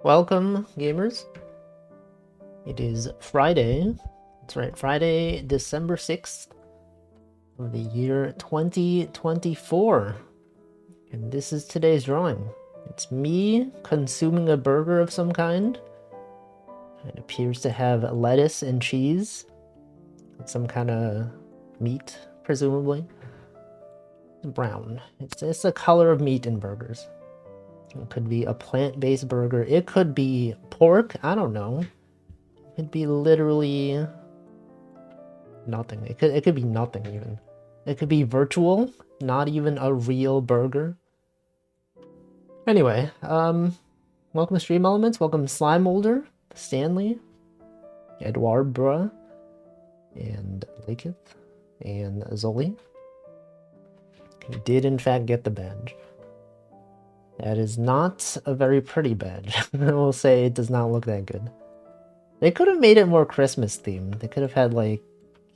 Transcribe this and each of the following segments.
Welcome, gamers. It is Friday. That's right, Friday, December 6th of the year 2024. And this is today's drawing. It's me consuming a burger of some kind. It appears to have lettuce and cheese. Some kind of meat, presumably. Brown. It's a color of meat in burgers. It could be a plant-based burger. It could be pork. I don't know. It could be literally nothing. It could be nothing even. It could be virtual, not even a real burger. Anyway, welcome to Stream Elements. Welcome Slime Molder, Stanley, Edward Bruh, and Laketh, and Zoli. He did in fact get the badge. That is not a very pretty badge. I will say it does not look that good. They could have made it more Christmas themed. They could have had, like,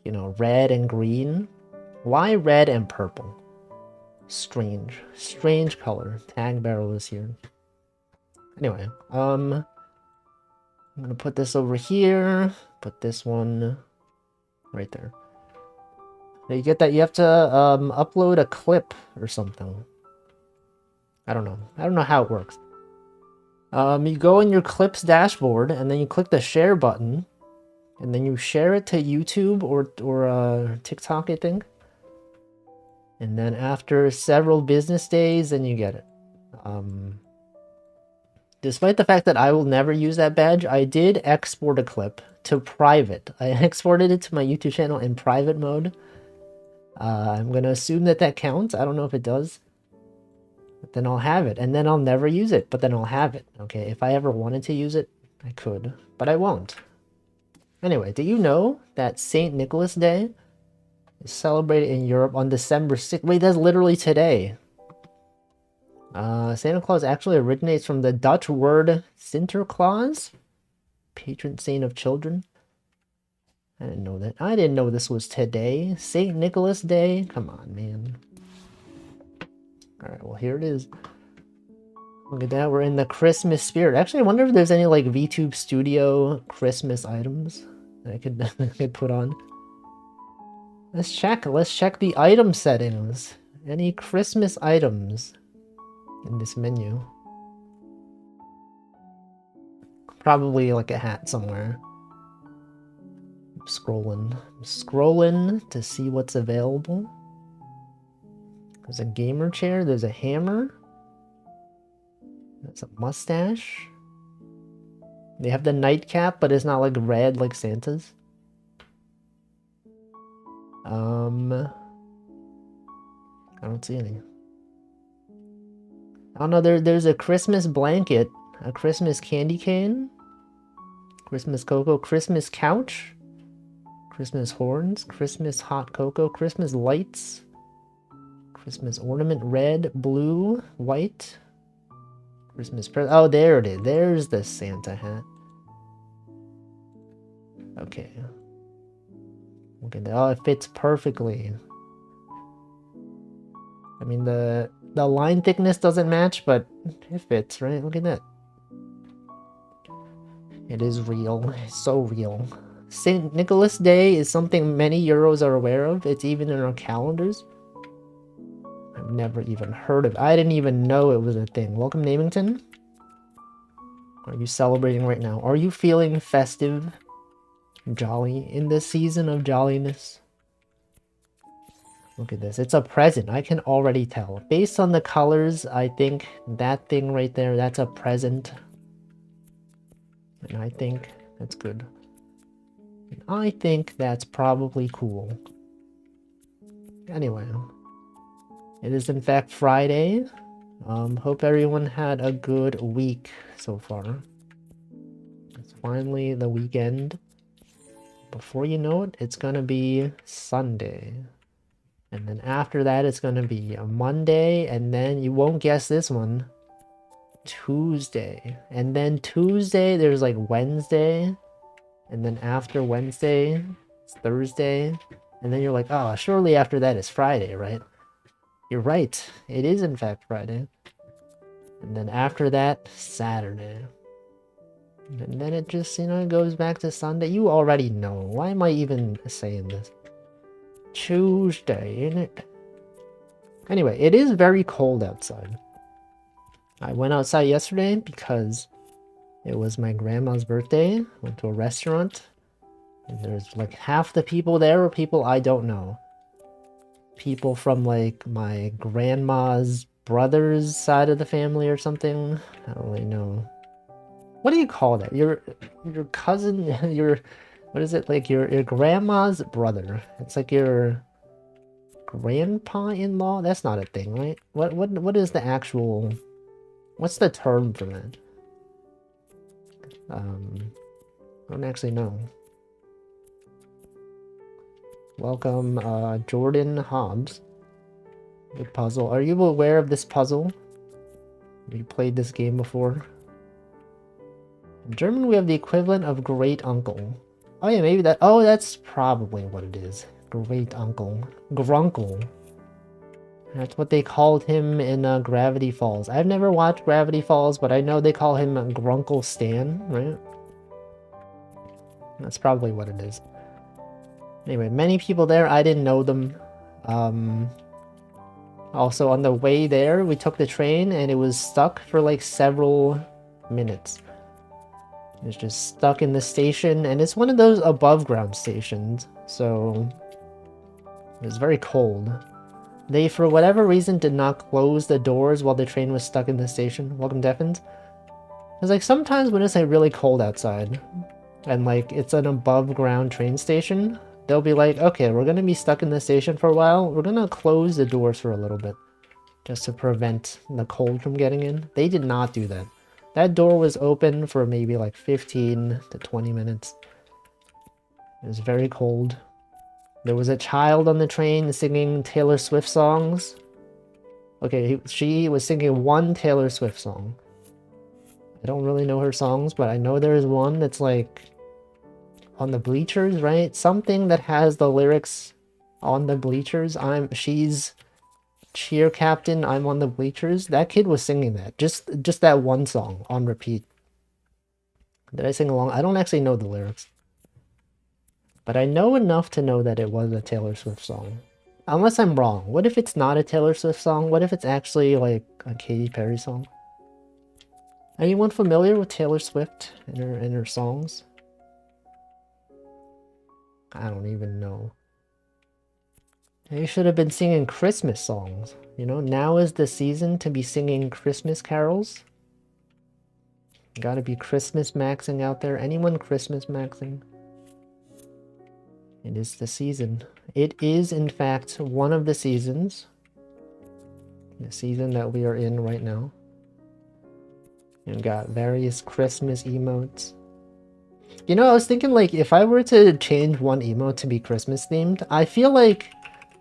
you know, red and green. Why red and purple? Strange. Strange color. Tag barrel is here. Anyway, I'm gonna put this over here. Put this one right there. Now you get that you have to upload a clip or something. I don't know. I don't know how it works. You go in your clips dashboard and then you click the share button and then you share it to YouTube or TikTok, I think. And then after several business days, then you get it. Despite the fact that I will never use that badge, I did export a clip to private. I exported it to my YouTube channel in private mode. I'm going to assume that that counts. I don't know if it does. But then I'll have it, and then I'll never use it, but then I'll have it. Okay, if I ever wanted to use it, I could, but I won't. Anyway, do you know that St. Nicholas Day is celebrated in Europe on December 6th? Wait, that's literally today. Santa Claus actually originates from the Dutch word Sinterklaas, patron saint of children. I didn't know that. I didn't know this was today. St. Nicholas Day? Come on, man. Alright, well, here it is. Look at that, we're in the Christmas spirit. Actually, I wonder if there's any, like, VTube Studio Christmas items that I could put on. Let's check the item settings. Any Christmas items in this menu? Probably, like, a hat somewhere. I'm scrolling to see what's available. There's a gamer chair, there's a hammer. That's a mustache. They have the nightcap, but it's not like red like Santa's. I don't see any. I don't know, there's a Christmas blanket, a Christmas candy cane, Christmas cocoa, Christmas couch, Christmas horns, Christmas hot cocoa, Christmas lights, Christmas ornament, red, blue, white. Christmas present. Oh, there it is. There's the Santa hat. Okay. Look at that. Oh, it fits perfectly. I mean, the line thickness doesn't match, but it fits, right? Look at that. It is real. It's so real. St. Nicholas Day is something many Euros are aware of. It's even in our calendars. I've never even heard of it. I didn't even know it was a thing. Welcome, Namington. Are you celebrating right now? Are you feeling festive, jolly, in the season of jolliness? Look at this. It's a present. I can already tell. Based on the colors, I think that thing right there, that's a present. And I think that's good. And I think that's probably cool. Anyway. It is in fact Friday. Hope everyone had a good week so far. It's finally the weekend. Before you know it, it's gonna be Sunday. And then after that, it's gonna be a Monday, and then you won't guess this one. Tuesday. And then Tuesday, there's like Wednesday. And then after Wednesday, it's Thursday. And then you're like, oh, surely after that is Friday, right? You're right. It is in fact Friday. And then after that, Saturday. And then it just, you know, goes back to Sunday. You already know. Why am I even saying this? Tuesday, isn't it? Anyway, it is very cold outside. I went outside yesterday because it was my grandma's birthday. Went to a restaurant. And there's like half the people there were people I don't know. People from like my grandma's brother's side of the family or something. I don't really know. What do you call that? Your cousin, what is it? Like your grandma's brother. It's like your grandpa-in-law? That's not a thing, right? What is the actual, what's the term for that? I don't actually know. Welcome, Jordan Hobbs. Good puzzle. Are you aware of this puzzle? Have you played this game before? In German, we have the equivalent of great uncle. Oh yeah, maybe that. Oh, that's probably what it is. Great uncle. Grunkle. That's what they called him in Gravity Falls. I've never watched Gravity Falls, but I know they call him Grunkle Stan, right? That's probably what it is. Anyway, many people there, I didn't know them. Also, on the way there, we took the train and it was stuck for like several minutes. It was just stuck in the station, and it's one of those above ground stations, so it was very cold. They, for whatever reason, did not close the doors while the train was stuck in the station. Welcome, Deffins. It's like sometimes when it's like really cold outside, and like it's an above ground train station, they'll be like, okay, we're gonna be stuck in the station for a while. We're gonna close the doors for a little bit, just to prevent the cold from getting in. They did not do that. That door was open for maybe like 15 to 20 minutes. It was very cold. There was a child on the train singing Taylor Swift songs. Okay, she was singing one Taylor Swift song. I don't really know her songs, but I know there is one that's like on the bleachers, right? Something that has the lyrics on the bleachers. She's cheer captain, I'm on the bleachers. That kid was singing that. Just that one song on repeat. Did I sing along? I don't actually know the lyrics. But I know enough to know that it was a Taylor Swift song. Unless I'm wrong. What if it's not a Taylor Swift song? What if it's actually like a Katy Perry song? Anyone familiar with Taylor Swift and her songs? I don't even know. You should have been singing Christmas songs. You know, now is the season to be singing Christmas carols. Gotta be Christmas maxing out there. Anyone Christmas maxing? It is the season. It is, in fact, one of the seasons. The season that we are in right now. You've got various Christmas emotes. You know, I was thinking, like, if I were to change one emote to be Christmas themed, I feel like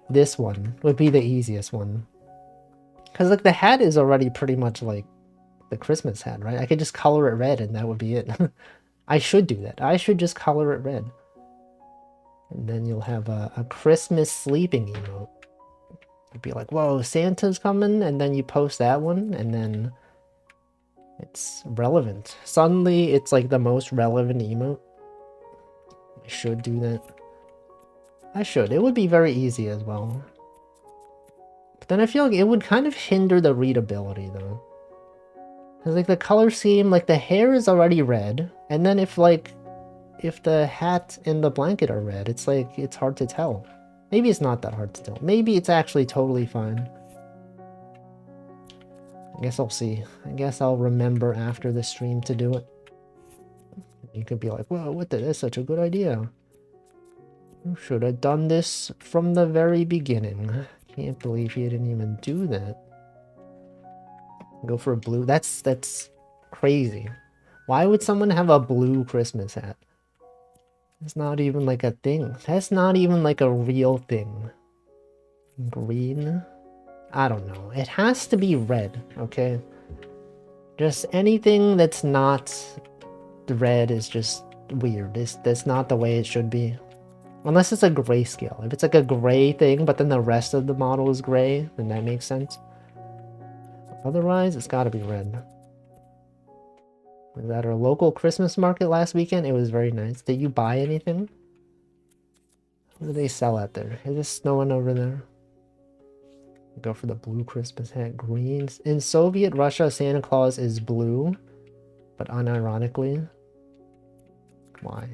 this one would be the easiest one. Because, like, the hat is already pretty much like the Christmas hat, right? I could just color it red and that would be it. I should do that. I should just color it red. And then you'll have a Christmas sleeping emote. It'd be like, whoa, Santa's coming, and then you post that one, and then it's relevant. Suddenly, it's like the most relevant emote. I should do that. I should. It would be very easy as well. But then I feel like it would kind of hinder the readability, though. Because, like, the color scheme, like, the hair is already red, and then if the hat and the blanket are red, it's like, it's hard to tell. Maybe it's not that hard to tell. Maybe it's actually totally fine. I guess I'll see. I guess I'll remember after the stream to do it. You could be like, whoa, what the, that's such a good idea. You should have done this from the very beginning. Can't believe you didn't even do that. Go for a blue. That's crazy. Why would someone have a blue Christmas hat? It's not even like a thing. That's not even like a real thing. Green? I don't know. It has to be red, okay? Just anything that's not red is just weird. That's not the way it should be. Unless it's a grayscale. If it's like a gray thing, but then the rest of the model is gray, then that makes sense. Otherwise, it's gotta be red. Was at our local Christmas market last weekend. It was very nice. Did you buy anything? What do they sell out there? Is it snowing over there? Go for the blue Christmas hat. Greens. In Soviet Russia, Santa Claus is blue, but unironically. Why?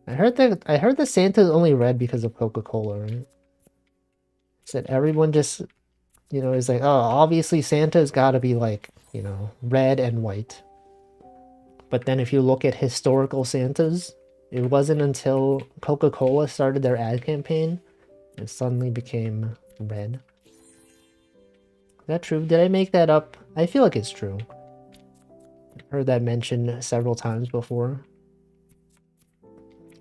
I heard that Santa is only red because of Coca-Cola, right? Said everyone just, is like, oh, obviously Santa's got to be like, red and white. But then if you look at historical Santas, it wasn't until Coca-Cola started their ad campaign it suddenly became red. Is that true? Did I make that up? I feel like it's true. I've heard that mentioned several times before.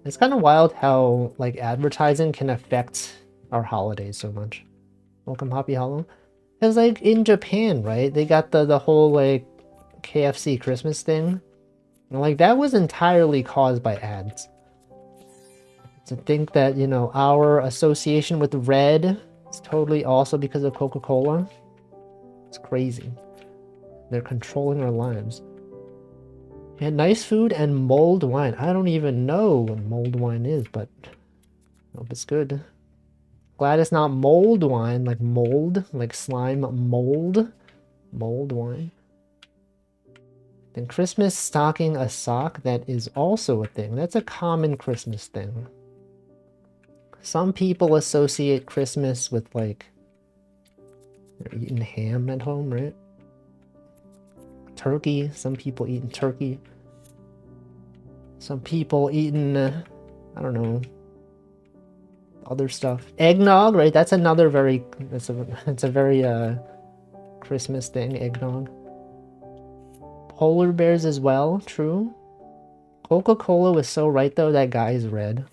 It's kind of wild how, like, advertising can affect our holidays so much. Welcome, Happy Hollow. Because, like, in Japan, right? They got the whole, like, KFC Christmas thing. And, like, that was entirely caused by ads. To think that, our association with red is totally also because of Coca-Cola. It's crazy. They're controlling our lives. And nice food and mulled wine. I don't even know what mulled wine is, but I hope it's good. Glad it's not mold wine, like mold, like slime mold. Mold wine. Then Christmas stocking a sock, that is also a thing. That's a common Christmas thing. Some people associate Christmas with, like, they're eating ham at home, right? Turkey. Some people eating turkey. Some people eating, I don't know, other stuff. Eggnog, right? That's another very, it's a very Christmas thing, eggnog. Polar bears as well, true. Coca-Cola was so right though, that guy is red.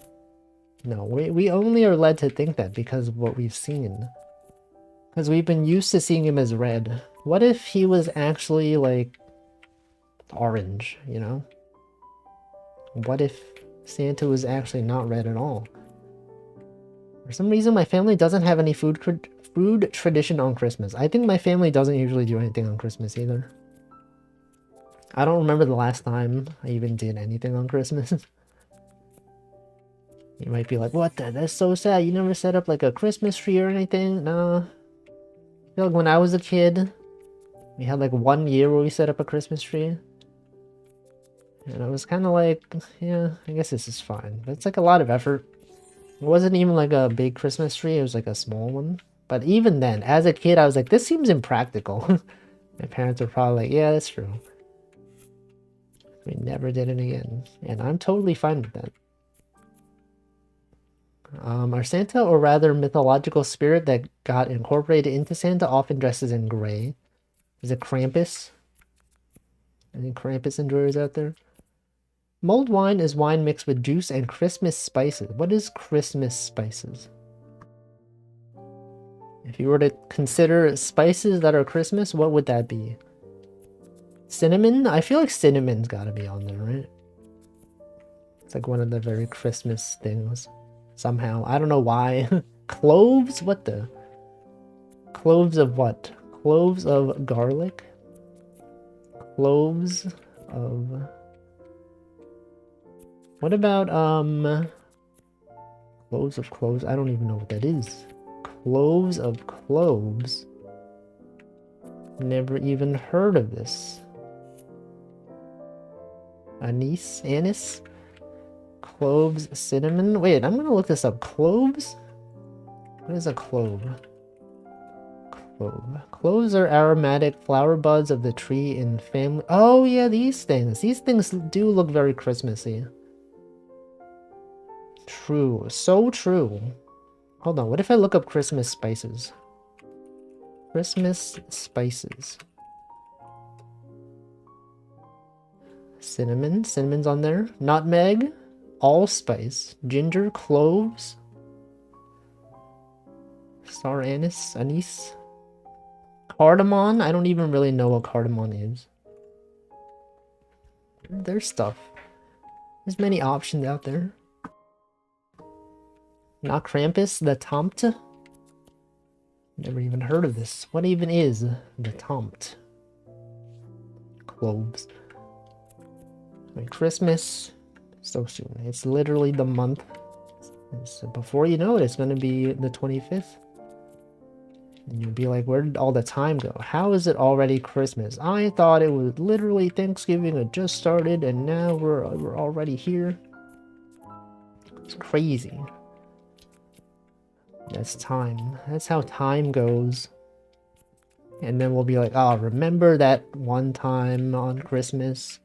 No, we only are led to think that because of what we've seen. Because we've been used to seeing him as red. What if he was actually, like, orange, What if Santa was actually not red at all? For some reason, my family doesn't have any food tradition on Christmas. I think my family doesn't usually do anything on Christmas either. I don't remember the last time I even did anything on Christmas. You might be like, what the? That's so sad. You never set up like a Christmas tree or anything? No. I feel like when I was a kid, we had like 1 year where we set up a Christmas tree. And I was kind of like, yeah, I guess this is fine. But it's like a lot of effort. It wasn't even like a big Christmas tree. It was like a small one. But even then, as a kid, I was like, this seems impractical. My parents were probably like, yeah, that's true. We never did it again. And I'm totally fine with that. Our Santa, or rather mythological spirit that got incorporated into Santa, often dresses in gray. Is it Krampus? Any Krampus enjoyers out there? Mulled wine is wine mixed with juice and Christmas spices. What is Christmas spices? If you were to consider spices that are Christmas, what would that be? Cinnamon? I feel like cinnamon's gotta be on there, right? It's like one of the very Christmas things. Somehow. I don't know why. Cloves? What the? Cloves of what? Cloves of garlic? Cloves of... What about, cloves of cloves? I don't even know what that is. Cloves of cloves? Never even heard of this. Anise? Anise? Cloves, cinnamon? Wait, I'm gonna look this up. Cloves? What is a clove? Clove. Cloves are aromatic flower buds of the tree in family. Oh yeah, these things. These things do look very Christmassy. True. So true. Hold on, what if I look up Christmas spices? Christmas spices. Cinnamon. Cinnamon's on there. Nutmeg. Allspice. Ginger. Cloves. Star anise. Anise. Cardamom. I don't even really know what cardamom is. There's stuff. There's many options out there. Not Krampus. The Tomt. Never even heard of this. What even is the Tomt? Cloves. Like Christmas, so soon. It's literally the month. So before you know it, it's going to be the 25th. And you'll be like, where did all the time go? How is it already Christmas? I thought it was literally Thanksgiving had just started and now we're already here. It's crazy. That's time. That's how time goes. And then we'll be like, oh, remember that one time on Christmas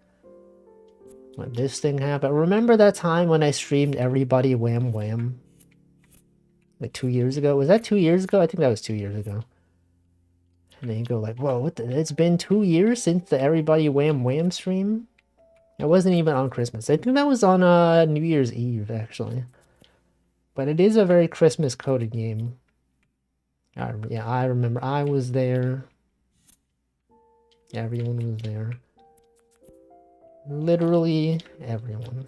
when this thing happened? Remember that time when I streamed Everybody Wham Wham? Like 2 years ago? Was that 2 years ago? I think that was 2 years ago. And then you go like, whoa, what the, it's been 2 years since the Everybody Wham Wham stream? It wasn't even on Christmas. I think that was on New Year's Eve, actually. But it is a very Christmas-coded game. Yeah, I remember. I was there. Everyone was there. Literally everyone.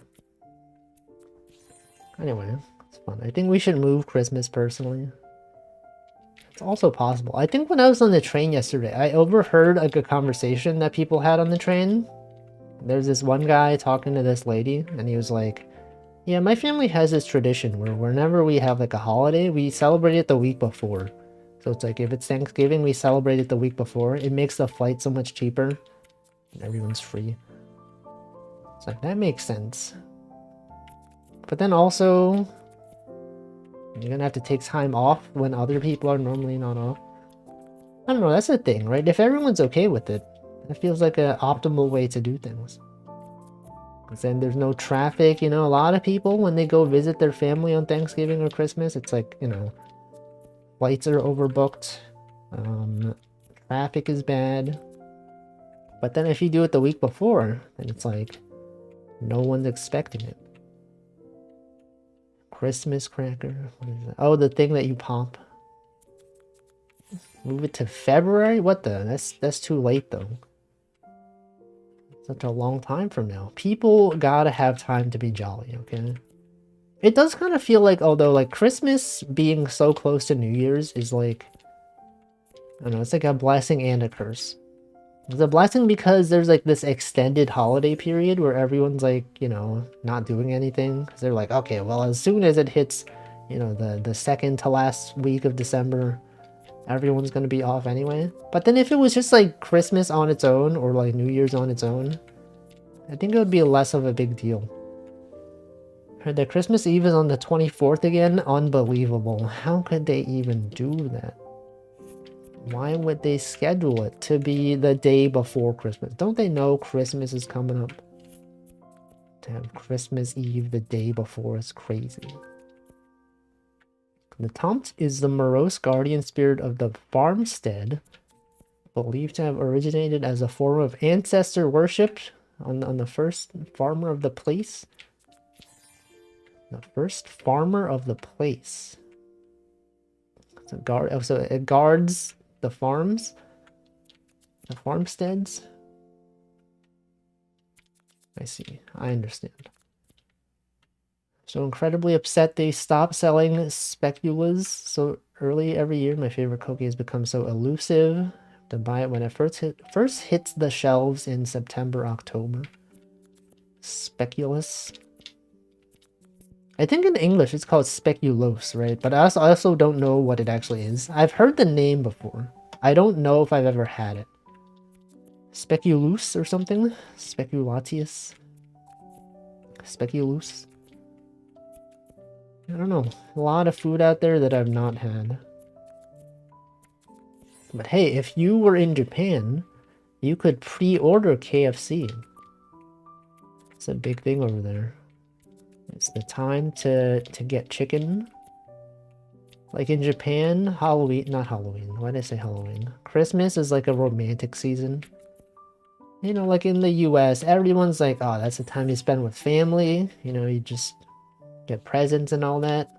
Anyway, it's fun. I think we should move Christmas, personally. It's also possible. I think when I was on the train yesterday, I overheard like a conversation that people had on the train. There's this one guy talking to this lady, and he was like, yeah, my family has this tradition where whenever we have like a holiday, we celebrate it the week before. So it's like if it's Thanksgiving, we celebrate it the week before. It makes the flight so much cheaper. And everyone's free. It's like, that makes sense. But then also, you're gonna have to take time off when other people are normally not off. I don't know, that's the thing, right? If everyone's okay with it, that feels like an optimal way to do things. Because then there's no traffic, you know? A lot of people, when they go visit their family on Thanksgiving or Christmas, it's like, you know, flights are overbooked, traffic is bad. But then if you do it the week before, then it's like, no one's expecting it. Christmas cracker? What is that? Oh, the thing that you pop. Move it to February? What the? That's too late though. Such a long time from now. People gotta have time to be jolly, okay? It does kind of feel like, although like Christmas being so close to New Year's is like, I don't know, it's like a blessing and a curse. It's a blessing because there's like this extended holiday period where everyone's like, you know, not doing anything. Because they're like, okay, well, as soon as it hits, you know, the second to last week of December, everyone's going to be off anyway. But then if it was just like Christmas on its own or like New Year's on its own, I think it would be less of a big deal. Heard that Christmas Eve is on the 24th again? Unbelievable. How could they even do that? Why would they schedule it to be the day before Christmas? Don't they know Christmas is coming up? To have Christmas Eve the day before is crazy. The Tomt is the morose guardian spirit of the farmstead, believed to have originated as a form of ancestor worship on the first farmer of the place. The first farmer of the place. So it guards the farms, the farmsteads. I see. I understand. So incredibly upset they stopped selling speculas so early every year. My favorite cookie has become so elusive. To buy it when it first hits the shelves in September, October. Speculous. I think in English it's called speculoos, right? But I also don't know what it actually is. I've heard the name before. I don't know if I've ever had it. Speculus or something? Speculatius? Speculus? I don't know. A lot of food out there that I've not had. But hey, if you were in Japan, you could pre-order KFC. It's a big thing over there. It's the time to get chicken. Like in Japan, Halloween, not Halloween. Why did I say Halloween? Christmas is like a romantic season. You know, like in the US, everyone's like, oh, that's the time you spend with family. You know, you just get presents and all that.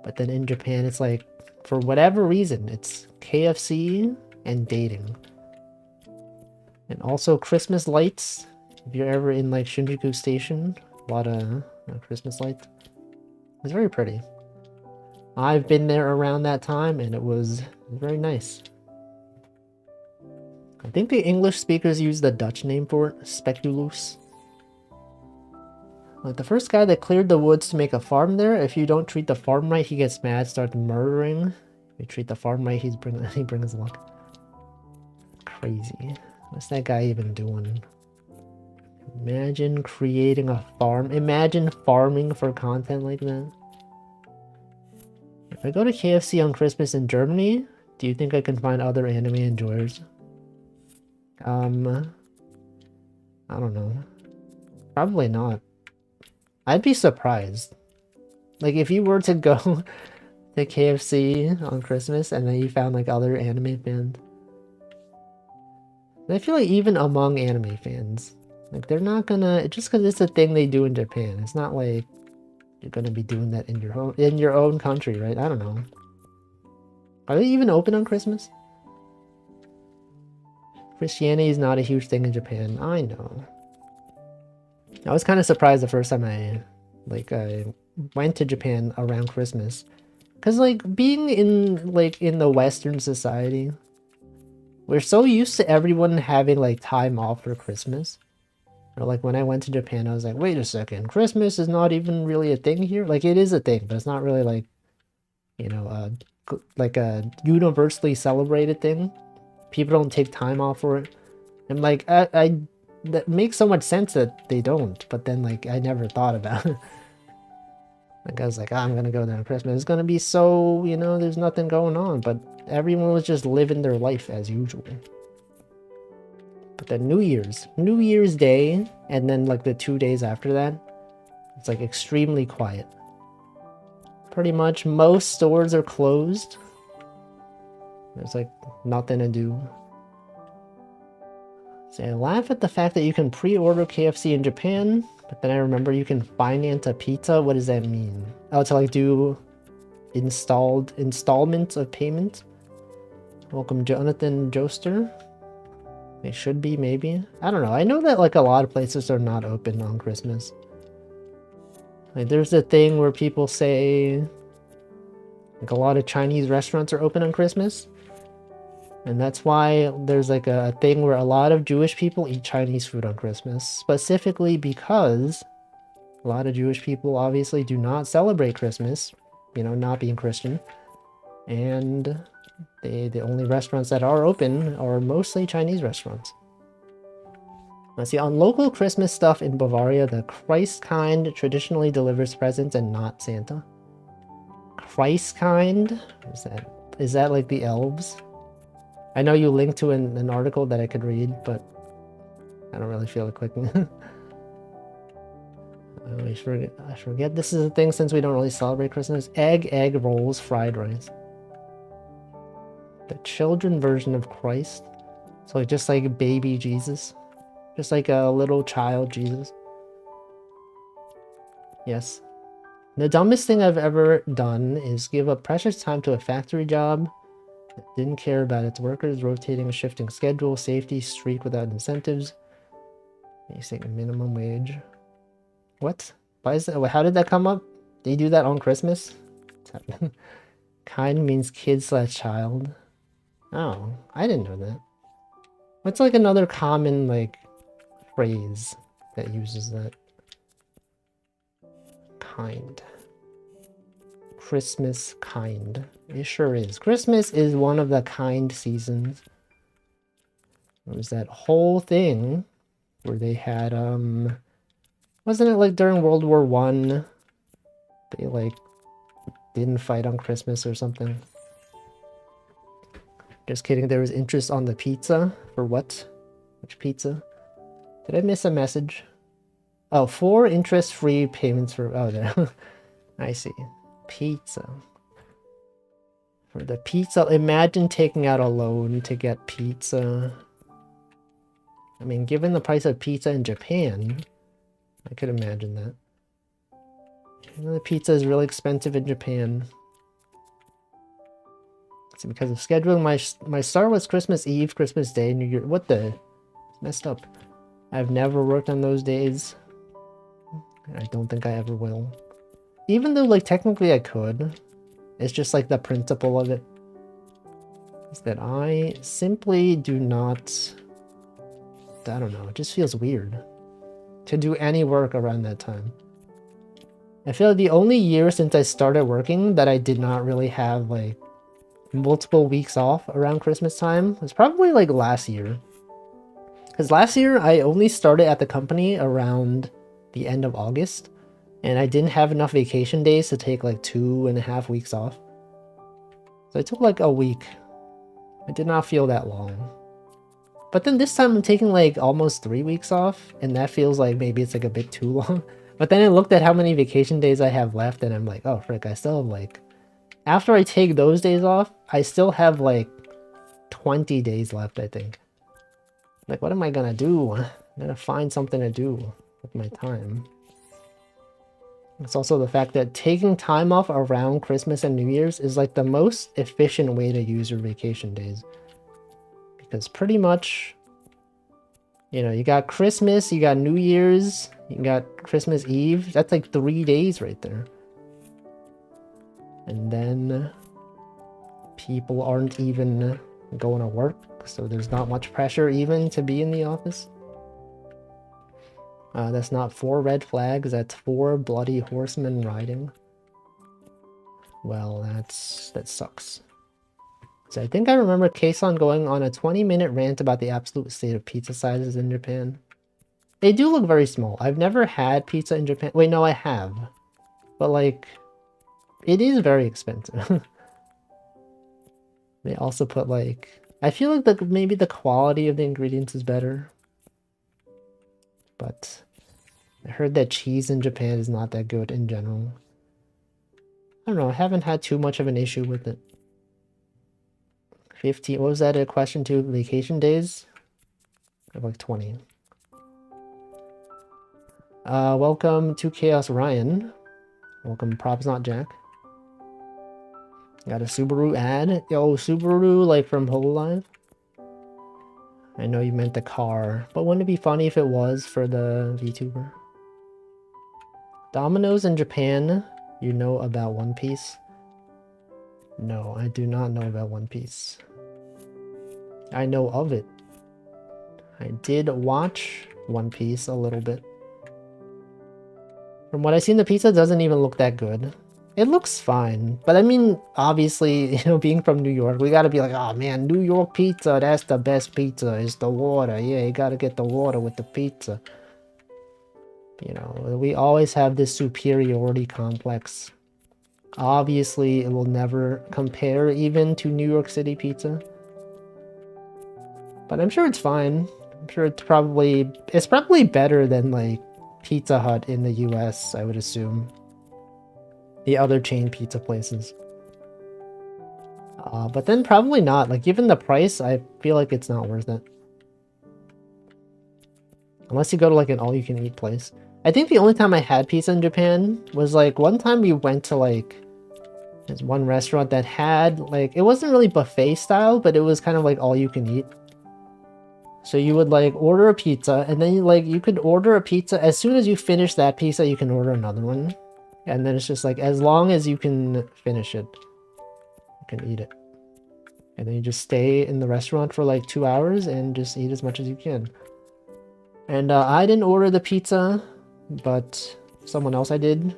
But then in Japan, it's like, for whatever reason, it's KFC and dating. And also Christmas lights. If you're ever in like Shinjuku Station, a lot of Christmas lights. It's very pretty. I've been there around that time and it was very nice. I think the English speakers use the Dutch name for it, speculus. Like the first guy that cleared the woods to make a farm there, if you don't treat the farm right, he gets mad, starts murdering. If you treat the farm right, he brings luck. Crazy. What's that guy even doing? Imagine creating a farm. Imagine farming for content like that. If I go to KFC on Christmas in Germany, do you think I can find other anime enjoyers? I don't know. Probably not. I'd be surprised. Like, if you were to go to KFC on Christmas and then you found, like, other anime fans. I feel like even among anime fans, like, they're not gonna... Just because it's a thing they do in Japan, it's not like you're gonna be doing that in your own country, right? I don't know. Are they even open on Christmas? Christianity is not a huge thing in Japan. I know. I was kind of surprised the first time I went to Japan around Christmas. Because, like, being in the Western society, we're so used to everyone having, like, time off for Christmas. Or, like, when I went to Japan, I was like, wait a second, Christmas is not even really a thing here? Like, it is a thing, but it's not really, like, you know, like a universally celebrated thing. People don't take time off for it. And, like, that makes so much sense that they don't, but then, like, I never thought about it. Like, I was like, I'm gonna go there on Christmas. It's gonna be so, you know, there's nothing going on, but everyone was just living their life as usual. But then New Year's Day, and then, like, the 2 days after that, it's, like, extremely quiet. Pretty much most stores are closed. There's, like, nothing to do. So I laugh at the fact that you can pre-order KFC in Japan, but then I remember you can finance a pizza. What does that mean? Oh, to, like, do installments of payment? Welcome, Jonathan Joester. They should be, maybe. I don't know. I know that, like, a lot of places are not open on Christmas. Like, there's a thing where people say, like, a lot of Chinese restaurants are open on Christmas. And that's why there's, like, a thing where a lot of Jewish people eat Chinese food on Christmas. Specifically because a lot of Jewish people obviously do not celebrate Christmas, you know, not being Christian. And the only restaurants that are open are mostly Chinese restaurants. Let's see, on local Christmas stuff in Bavaria, the Christkind traditionally delivers presents and not Santa. Christkind? Is that like the elves? I know you linked to an article that I could read, but I don't really feel like clicking. I forget this is a thing since we don't really celebrate Christmas. Egg rolls, fried rice. The children version of Christ. So, like, just like baby Jesus. Just like a little child Jesus. Yes. The dumbest thing I've ever done is give up precious time to a factory job that didn't care about its workers, rotating a shifting schedule, safety, streak without incentives, basic minimum wage. What? Why is that? How did that come up? Did you do that on Christmas? Kind means kid/child. Oh, I didn't know that. What's like another common, like, phrase that uses that? Kind. Christmas kind. It sure is. Christmas is one of the kind seasons. There was that whole thing where they had, wasn't it like during World War I? They, like, didn't fight on Christmas or something. Just kidding, there was interest on the pizza. For what? Which pizza? Did I miss a message? Oh, 4 interest-free payments for... Oh, there. I see. Pizza. For the pizza, imagine taking out a loan to get pizza. I mean, given the price of pizza in Japan, I could imagine that. You know, the pizza is really expensive in Japan. It's because of scheduling. My start was Christmas Eve, Christmas Day, New Year. What the? It's messed up. I've never worked on those days. I don't think I ever will. Even though, like, technically I could. It's just, like, the principle of it is that I simply do not... I don't know. It just feels weird to do any work around that time. I feel like the only year since I started working that I did not really have like multiple weeks off around Christmas time was probably like last year. Because last year I only started at the company around the end of August, and I didn't have enough vacation days to take like 2.5 weeks off. So I took like a week. I did not feel that long. But then this time I'm taking like almost 3 weeks off, and that feels like maybe it's like a bit too long. But then I looked at how many vacation days I have left, and I'm like, oh frick, I still have like... After I take those days off, I still have like 20 days left, I think. Like, what am I gonna do? I'm gonna find something to do with my time. It's also the fact that taking time off around Christmas and New Year's is like the most efficient way to use your vacation days. Because pretty much, you know, you got Christmas, you got New Year's, you got Christmas Eve. That's like 3 days right there. And then people aren't even going to work, so there's not much pressure even to be in the office. That's not 4 red flags, that's 4 bloody horsemen riding. Well, that sucks. So I think I remember Kason going on a 20-minute rant about the absolute state of pizza sizes in Japan. They do look very small. I've never had pizza in Japan. Wait, no, I have. But like, it is very expensive. They also put like... I feel like maybe the quality of the ingredients is better. But I heard that cheese in Japan is not that good in general. I don't know, I haven't had too much of an issue with it. 15, what was that a question to? Vacation days? I have like 20. Welcome to Chaos Ryan. Welcome Props Not Jack. Got a Subaru ad. Yo, Subaru, like from Hololive. I know you meant the car, but wouldn't it be funny if it was for the VTuber? Domino's in Japan, you know about One Piece? No, I do not know about One Piece. I know of it. I did watch One Piece a little bit. From what I've seen, the pizza doesn't even look that good. It looks fine, but I mean, obviously, you know, being from New York, we gotta be like, oh man, New York pizza, that's the best pizza, it's the water. Yeah, you gotta get the water with the pizza. You know, we always have this superiority complex. Obviously, it will never compare even to New York City pizza. But I'm sure it's fine. I'm sure it's probably better than like Pizza Hut in the US, I would assume. The other chain pizza places. But then probably not. Like, given the price, I feel like it's not worth it. Unless you go to like an all-you-can-eat place. I think the only time I had pizza in Japan was like one time we went to like there's one restaurant that had like, it wasn't really buffet style, but it was kind of like all-you-can-eat. So you would like order a pizza, and then you could order a pizza. As soon as you finish that pizza, you can order another one. And then it's just like, as long as you can finish it, you can eat it. And then you just stay in the restaurant for like 2 hours and just eat as much as you can. And I didn't order the pizza, but someone else I did.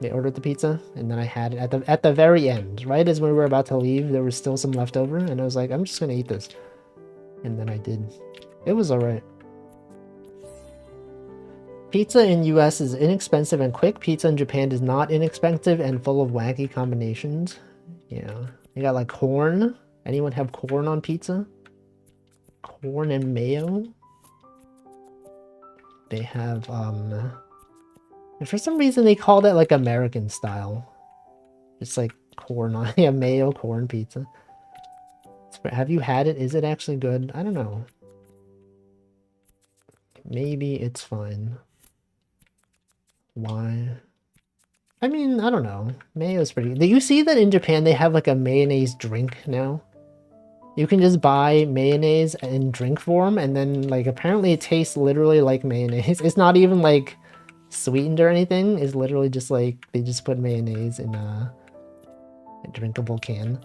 They ordered the pizza, and then I had it at the very end. Right as we were about to leave, there was still some left over, and I was like, I'm just gonna eat this. And then I did. It was alright. Pizza in US is inexpensive and quick. Pizza in Japan is not inexpensive and full of wacky combinations. Yeah. You got like corn. Anyone have corn on pizza? Corn and mayo. They have, and for some reason they call that like American style. It's like corn on, yeah, mayo corn pizza. Have you had it? Is it actually good? I don't know. Maybe it's fine. Why? I mean, I don't know. Mayo's pretty... Do you see that in Japan they have like a mayonnaise drink now? You can just buy mayonnaise in drink form, and then like apparently it tastes literally like mayonnaise. It's not even like sweetened or anything. It's literally just like they just put mayonnaise in a drinkable can.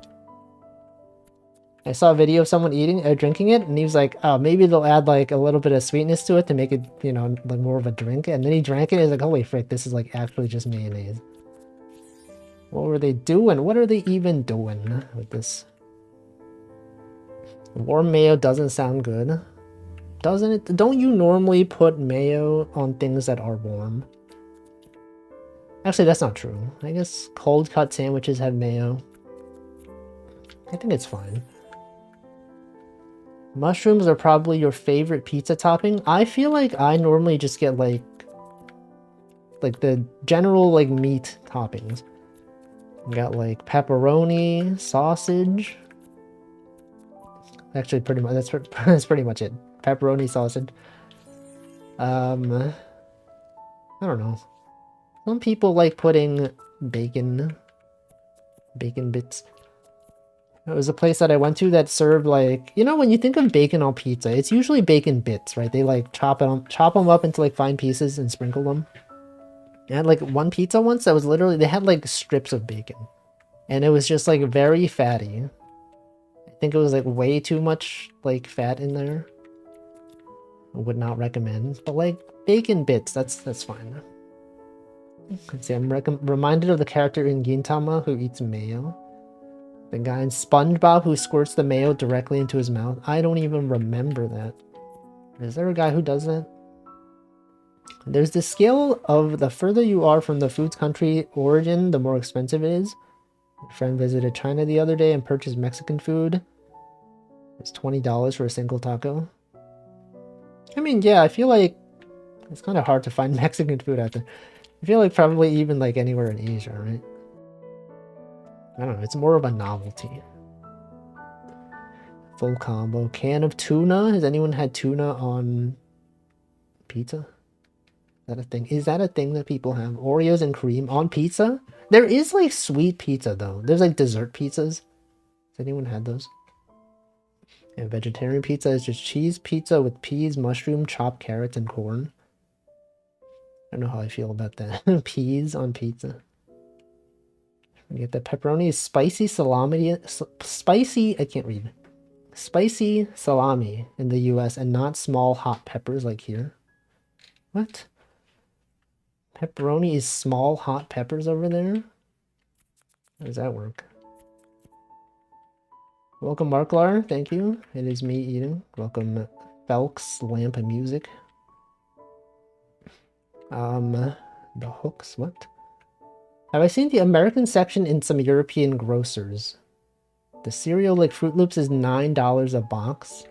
I saw a video of someone eating or drinking it, and he was like, oh, maybe they'll add like a little bit of sweetness to it to make it, you know, like more of a drink. And then he drank it, and he's like, holy frick, this is like actually just mayonnaise. What were they doing? What are they even doing with this? Warm mayo doesn't sound good. Doesn't it? Don't you normally put mayo on things that are warm? Actually, that's not true. I guess cold cut sandwiches have mayo. I think it's fine. Mushrooms are probably your favorite pizza topping. I feel like I normally just get like the general like meat toppings. We got like pepperoni, sausage. Actually, pretty much that's pretty much it. Pepperoni, sausage. I don't know. Some people like putting bacon bits. It was a place that I went to that served like, you know, when you think of bacon on pizza, it's usually bacon bits, right? They like chop them up into like fine pieces and sprinkle them. I had like one pizza once that was literally, they had like strips of bacon. And it was just like very fatty. I think it was like way too much like fat in there. I would not recommend. But like bacon bits, that's fine. Let's see, I'm reminded of the character in Gintama who eats mayo. The guy in SpongeBob who squirts the mayo directly into his mouth. I don't even remember that. Is there a guy who does that? There's the scale of the further you are from the food's country origin, the more expensive it is. My friend visited China the other day and purchased Mexican food. It's $20 for a single taco. I mean, yeah, I feel like it's kind of hard to find Mexican food out there. I feel like probably even like anywhere in Asia, right? I don't know, it's more of a novelty. Full combo. Can of tuna? Has anyone had tuna on pizza? Is that a thing? Is that a thing that people have? Oreos and cream on pizza? There is like sweet pizza though. There's like dessert pizzas. Has anyone had those? And vegetarian pizza is just cheese pizza with peas, mushroom, chopped carrots, and corn. I don't know how I feel about that. Peas on pizza. You get the pepperoni is spicy salami, spicy, I can't read. Spicy salami in the US and not small hot peppers like here. What? Pepperoni is small hot peppers over there? How does that work? Welcome Marklar, thank you. It is me eating. Welcome Felks, Lamp and Music. The hooks, what? Have I seen the American section in some European grocers? The cereal like Fruit Loops is $9 a box.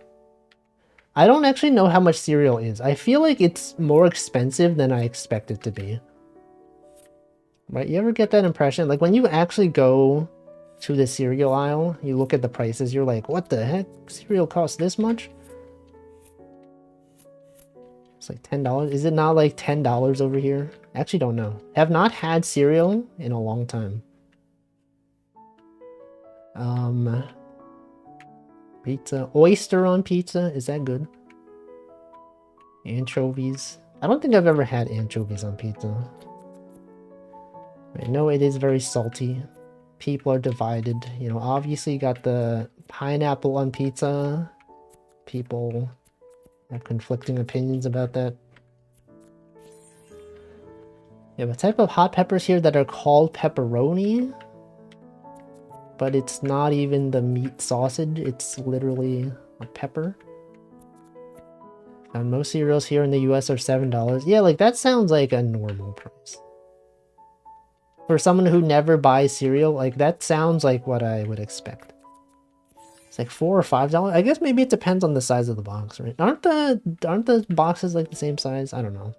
I don't actually know how much cereal is. I feel like it's more expensive than I expect it to be. Right? You ever get that impression? Like when you actually go to the cereal aisle, you look at the prices, you're like, what the heck? Cereal costs this much? It's like $10. Is it not like $10 over here? I actually don't know. I have not had cereal in a long time. Pizza. Oyster on pizza. Is that good? Anchovies. I don't think I've ever had anchovies on pizza. I know it is very salty. People are divided. You know, obviously you got the pineapple on pizza. People have conflicting opinions about that. You have a type of hot peppers here that are called pepperoni, but it's not even the meat sausage, it's literally a pepper. And most cereals here in the US are $7. Yeah, like that sounds like a normal price. For someone who never buys cereal, like that sounds like what I would expect. It's like $4 or $5. I guess maybe it depends on the size of the box, right? Aren't the boxes like the same size? I don't know.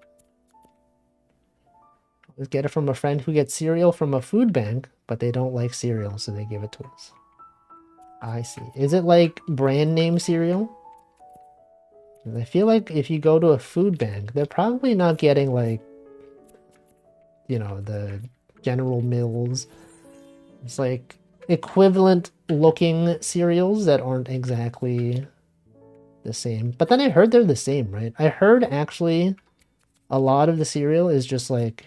Let's get it from a friend who gets cereal from a food bank, but they don't like cereal, so they give it to us. I see. Is it like brand name cereal? I feel like if you go to a food bank, they're probably not getting like, you know, the General Mills. It's like equivalent looking cereals that aren't exactly the same. But then I heard they're the same, right? I heard actually a lot of the cereal is just like,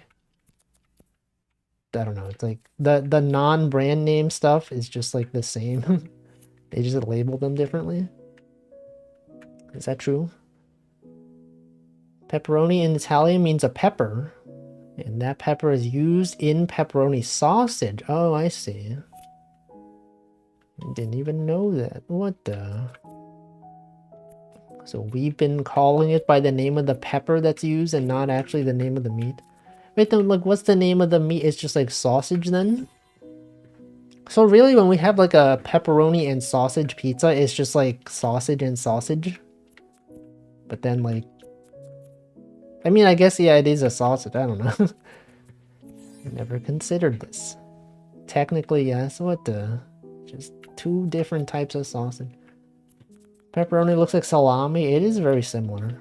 I don't know, it's like the non-brand name stuff is just like the same. They just label them differently. Is that true? Pepperoni in Italian means a pepper. And that pepper is used in pepperoni sausage. Oh, I see. I didn't even know that. What the? So we've been calling it by the name of the pepper that's used and not actually the name of the meat. Wait, then, like, what's the name of the meat? It's just like sausage then? So really, when we have like a pepperoni and sausage pizza, it's just like sausage and sausage? But then, like... I mean, I guess, yeah, it is a sausage. I don't know. I never considered this. Technically, yes. What the? Just two different types of sausage. Pepperoni looks like salami. It is very similar.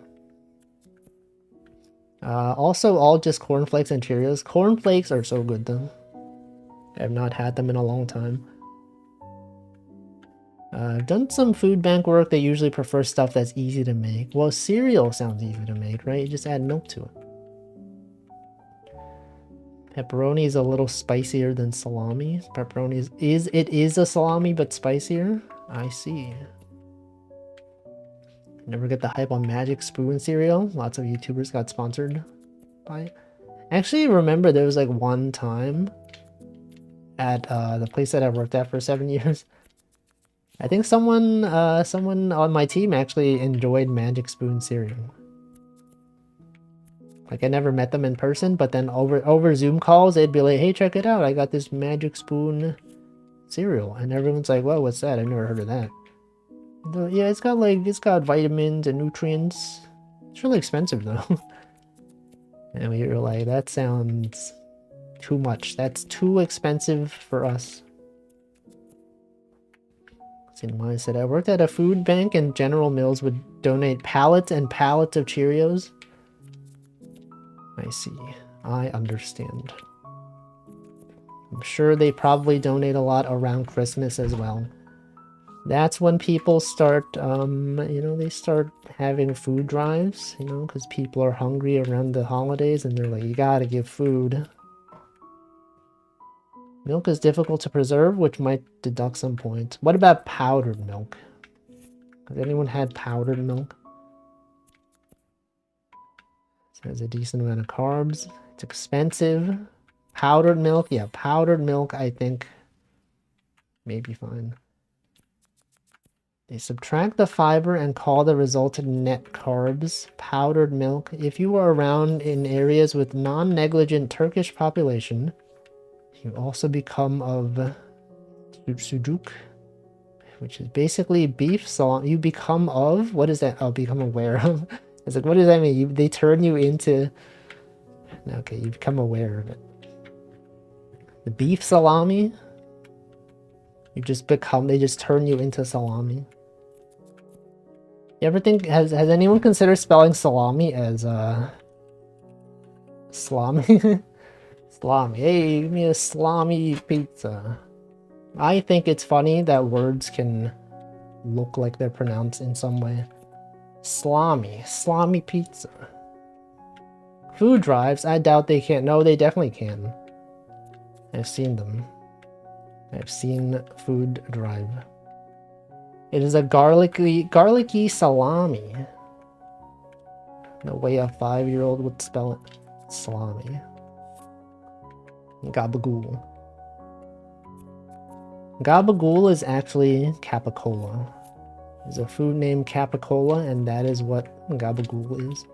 Also, all just cornflakes and Cheerios. Cornflakes are so good, though. I have not had them in a long time. I've done some food bank work. They usually prefer stuff that's easy to make. Well, cereal sounds easy to make, right? You just add milk to it. Pepperoni is a little spicier than salami. Pepperoni is a salami, but spicier. I see. Never get the hype on Magic Spoon cereal. Lots of YouTubers got sponsored by it. Actually, remember there was like one time at the place that I worked at for 7 years. I think someone on my team actually enjoyed Magic Spoon cereal. Like, I never met them in person, but then over Zoom calls, they'd be like, hey, check it out. I got this Magic Spoon cereal. And everyone's like, whoa, what's that? I've never heard of that. Yeah, it's got vitamins and nutrients. It's really expensive, though. And we were like, that sounds too much. That's too expensive for us. I said, I worked at a food bank and General Mills would donate pallets and pallets of Cheerios. I see. I understand. I'm sure they probably donate a lot around Christmas as well. That's when people start, you know, they start having food drives, you know, because people are hungry around the holidays and they're like, you gotta give food. Milk is difficult to preserve, which might deduct some points. What about powdered milk? Has anyone had powdered milk? It has a decent amount of carbs. It's expensive. Powdered milk, yeah, powdered milk, I think, may be fine. They subtract the fiber and call the resultant net carbs powdered milk. If you are around in areas with non-negligent Turkish population, you also become of sucuk, which is basically beef salami. You become of, what is that? Oh, become aware of. It's like, what does that mean? They turn you into, okay, you become aware of it. The beef salami, you just become, they just turn you into salami. You ever think, has anyone considered spelling salami as, salami? Salami. Hey, give me a salami pizza. I think it's funny that words can look like they're pronounced in some way. Salami pizza. Food drives, I doubt they can. No, they definitely can. I've seen them. I've seen food drive. It is a garlicky salami. The way a 5-year-old would spell it. Salami. Gabagool. Gabagool is actually capicola. There's a food named capicola, and that is what gabagool is.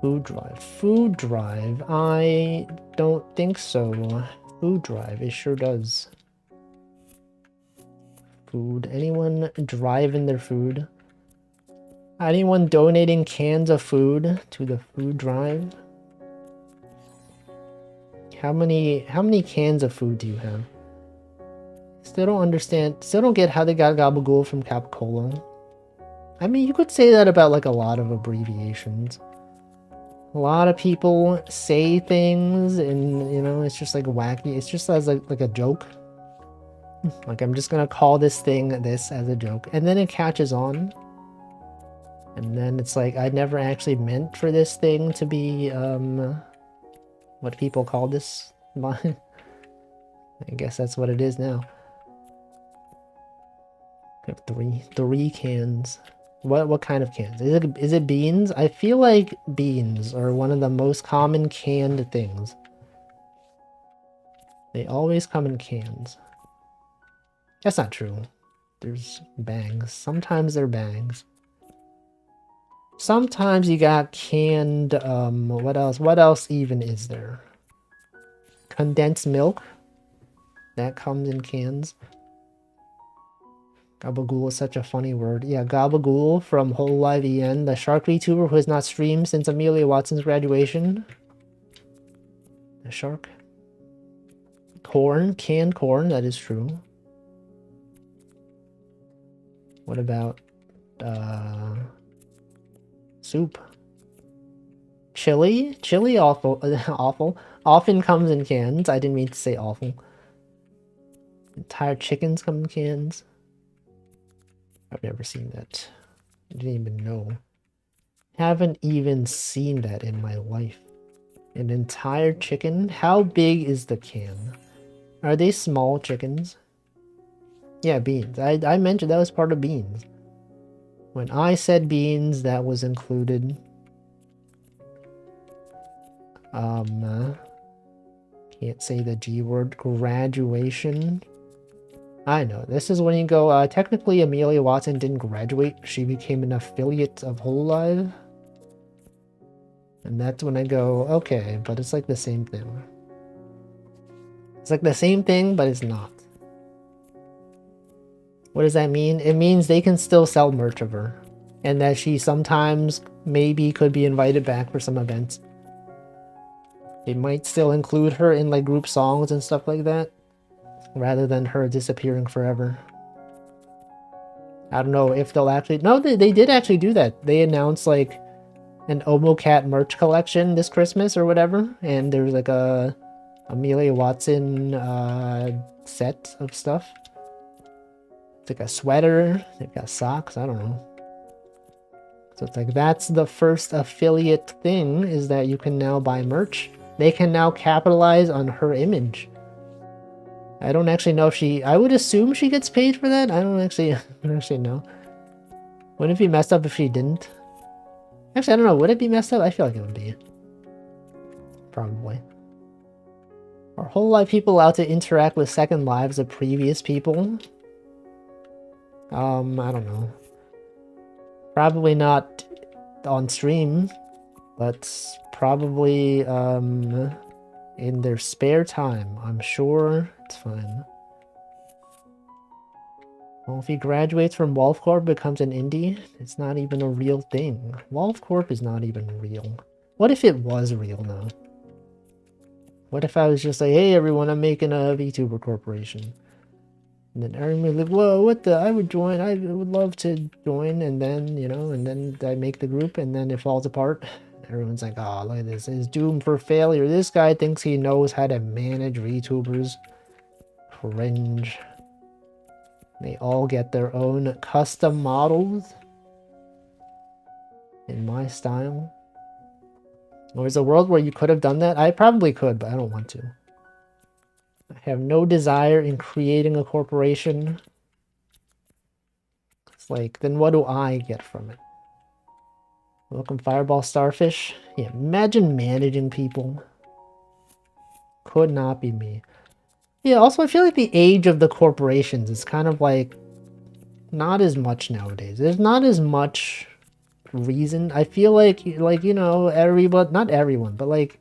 Food drive. Food drive. I don't think so. Food drive. It sure does. Food. Anyone driving their food? Anyone donating cans of food to the food drive? How many cans of food do you have? Still don't understand. Still don't get how they got gabagool from capicola. I mean, you could say that about like a lot of abbreviations. A lot of people say things and, you know, it's just like wacky. It's just as like a joke. Like, I'm just gonna call this thing this as a joke. And then it catches on. And then it's like, I never actually meant for this thing to be, what people call this. I guess that's what it is now. Three cans. What kind of cans? Is it beans? I feel like beans are one of the most common canned things. They always come in cans. That's not true. There's bags. Sometimes they're bags. Sometimes you got canned, what else? What else even is there? Condensed milk. That comes in cans. Gabagool is such a funny word. Yeah, Gabagool from Whole Live EN, the shark VTuber who has not streamed since Amelia Watson's graduation. The shark. Corn, canned corn, that is true. What about, soup? Chili? Chili awful, awful. Often comes in cans. I didn't mean to say awful. Entire chickens come in cans. I've never seen that. I didn't even know. Haven't even seen that in my life. An entire chicken? How big is the can? Are they small chickens? Yeah, beans. I mentioned that was part of beans. When I said beans, that was included. Can't say the G word. Graduation. I know. This is when you go, technically Amelia Watson didn't graduate. She became an affiliate of Whole Live. And that's when I go, okay, but it's like the same thing. It's like the same thing, but it's not. What does that mean? It means they can still sell merch of her. And that she sometimes maybe could be invited back for some events. They might still include her in like group songs and stuff like that. Rather than her disappearing forever. I don't know if they'll actually... No, they did actually do that. They announced like an OmoCat merch collection this Christmas or whatever. And there's like a Amelia Watson set of stuff. It's like a sweater. They've got socks. I don't know. So it's like that's the first affiliate thing, is that you can now buy merch. They can now capitalize on her image. I don't actually know if she... I would assume she gets paid for that. I don't actually know. Wouldn't it be messed up if she didn't? Actually, I don't know. Would it be messed up? I feel like it would be. Probably. Are Whole Live people allowed to interact with second lives of previous people? I don't know. Probably not on stream, but probably in their spare time. I'm sure it's fine. Well, if he graduates from Wolf Corp, becomes an indie, it's not even a real thing. Wolf Corp is not even real. What if it was real though? What if I was just like, hey everyone, I'm making a VTuber corporation. And then everyone like, whoa, what the? I would join. I would love to join. And then, you know, and then I make the group and then it falls apart. Everyone's like, oh, look at this. It's doomed for failure. This guy thinks he knows how to manage VTubers. Cringe. They all get their own custom models. In my style. Or is a world where you could have done that? I probably could, but I don't want to. I have no desire in creating a corporation. It's like, then what do I get from it? Welcome, Fireball Starfish. Yeah, imagine managing people. Could not be me. Yeah, also I feel like the age of the corporations is kind of like not as much nowadays. There's not as much reason. I feel like you know, everyone, not everyone, but like,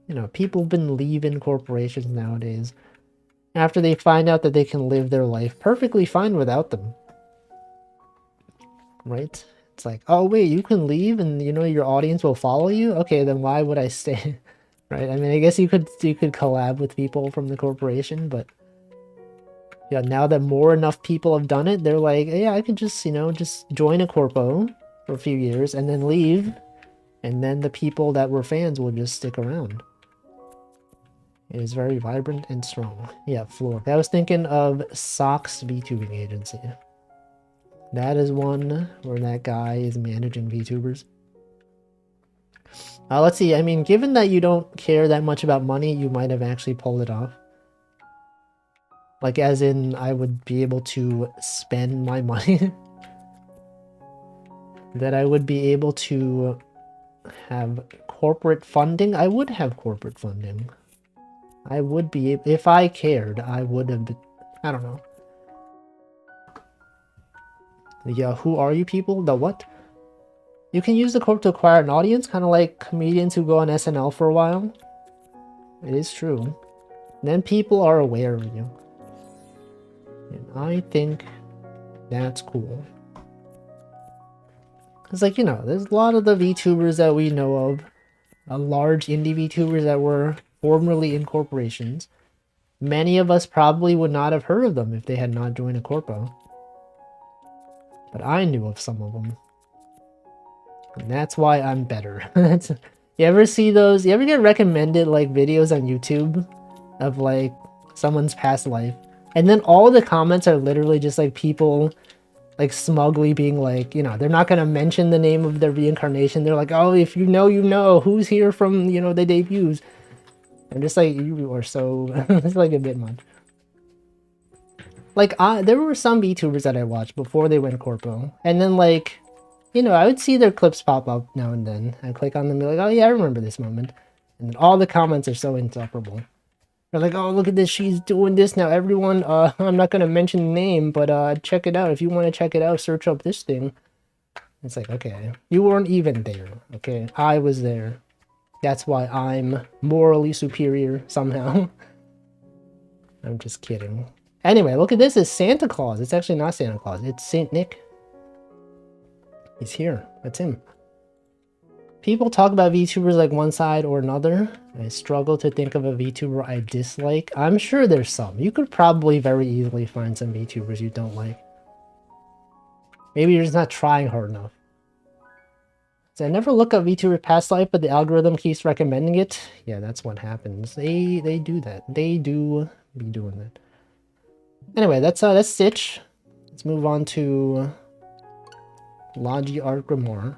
you know, people have been leaving corporations nowadays after they find out that they can live their life perfectly fine without them. Right? It's like, oh wait, you can leave and you know your audience will follow you? Okay, then why would I stay? Right? I mean, I guess you could collab with people from the corporation, but yeah, now that enough people have done it, they're like, yeah, I could just, you know, just join a corpo for a few years and then leave, and then the people that were fans will just stick around. It is very vibrant and strong. Yeah, Floor. I was thinking of Socks VTubing Agency. That is one where that guy is managing VTubers. Let's see. I mean, given that you don't care that much about money, you might have actually pulled it off. Like, as in, I would be able to spend my money. That I would be able to have corporate funding. I would have corporate funding. I would be, if I cared, I would have been, I don't know. Yeah, who are you people? The what? You can use the corp to acquire an audience, kind of like comedians who go on SNL for a while. It is true. Then people are aware of you. And I think that's cool. It's like, you know, there's a lot of the VTubers that we know of, large indie VTubers that were formerly in corporations. Many of us probably would not have heard of them if they had not joined a corpo. But I knew of some of them. And that's why I'm better. You ever see those? You ever get recommended like videos on YouTube of like someone's past life? And then all the comments are literally just like people like smugly being like, you know, they're not going to mention the name of their reincarnation. They're like, oh, if you know, who's here from, you know, the debuts. I'm just like, you are so, it's like a bit much. Like, there were some VTubers that I watched before they went corpo. And then like, you know, I would see their clips pop up now and then. I'd click on them and be like, oh yeah, I remember this moment. And then all the comments are so insufferable. They're like, oh, look at this, she's doing this now. Everyone, I'm not going to mention the name, but check it out. If you want to check it out, search up this thing. It's like, okay, you weren't even there, okay? I was there. That's why I'm morally superior somehow. I'm just kidding. Anyway, look at this, it's Santa Claus. It's actually not Santa Claus, it's Saint Nick. He's here, that's him. People talk about VTubers like one side or another. I struggle to think of a VTuber I dislike. I'm sure there's some. You could probably very easily find some VTubers you don't like. Maybe you're just not trying hard enough. So I never look up VTuber past life, but the algorithm keeps recommending it. Yeah, that's what happens. They do that. They do be doing that. Anyway, that's Stitch. Let's move on to Logiart Grimoire.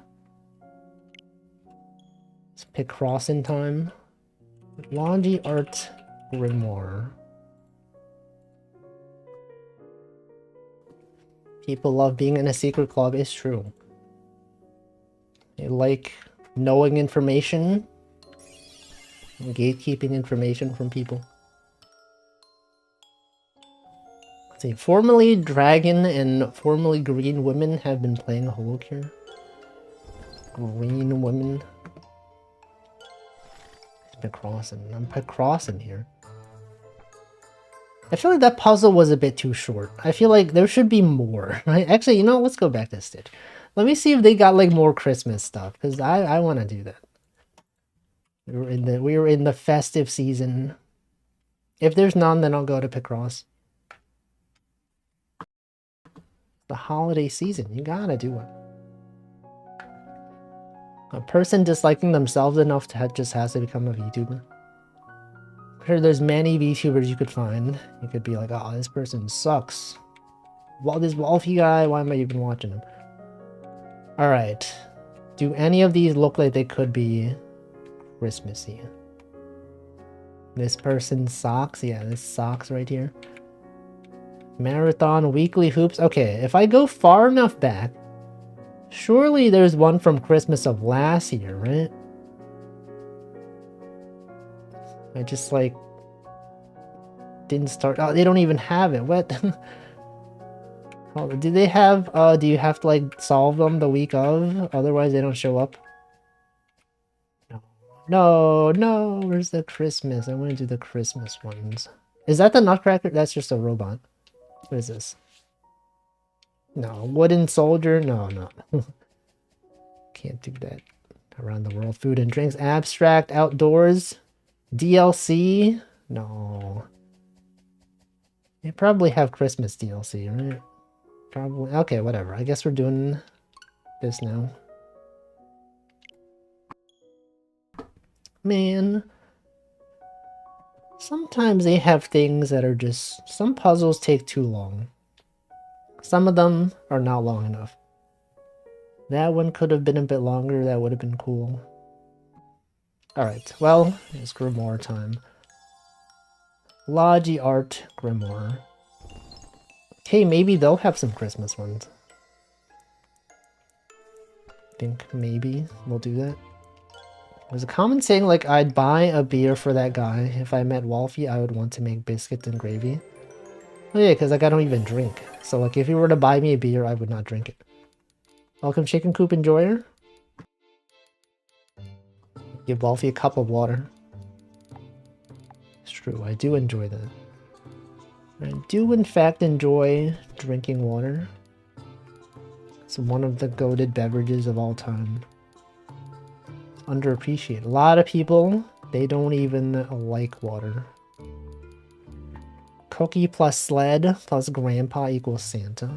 Let's pick crossing time. Logiart Grimoire. People love being in a secret club, it's true. They like knowing information, gatekeeping information from people. Let's see, formerly Dragon and formerly Green Women have been playing Holocure. Green Women. I'm crossing here. I feel like that puzzle was a bit too short. I feel like there should be more, right? Actually, you know, let's go back to Stitch. Let me see if they got like more Christmas stuff, because I want to do that. We were in the festive season. If there's none, then I'll go to Picross. The holiday season, you gotta do it. A person disliking themselves enough to just has to become a VTuber. I'm sure there's many VTubers you could find. You could be like, oh, this person sucks. Well, this Wolfie guy, why am I even watching him? Alright. Do any of these look like they could be Christmassy? This person's socks? Yeah, this socks right here. Marathon, weekly hoops. Okay, if I go far enough back, surely there's one from Christmas of last year, right? I just like didn't start. Oh, they don't even have it. What? Oh, do they have do you have to like solve them the week of? Otherwise they don't show up? No, where's the Christmas? I want to do the Christmas ones. Is that the Nutcracker? That's just a robot. What is this? No, wooden soldier? No. Can't do that. Around the world, food and drinks, abstract, outdoors, DLC? No. They probably have Christmas DLC, right? Probably. Okay, whatever. I guess we're doing this now. Man. Sometimes they have things that are just... Some puzzles take too long. Some of them are not long enough. That one could have been a bit longer. That would have been cool. Alright, well, it's Grimoire time. Logiart Grimoire. Hey, maybe they'll have some Christmas ones. I think maybe we'll do that. There's a common saying like, I'd buy a beer for that guy. If I met Wolfie, I would want to make biscuits and gravy. Oh yeah, because like I don't even drink. So like if you were to buy me a beer, I would not drink it. Welcome Chicken Coop Enjoyer. Give Wolfie a cup of water. It's true, I do enjoy that. I do in fact enjoy drinking water. It's one of the goated beverages of all time. It's underappreciated. A lot of people, they don't even like water. Cookie plus sled plus grandpa equals Santa.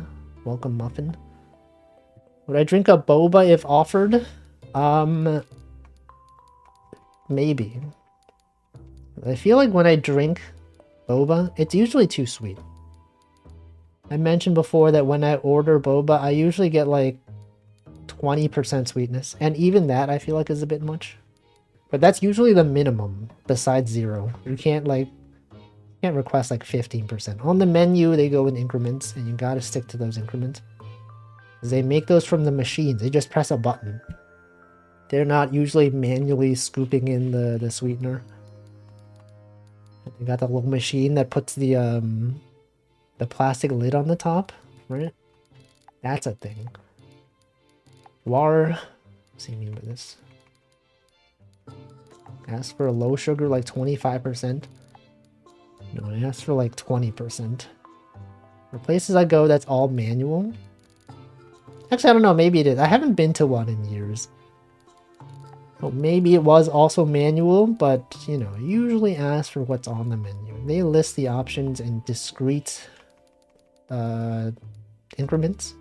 Welcome muffin. Would I drink a boba if offered? Maybe. I feel like when I drink boba, it's usually too sweet. I mentioned before that when I order boba, I usually get like 20% sweetness. And even that I feel like is a bit much. But that's usually the minimum, besides 0. You can't request like 15%. On the menu, they go in increments, and you gotta stick to those increments. They make those from the machines. They just press a button. They're not usually manually scooping in the sweetener. They got the little machine that puts the plastic lid on the top, right? That's a thing. What do you mean by this? Ask for a low sugar, like 25%. No, I asked for like 20%. For places I go, that's all manual. Actually, I don't know. Maybe it is. I haven't been to one in years. Well, maybe it was also manual, but, you know, usually ask for what's on the menu. They list the options in discrete increments.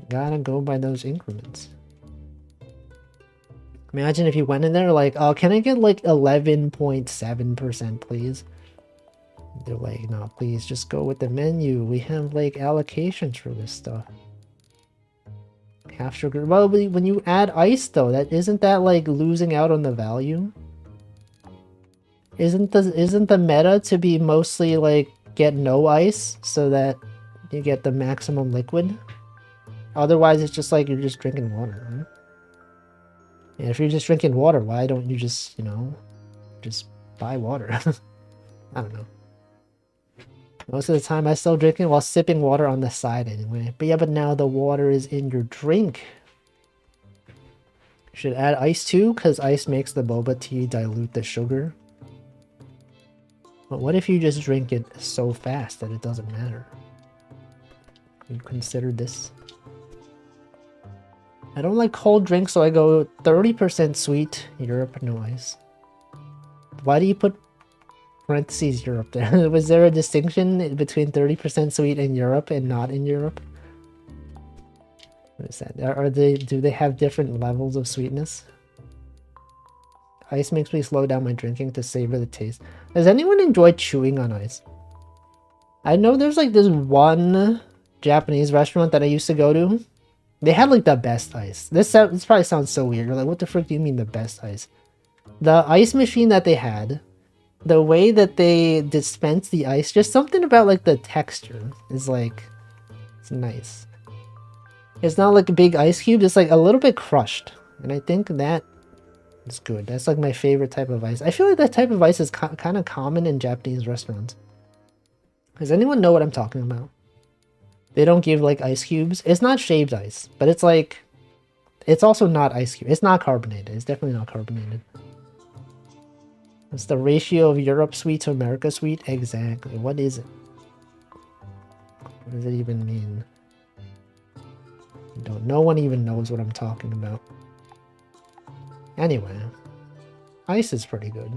Gotta go by those increments. Imagine if you went in there like, oh, can I get like 11.7%, please? They're like, no, please just go with the menu. We have like allocations for this stuff. Half sugar. Well, when you add ice though, isn't that like losing out on the value? Isn't the meta to be mostly like get no ice so that you get the maximum liquid? Otherwise, it's just like you're just drinking water, right? And if you're just drinking water, why don't you just, you know, just buy water? I don't know. Most of the time I still drink it while sipping water on the side anyway. But yeah, but now the water is in your drink. You should add ice too, because ice makes the boba tea dilute the sugar. But what if you just drink it so fast that it doesn't matter? You consider this? I don't like cold drinks, so I go 30% sweet, Europe, no ice. Why do you put parentheses Europe there? Was there a distinction between 30% sweet in Europe and not in Europe? What is that? Do they have different levels of sweetness? Ice makes me slow down my drinking to savor the taste. Does anyone enjoy chewing on ice? I know there's like this one Japanese restaurant that I used to go to. They had like the best ice. This probably sounds so weird. You're like, what the frick do you mean the best ice? The ice machine that they had, the way that they dispense the ice, just something about like the texture is like, it's nice. It's not like a big ice cube, it's like a little bit crushed. And I think that is good. That's like my favorite type of ice. I feel like that type of ice is kind of common in Japanese restaurants. Does anyone know what I'm talking about? They don't give like ice cubes. It's not shaved ice, but it's like, it's also not ice cube. It's not carbonated. It's definitely not carbonated. It's the ratio of Europe sweet to America sweet. Exactly. What is it? What does it even mean? No one even knows what I'm talking about. Anyway, ice is pretty good.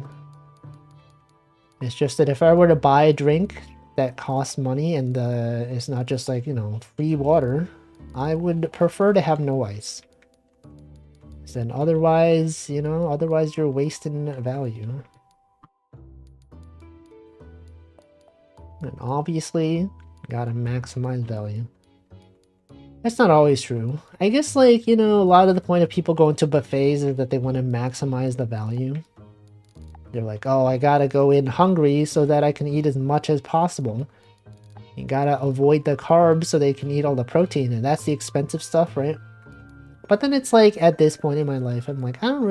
It's just that if I were to buy a drink that costs money and it's not just like, you know, free water, I would prefer to have no ice. Then otherwise, you know, otherwise you're wasting value. And obviously, gotta maximize value. That's not always true. I guess, like, you know, a lot of the point of people going to buffets is that they want to maximize the value. They're like, oh, I gotta go in hungry so that I can eat as much as possible. You gotta avoid the carbs so they can eat all the protein, and that's the expensive stuff, right? But then it's like, at this point in my life, I'm like, I don't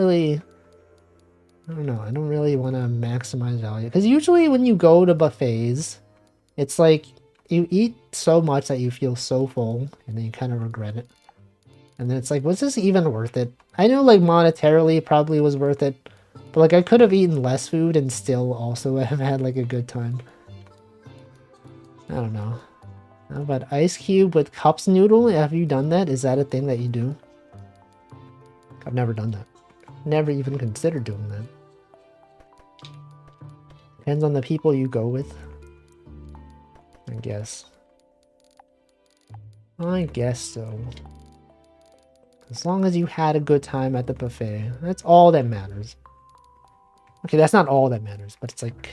know, I don't really want to maximize value. Because usually when you go to buffets, it's like, you eat so much that you feel so full, and then you kind of regret it. And then it's like, was this even worth it? I know, like, monetarily it probably was worth it, but like, I could have eaten less food and still also have had like a good time. I don't know. How about ice cube with cups noodle? Have you done that? Is that a thing that you do? I've never done that. Never even considered doing that. Depends on the people you go with, I guess. I guess so. As long as you had a good time at the buffet, that's all that matters. Okay, that's not all that matters, but it's like,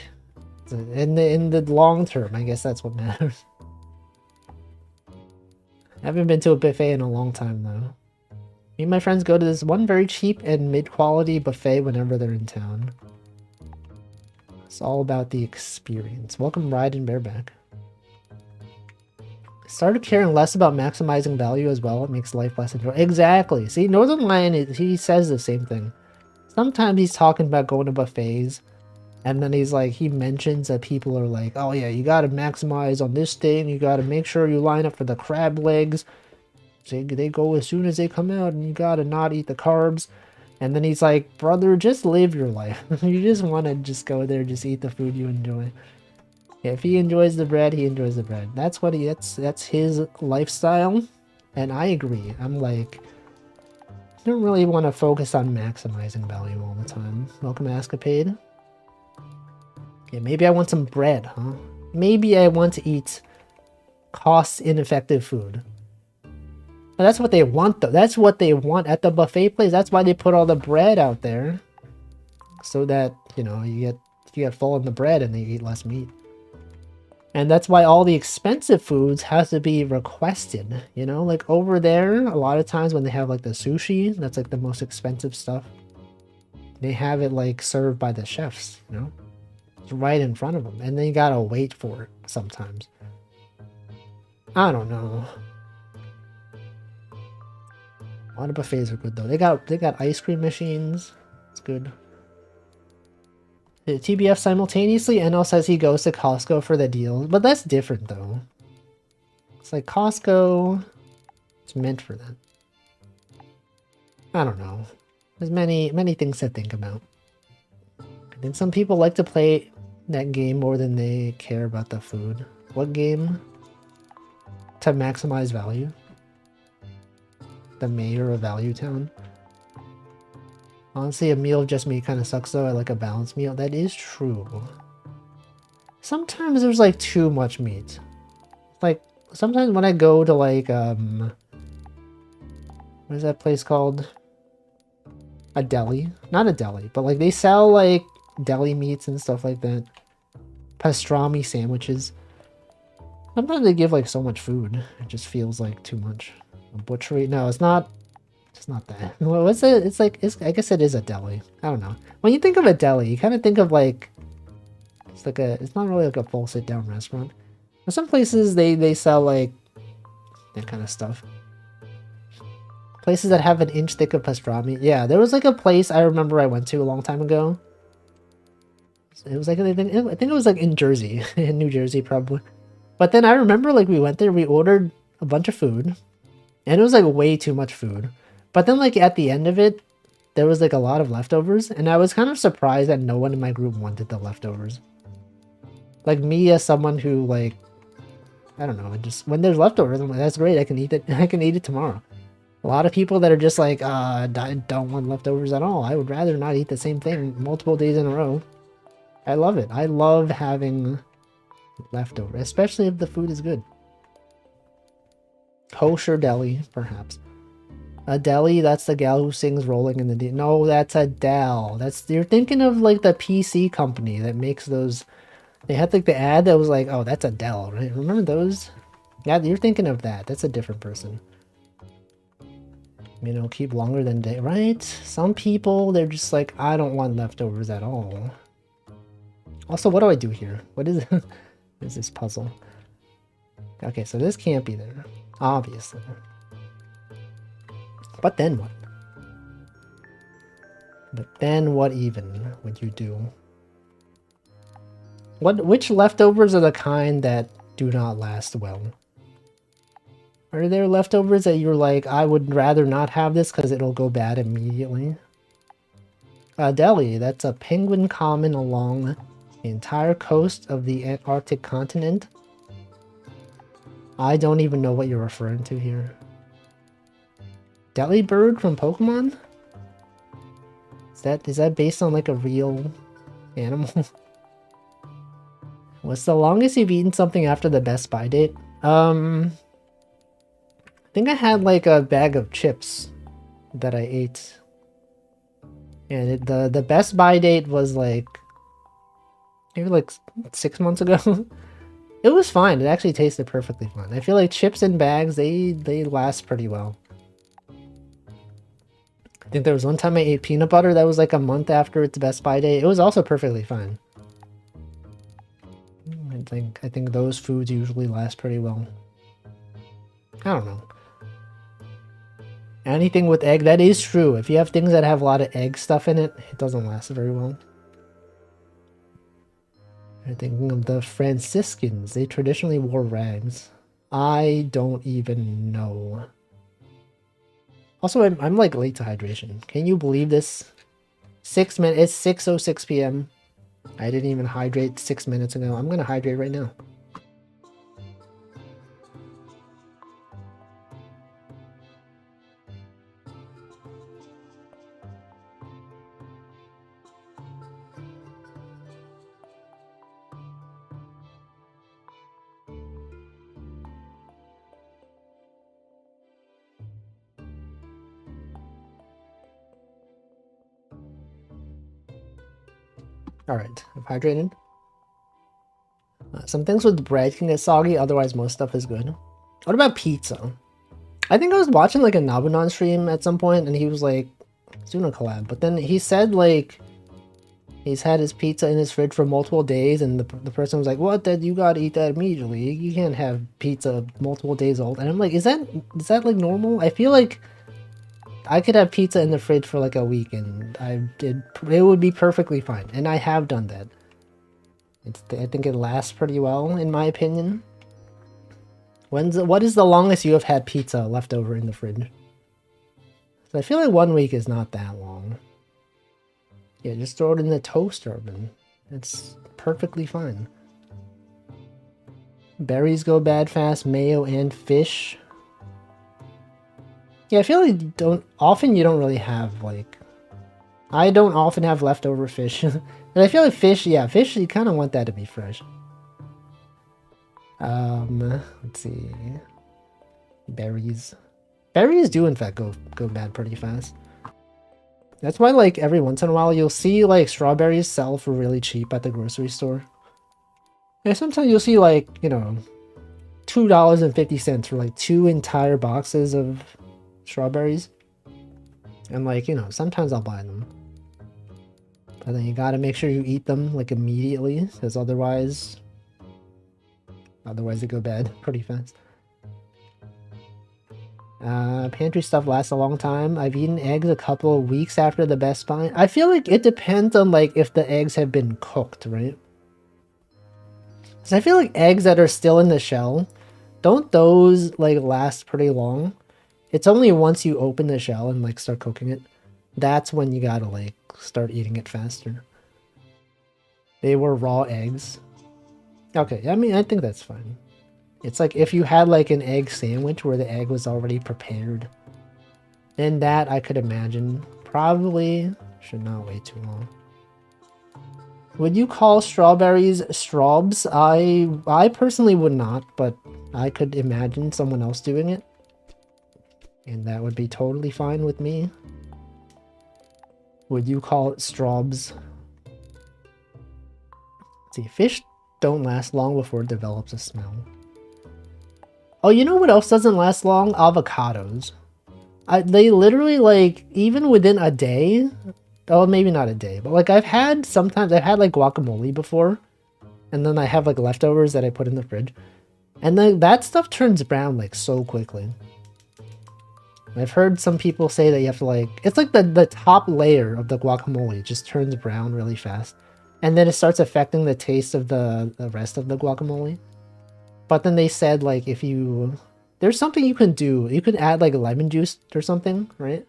in the long term, I guess that's what matters. I haven't been to a buffet in a long time though. Me and my friends go to this one very cheap and mid-quality buffet whenever they're in town. It's all about the experience. Welcome, Ride and Bareback. I started caring less about maximizing value as well. It makes life less enjoyable. Exactly. See, Northern Lion, he says the same thing. Sometimes he's talking about going to buffets, and then he's like, he mentions that people are like, oh yeah, you gotta maximize on this thing. You gotta make sure you line up for the crab legs. They go as soon as they come out, and you gotta not eat the carbs. And then he's like, brother, just live your life. You just want to just go there, just eat the food you enjoy. Yeah, if he enjoys the bread, he enjoys the bread. That's what that's his lifestyle, and I agree. I'm like, I don't really want to focus on maximizing value all the time. Welcome, Escapade. Yeah, maybe I want some bread, huh? Maybe I want to eat cost-ineffective food. But that's what they want, though. That's what they want at the buffet place. That's why they put all the bread out there. So that, you know, you get full on the bread and they eat less meat. And that's why all the expensive foods has to be requested. You know, like over there, a lot of times when they have like the sushi, that's like the most expensive stuff. They have it like served by the chefs, you know? It's right in front of them. And then you gotta wait for it sometimes. I don't know. A lot of buffets are good though. They got ice cream machines. It's good. TBF simultaneously, NL says he goes to Costco for the deals, but that's different though. It's like Costco, it's meant for that. I don't know. There's many things to think about. I think some people like to play that game more than they care about the food. What game? To maximize value. The mayor of Value Town. Honestly, a meal of just meat kind of sucks though. I like a balanced meal. That is true. Sometimes there's like too much meat. Like sometimes when I go to like what is that place called? A deli. Not a deli, but like they sell like deli meats and stuff like that. Pastrami sandwiches. Sometimes they give like so much food. It just feels like too much. A butchery? No, it's not. It's not that. What's it? It's like, I guess it is a deli. I don't know. When you think of a deli, you kind of think of like, it's not really like a full sit-down restaurant. But some places, they sell like, that kind of stuff. Places that have an inch thick of pastrami. Yeah, there was like a place I remember I went to a long time ago. It was like, I think it was like in Jersey, in New Jersey probably. But then I remember like we went there, we ordered a bunch of food. And it was like way too much food. But then like at the end of it, there was like a lot of leftovers. And I was kind of surprised that no one in my group wanted the leftovers. Like me as someone who like, I don't know, just when there's leftovers, I'm like, that's great. I can eat it. I can eat it tomorrow. A lot of people that are just like, I don't want leftovers at all. I would rather not eat the same thing multiple days in a row. I love it. I love having leftovers, especially if the food is good. Kosher deli, perhaps. A deli, that's the gal who sings Rolling in the Deep. No, that's Adele. You're thinking of like the PC company that makes those. They had like the ad that was like, oh, that's Adele, right? Remember those? Yeah, you're thinking of that. That's a different person. You know, keep longer than day, right? Some people, they're just like, I don't want leftovers at all. Also, what do I do here? What is it? What is this puzzle? Okay, so this can't be there, obviously. But then what? But then what even would you do? Which leftovers are the kind that do not last well? Are there leftovers that you're like, I would rather not have this because it'll go bad immediately? Delhi, that's a penguin common along the entire coast of the Antarctic continent. I don't even know what you're referring to here. Delhi bird from Pokemon? Is that based on like a real animal? What's the longest you've eaten something after the Best Buy date? I think I had like a bag of chips that I ate. And the Best Buy date was like maybe like 6 months ago. It was fine. It actually tasted perfectly fine. I feel like chips in bags, they last pretty well. I think there was one time I ate peanut butter that was like a month after its Best Buy date. It was also perfectly fine. I think those foods usually last pretty well. I don't know. Anything with egg, that is true. If you have things that have a lot of egg stuff in it, it doesn't last very well. I'm thinking of the Franciscans. They traditionally wore rags. I don't even know. Also, I'm like late to hydration. Can you believe this? 6 minutes. It's 6:06 p.m. I didn't even hydrate 6 minutes ago. I'm gonna hydrate right now. Alright, I've hydrated. Some things with bread can get soggy, otherwise most stuff is good. What about pizza? I think I was watching like a Nabunon stream at some point and he was like, he's doing a collab, but then he said like, he's had his pizza in his fridge for multiple days and the person was like, what, that you gotta eat that immediately. You can't have pizza multiple days old. And I'm like, is that like normal? I feel like I could have pizza in the fridge for like a week and it would be perfectly fine. And I have done that. I think it lasts pretty well, in my opinion. What is the longest you have had pizza left over in the fridge? So I feel like 1 week is not that long. Yeah, just throw it in the toaster oven. It's perfectly fine. Berries go bad fast, mayo and fish. Yeah, I feel like you don't really have like, I don't often have leftover fish. And I feel like fish, yeah, fish, you kind of want that to be fresh. Let's see. Berries. Berries do in fact go bad pretty fast. That's why like every once in a while you'll see like strawberries sell for really cheap at the grocery store. Yeah, sometimes you'll see like, you know, $2.50 for like 2 entire boxes of strawberries. And like, you know, sometimes I'll buy them. But then you gotta make sure you eat them like immediately, because otherwise they go bad pretty fast. Pantry stuff lasts a long time. I've eaten eggs a couple of weeks after the Best Buy. I feel like it depends on like if the eggs have been cooked, right? So I feel like eggs that are still in the shell, don't those like last pretty long? It's only once you open the shell and like start cooking it, that's when you gotta like start eating it faster. They were raw eggs. Okay, I mean, I think that's fine. It's like if you had like an egg sandwich where the egg was already prepared, then that I could imagine probably should not wait too long. Would you call strawberries straubs? I personally would not, but I could imagine someone else doing it. And that would be totally fine with me. Would you call it straubs? Let's see, fish don't last long before it develops a smell. Oh, you know what else doesn't last long? Avocados. They literally, like, even within a day, oh, maybe not a day, but like I've had like guacamole before, and then I have like leftovers that I put in the fridge. And then that stuff turns brown like so quickly. I've heard some people say that you have to like, it's like the top layer of the guacamole just turns brown really fast. And then it starts affecting the taste of the rest of the guacamole. But then they said like if you, there's something you can do. You can add like lemon juice or something, right?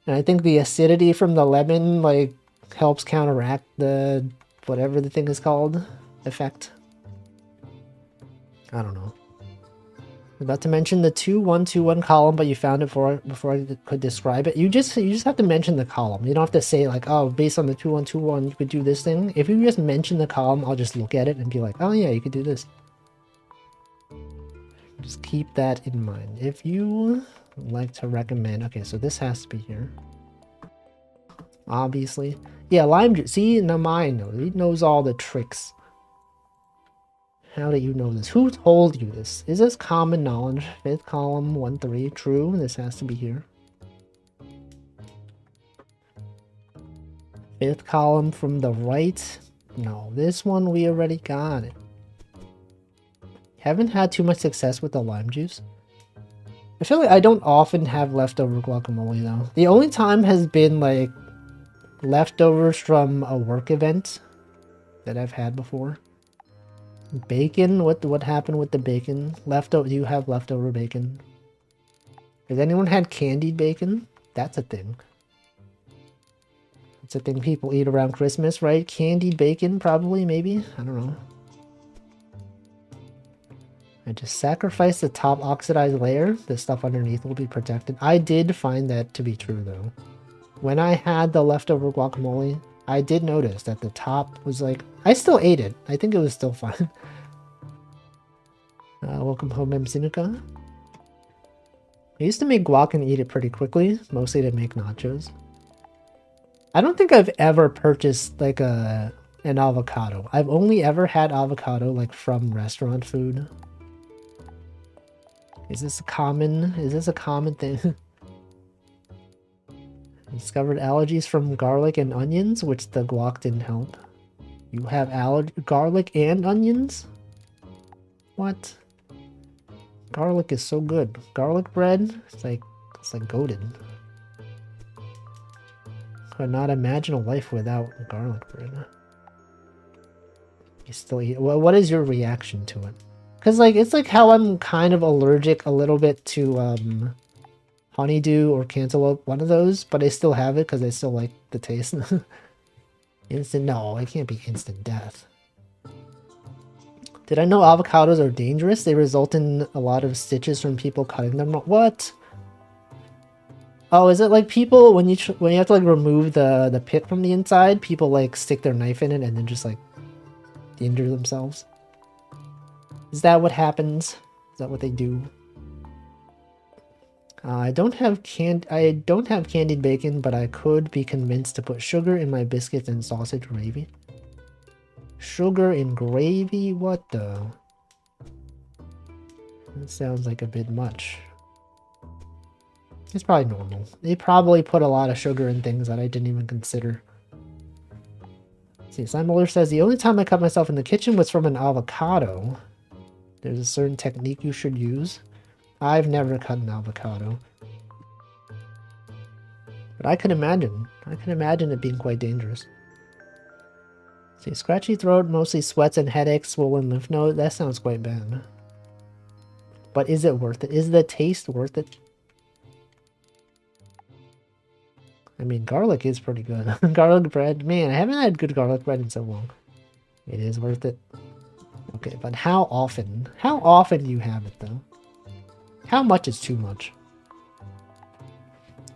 And I think the acidity from the lemon like helps counteract the, whatever the thing is called, effect. I don't know. About to mention the 2121 column, but you found it before I could describe it. You just have to mention the column. You don't have to say like, oh, based on the 2121, you could do this thing. If you just mention the column, I'll just look at it and be like, oh yeah, you could do this. Just keep that in mind. If you like to recommend, okay, so this has to be here. Obviously, yeah, lime juice. See, now mine knows. He knows all the tricks. How do you know this? Who told you this? Is this common knowledge? 5th column, 1-3. True, this has to be here. 5th column from the right. No, this one we already got it. Haven't had too much success with the lime juice. I feel like I don't often have leftover guacamole though. The only time has been like leftovers from a work event that I've had before. Bacon? What happened with the bacon? Leftover? Do you have leftover bacon? Has anyone had candied bacon? That's a thing. It's a thing people eat around Christmas, right? Candied bacon, probably, maybe? I don't know. I just sacrificed the top oxidized layer. The stuff underneath will be protected. I did find that to be true, though. When I had the leftover guacamole, I did notice that the top was like... I still ate it. I think it was still fine. Welcome home, Sinuka. I used to make guac and eat it pretty quickly, mostly to make nachos. I don't think I've ever purchased like an avocado. I've only ever had avocado like from restaurant food. Is this a common thing? Discovered allergies from garlic and onions, which the guac didn't help. You have garlic and onions? What? Garlic is so good. Garlic bread? It's like goated. Could not imagine a life without garlic bread. You still eat. What is your reaction to it? Because like it's like how I'm kind of allergic a little bit to honeydew or cantaloupe, one of those, but I still have it because I still like the taste. Instant? No, it can't be instant death. Did I know avocados are dangerous? They result in a lot of stitches from people cutting them. What? Oh, is it like people when you have to like remove the pit from the inside, people like stick their knife in it and then just like injure themselves? Is that what happens? Is that what they do? I don't have candied bacon, but I could be convinced to put sugar in my biscuits and sausage gravy. Sugar in gravy? What the? That sounds like a bit much. It's probably normal. They probably put a lot of sugar in things that I didn't even consider. See, Simon Muller says, the only time I cut myself in the kitchen was from an avocado. There's a certain technique you should use. I've never cut an avocado. But I can imagine. It being quite dangerous. See, scratchy throat, mostly sweats and headaches, swollen lymph node. That sounds quite bad. But is it worth it? Is the taste worth it? I mean, garlic is pretty good. Garlic bread. Man, I haven't had good garlic bread in so long. It is worth it. Okay, but how often? How often do you have it, though? How much is too much?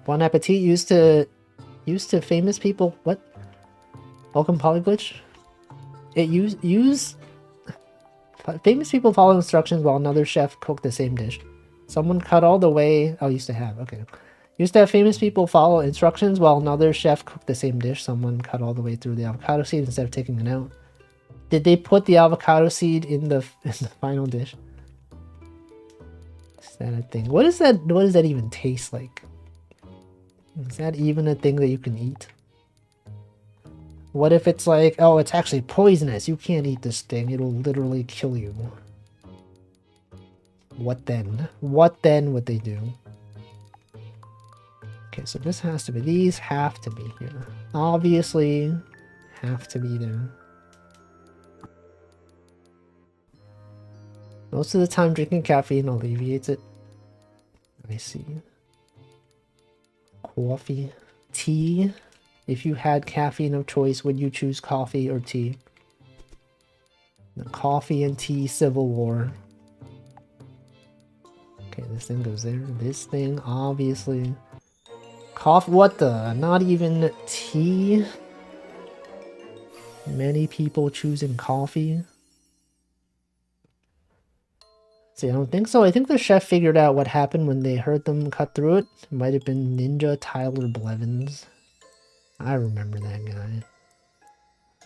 Bon appetit used to famous people. What? Welcome Polyglitch. Famous people follow instructions while another chef cooked the same dish. Someone cut all the way. Oh, used to have. Okay. Used to have famous people follow instructions while another chef cooked the same dish. Someone cut all the way through the avocado seed instead of taking it out. Did they put the avocado seed in the final dish? Is that a thing? What does that even taste like? Is that even a thing that you can eat? What if it's like, oh, it's actually poisonous. You can't eat this thing. It'll literally kill you. What then? What then would they do? Okay, so this has to be... These have to be here. Obviously, have to be there. Most of the time, drinking caffeine alleviates it. I see. Coffee. Tea. If you had caffeine of choice, would you choose coffee or tea? The coffee and tea civil war. Okay, this thing goes there. This thing, obviously. Coffee, what the? Not even tea? Many people choosing coffee? See, I don't think so. I think the chef figured out what happened when they heard them cut through it. It might have been Ninja Tyler Blevins. I remember that guy.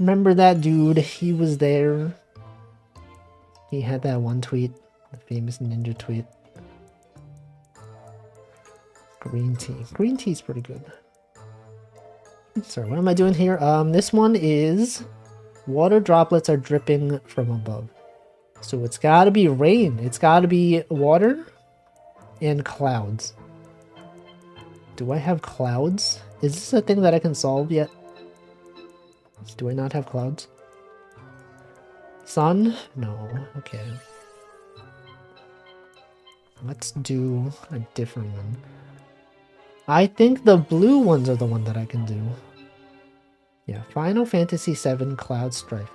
Remember that dude? He was there. He had that one tweet. The famous ninja tweet. Green tea. Green tea's pretty good. Sorry, what am I doing here? This one is... Water droplets are dripping from above. So it's gotta be rain. It's gotta be water and clouds. Do I have clouds? Is this a thing that I can solve yet? Do I not have clouds? Sun? No. Okay. Let's do a different one. I think the blue ones are the one that I can do. Yeah, Final Fantasy VII Cloud Strife.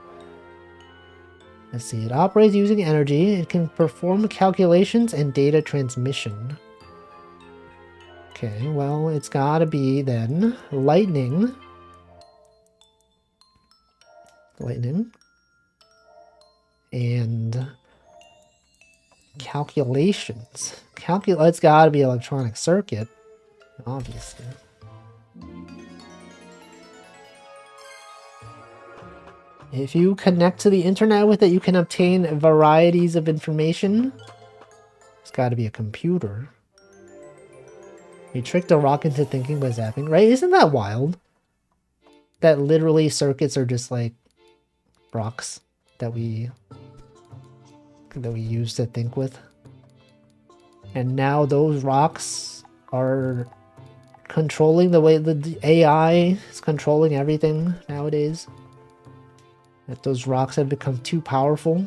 Let's see, it operates using energy. It can perform calculations and data transmission. Okay, well, it's gotta be then lightning. Lightning. And calculations. It's gotta be electronic circuit, obviously. If you connect to the internet with it, you can obtain varieties of information. It's got to be a computer. You tricked a rock into thinking by zapping, right? Isn't that wild? That literally circuits are just like rocks that we use to think with. And now those rocks are controlling the way the AI is controlling everything nowadays. That those rocks have become too powerful.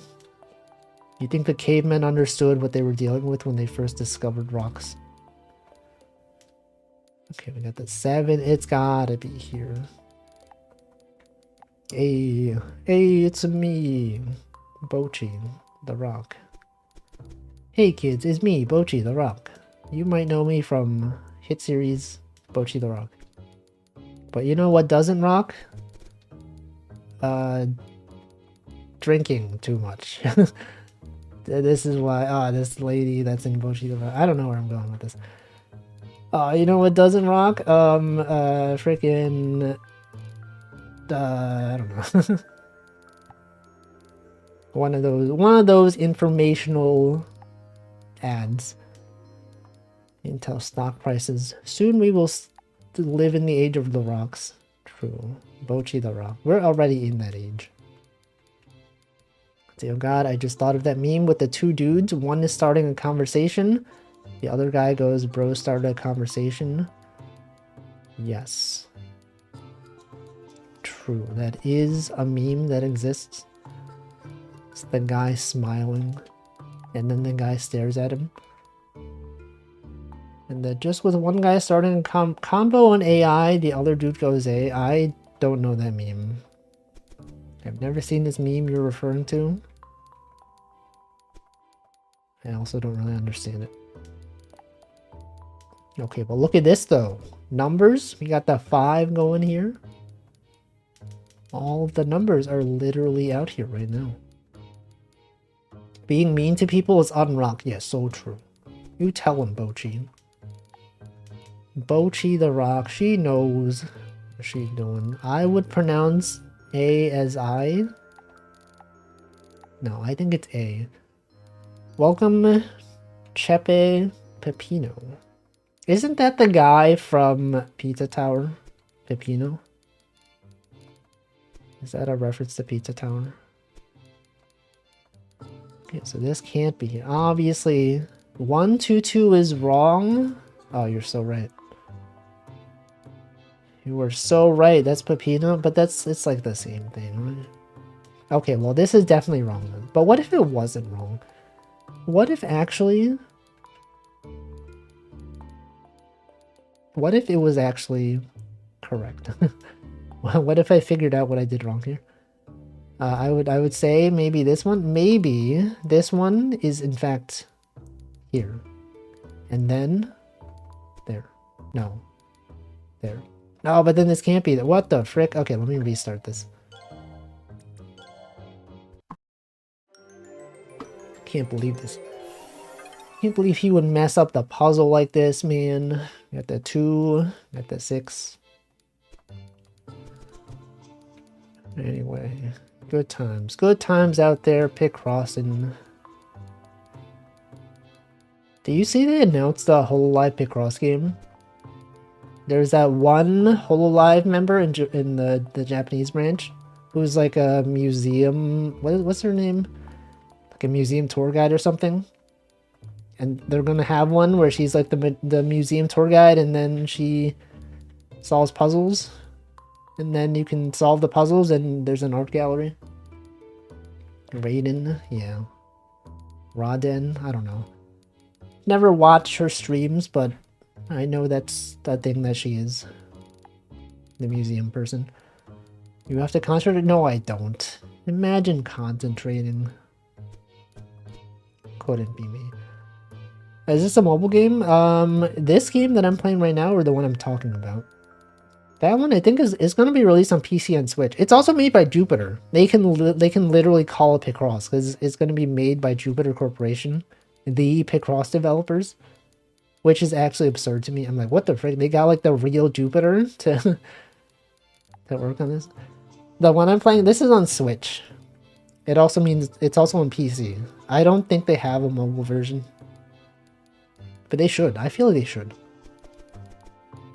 You think the cavemen understood what they were dealing with when they first discovered rocks? Okay, we got the 7. It's gotta be here. Hey, it's me, Bochi, the Rock. Hey kids, it's me, Bochi, the Rock. You might know me from hit series Bochi the Rock. But you know what doesn't rock? Drinking too much. This is why, this lady that's in Bochi the Rock. I don't know where I'm going with this. You know what doesn't rock? Freaking... I don't know. one of those informational ads. Intel stock prices. Soon we will live in the age of the rocks. True. Bochi the Rock. We're already in that age. Oh god, I just thought of that meme with the two dudes. One is starting a conversation. The other guy goes, bro started a conversation. Yes. True. That is a meme that exists. It's the guy smiling. And then the guy stares at him. And that just with one guy starting a combo on AI, the other dude goes A. I don't know that meme. I've never seen this meme you're referring to. I also don't really understand it. Okay, but look at this though. Numbers, we got the 5 going here. All of the numbers are literally out here right now. Being mean to people is unrock. Yes, so true. You tell him, Bochi. Bochi the Rock, she knows what she's doing. I would pronounce A as I. No, I think it's A. Welcome, Chepe Pepino. Isn't that the guy from Pizza Tower? Pepino? Is that a reference to Pizza Tower? Okay, so this can't be here. Obviously, 122 is wrong. Oh, you're so right. You were so right. That's Pepino, but it's like the same thing, right? Okay, well, this is definitely wrong then. But what if it wasn't wrong? What if actually... What if it was actually correct? What if I figured out what I did wrong here? I would say maybe this one. Maybe this one is in fact here. And then there. No. There. No, but then this can't be. What the frick? Okay, let me restart this. Can't believe this. Can't believe he would mess up the puzzle like this, man. Got the 2, got the 6. Anyway, good times. Good times out there, Picrossing. Do you see they announced the Hololive Picross game? There's that one Hololive member in the Japanese branch who's like a museum... What's her name? Like a museum tour guide or something? And they're gonna have one where she's like the museum tour guide, and then she solves puzzles, and then you can solve the puzzles, and there's an art gallery. Raiden, yeah. Raden, I don't know. Never watched her streams, but I know that's the thing that she is. The museum person. You have to concentrate? No, I don't. Imagine concentrating. Couldn't be me. Is this a mobile game? This game that I'm playing right now, or the one I'm talking about? That one I think is going to be released on PC and Switch. It's also made by Jupiter. They can literally call it Picross because it's going to be made by Jupiter Corporation, the Picross developers, which is actually absurd to me. I'm like, what the frick? They got like the real Jupiter to to work on this. The one I'm playing, this is on Switch. It also means it's also on PC. I don't think they have a mobile version. But they should. I feel like they should.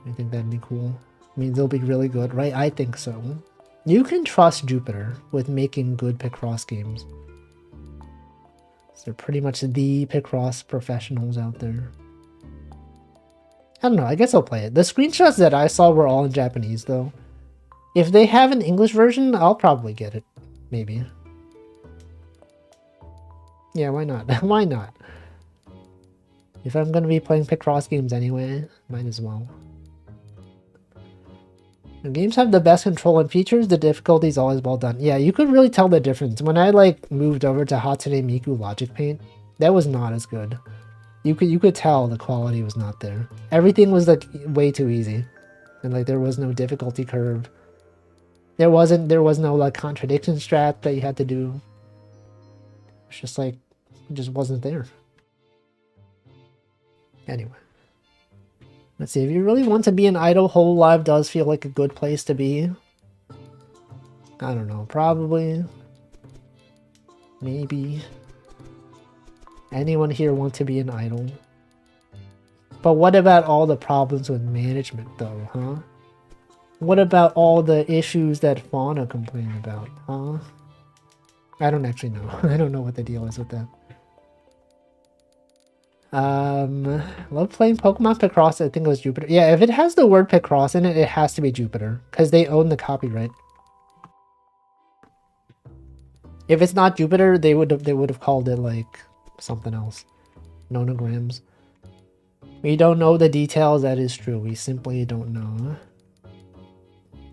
I think that'd be cool. I mean, they'll be really good, right? I think so. You can trust Jupiter with making good Picross games. So they're pretty much the Picross professionals out there. I don't know. I guess I'll play it. The screenshots that I saw were all in Japanese, though. If they have an English version, I'll probably get it. Maybe. Yeah, why not? Why not? If I'm going to be playing Picross games anyway, might as well. When games have the best control and features, the difficulty is always well done. Yeah, you could really tell the difference. When I like moved over to Hatsune Miku Logic Paint, that was not as good. You could tell the quality was not there. Everything was like way too easy. And like there was no difficulty curve. There was no like contradiction strat that you had to do. It's just like it just wasn't there. Anyway. Let's see, if you really want to be an idol, Hololive does feel like a good place to be. I don't know, probably. Maybe. Anyone here want to be an idol? But what about all the problems with management though, huh? What about all the issues that Fauna complained about, huh? I don't actually know. I don't know what the deal is with that. Love playing Pokemon Picross. I think it was Jupiter. Yeah, if it has the word Picross in it, it has to be Jupiter because they own the copyright. If it's not Jupiter, they would have called it like something else. Nonograms. We don't know the details. That is true. We simply don't know.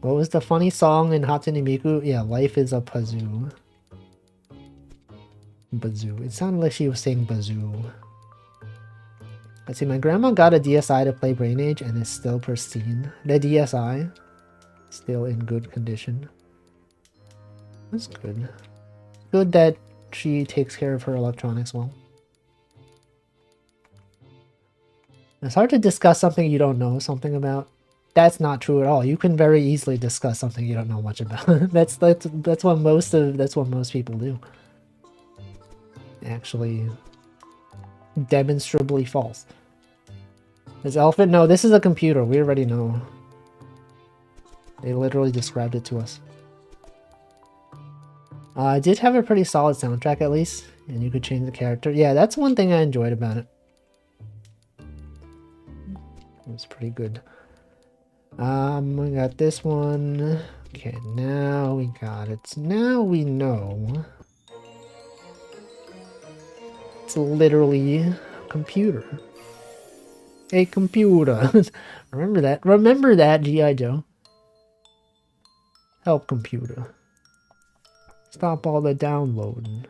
What was the funny song in Hatsune Miku? Yeah, life is a Pazoo. Bazoo. It sounded like she was saying bazoo. Let's see, my grandma got a DSi to play Brain Age and is still pristine. The DSi, still in good condition. That's good. Good that she takes care of her electronics well. It's hard to discuss something you don't know something about. That's not true at all. You can very easily discuss something you don't know much about. that's what most people do. Actually, demonstrably false. Is elephant? No, this is a computer. We already know. They literally described it to us. It did have a pretty solid soundtrack at least. And you could change the character. Yeah, that's one thing I enjoyed about it. It was pretty good. We got this one. Okay, now we got it. Now we know. It's literally a computer. A computer. Remember that. Remember that, G.I. Joe. Help computer. Stop all the downloading.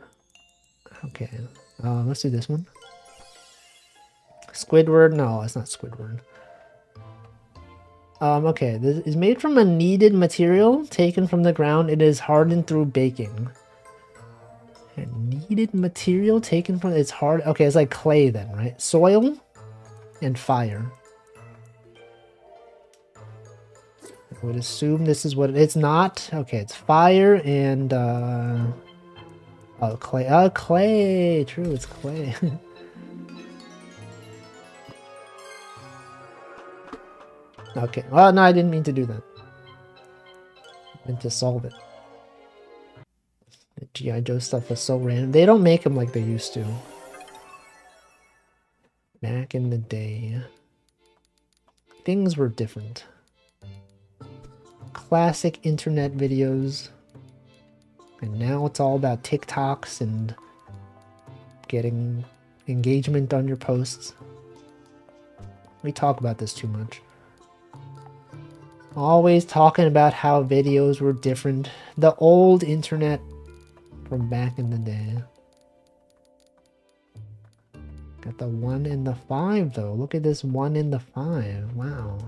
Okay. Let's do this one. Squidward? No, it's not Squidward. Okay. This is made from a kneaded material taken from the ground. It is hardened through baking. A kneaded material taken from... It's hard... Okay, it's like clay then, right? Soil and fire. I would assume this is what... It's not. Okay, it's fire and... Oh, clay. Oh, clay! True, it's clay. Okay. Well, no, I didn't mean to do that. I meant to solve it. The G.I. Joe stuff is so random. They don't make them like they used to. Back in the day, things were different. Classic internet videos. And now it's all about TikToks and getting engagement on your posts. We talk about this too much. Always talking about how videos were different. The old internet from back in the day. Got the 1 and the 5 though. Look at this 1 and the 5. Wow.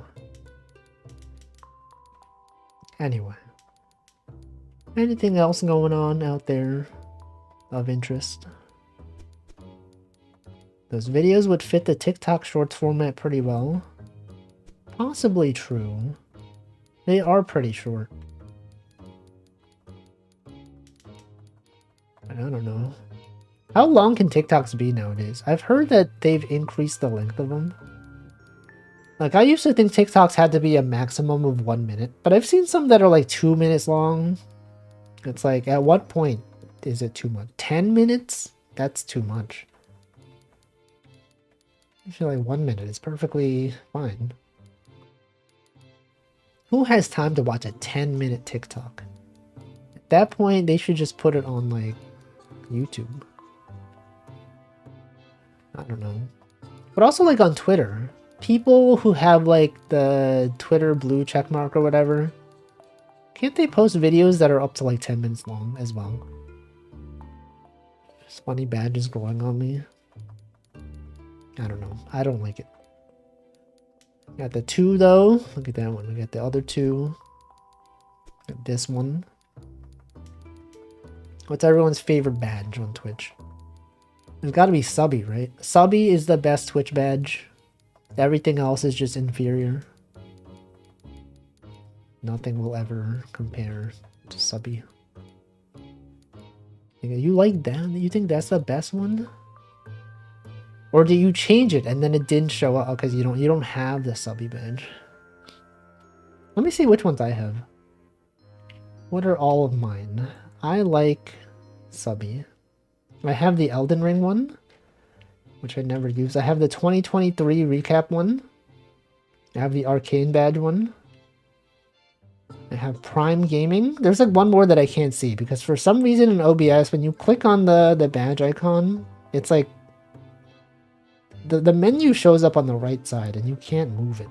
Anyway. Anything else going on out there of interest? Those videos would fit the TikTok Shorts format pretty well. Possibly true. They are pretty short. I don't know. How long can TikToks be nowadays? I've heard that they've increased the length of them. Like, I used to think TikToks had to be a maximum of 1 minute, but I've seen some that are like 2 minutes long. It's like, at what point is it too much? 10 minutes? That's too much. I feel like 1 minute is perfectly fine. Who has time to watch a 10-minute TikTok? At that point, they should just put it on, like, YouTube. I don't know. But also, like, on Twitter. People who have, like, the Twitter blue checkmark or whatever, can't they post videos that are up to, like, 10 minutes long as well? There's funny badges growing on me. I don't know. I don't like it. Got the 2 though. Look at that one. We got the other 2. Got this one. What's everyone's favorite badge on Twitch? It's got to be Subby, right? Subby is the best Twitch badge. Everything else is just inferior. Nothing will ever compare to Subby. You like that? You think that's the best one? Or do you change it and then it didn't show up because you don't have the Subby badge? Let me see which ones I have. What are all of mine? I like Subby. I have the Elden Ring one, which I never use. I have the 2023 recap one. I have the Arcane badge one. I have Prime Gaming. There's like one more that I can't see because for some reason in OBS, when you click on the badge icon, it's like the menu shows up on the right side and you can't move it.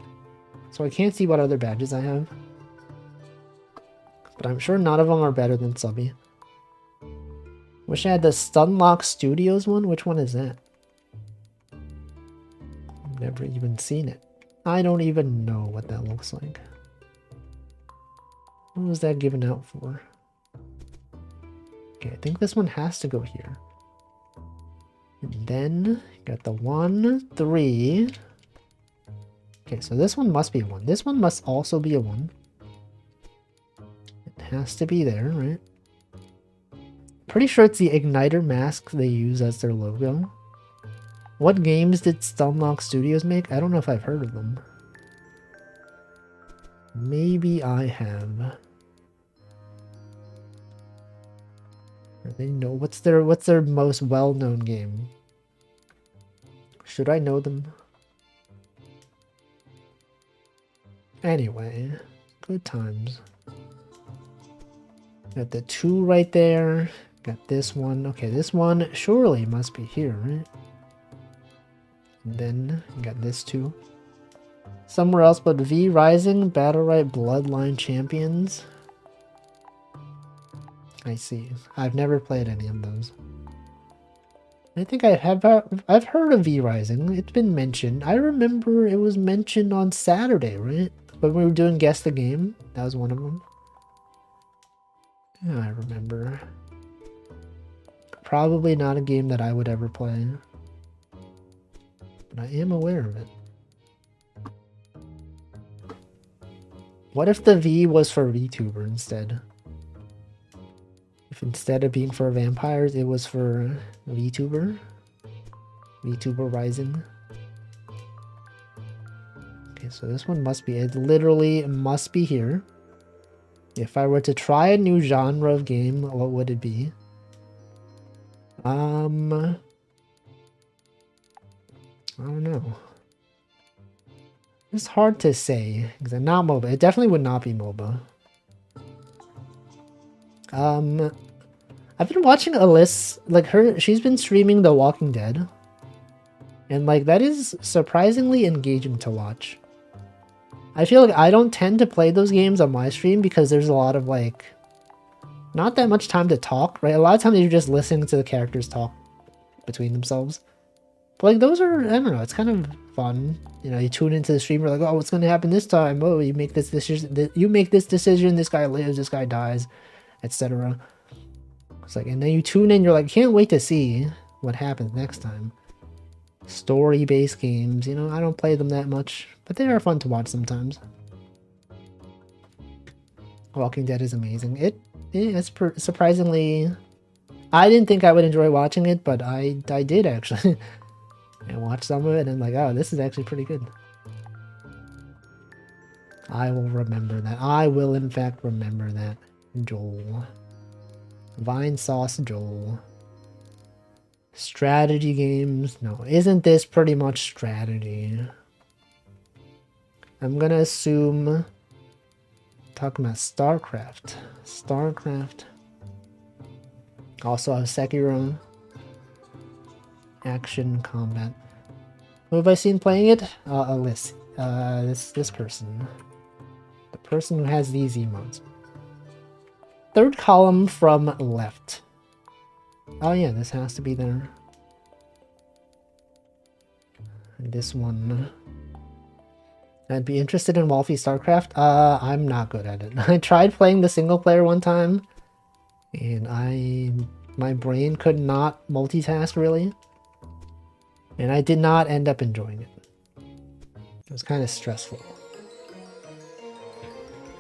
So I can't see what other badges I have. But I'm sure none of them are better than Subby. Wish I had the Stunlock Studios one. Which one is that? I've never even seen it. I don't even know what that looks like. What was that given out for? Okay, I think this one has to go here. And then you got the 1, 3. Okay, so this one must be a 1. This one must also be a 1. It has to be there, right? Pretty sure it's the Igniter mask they use as their logo. What games did Stunlock Studios make? I don't know if I've heard of them. Maybe I have. They know what's their most well-known game? Should I know them? Anyway, good times. Got the 2 right there. Got this one. Okay, this one surely must be here, right? And then got this 2. Somewhere else but V Rising, Battle Right Bloodline Champions. I see. I've never played any of those. I think I've heard of V Rising. It's been mentioned. I remember it was mentioned on Saturday, right? When we were doing Guess the Game. That was one of them. Yeah, I remember. Probably not a game that I would ever play. But I am aware of it. What if the V was for VTuber instead? If instead of being for vampires, it was for VTuber? VTuber Rising? Okay, so this one must be, it literally must be here. If I were to try a new genre of game, what would it be? I don't know. It's hard to say, because I'm not MOBA. It definitely would not be MOBA. I've been watching Alyss, like she's been streaming The Walking Dead. And like, that is surprisingly engaging to watch. I feel like I don't tend to play those games on my stream because there's a lot of like, not that much time to talk, right? A lot of times you're just listening to the characters talk between themselves. But like those are, I don't know, it's kind of fun. You know, you tune into the stream, you're like, oh, what's going to happen this time? Oh, you make this decision, this guy lives, this guy dies, etc. It's like, and then you tune in, you're like, can't wait to see what happens next time. Story-based games, you know, I don't play them that much, but they are fun to watch sometimes. Walking Dead is amazing. It's surprisingly, I didn't think I would enjoy watching it, but I did actually. I watched some of it and I'm like, oh, this is actually pretty good. I will remember that. I will in fact remember that. Joel. Vine Sauce Joel. Strategy games. No, isn't this pretty much strategy? I'm gonna assume... Talking about StarCraft. StarCraft. Also have Sekiro. Action combat. Who have I seen playing it? Alyss. This person. The person who has these emotes. Third column from left. Oh yeah, this has to be there. And this one. I'd be interested in Wolfie StarCraft. I'm not good at it. I tried playing the single player one time. And my brain could not multitask really. And I did not end up enjoying it. It was kind of stressful.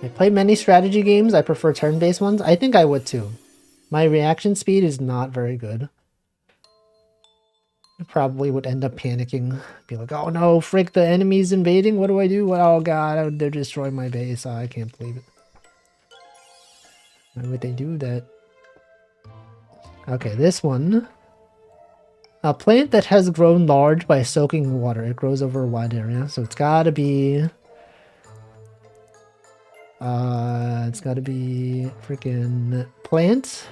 I play many strategy games. I prefer turn-based ones. I think I would too. My reaction speed is not very good. I probably would end up panicking. Be like, oh no, frick, the enemy's invading. What do I do? Oh god, they're destroying my base. Oh, I can't believe it. Why would they do that? Okay, this one. A plant that has grown large by soaking water. It grows over a wide area, so it's gotta be... it's gotta be freaking plant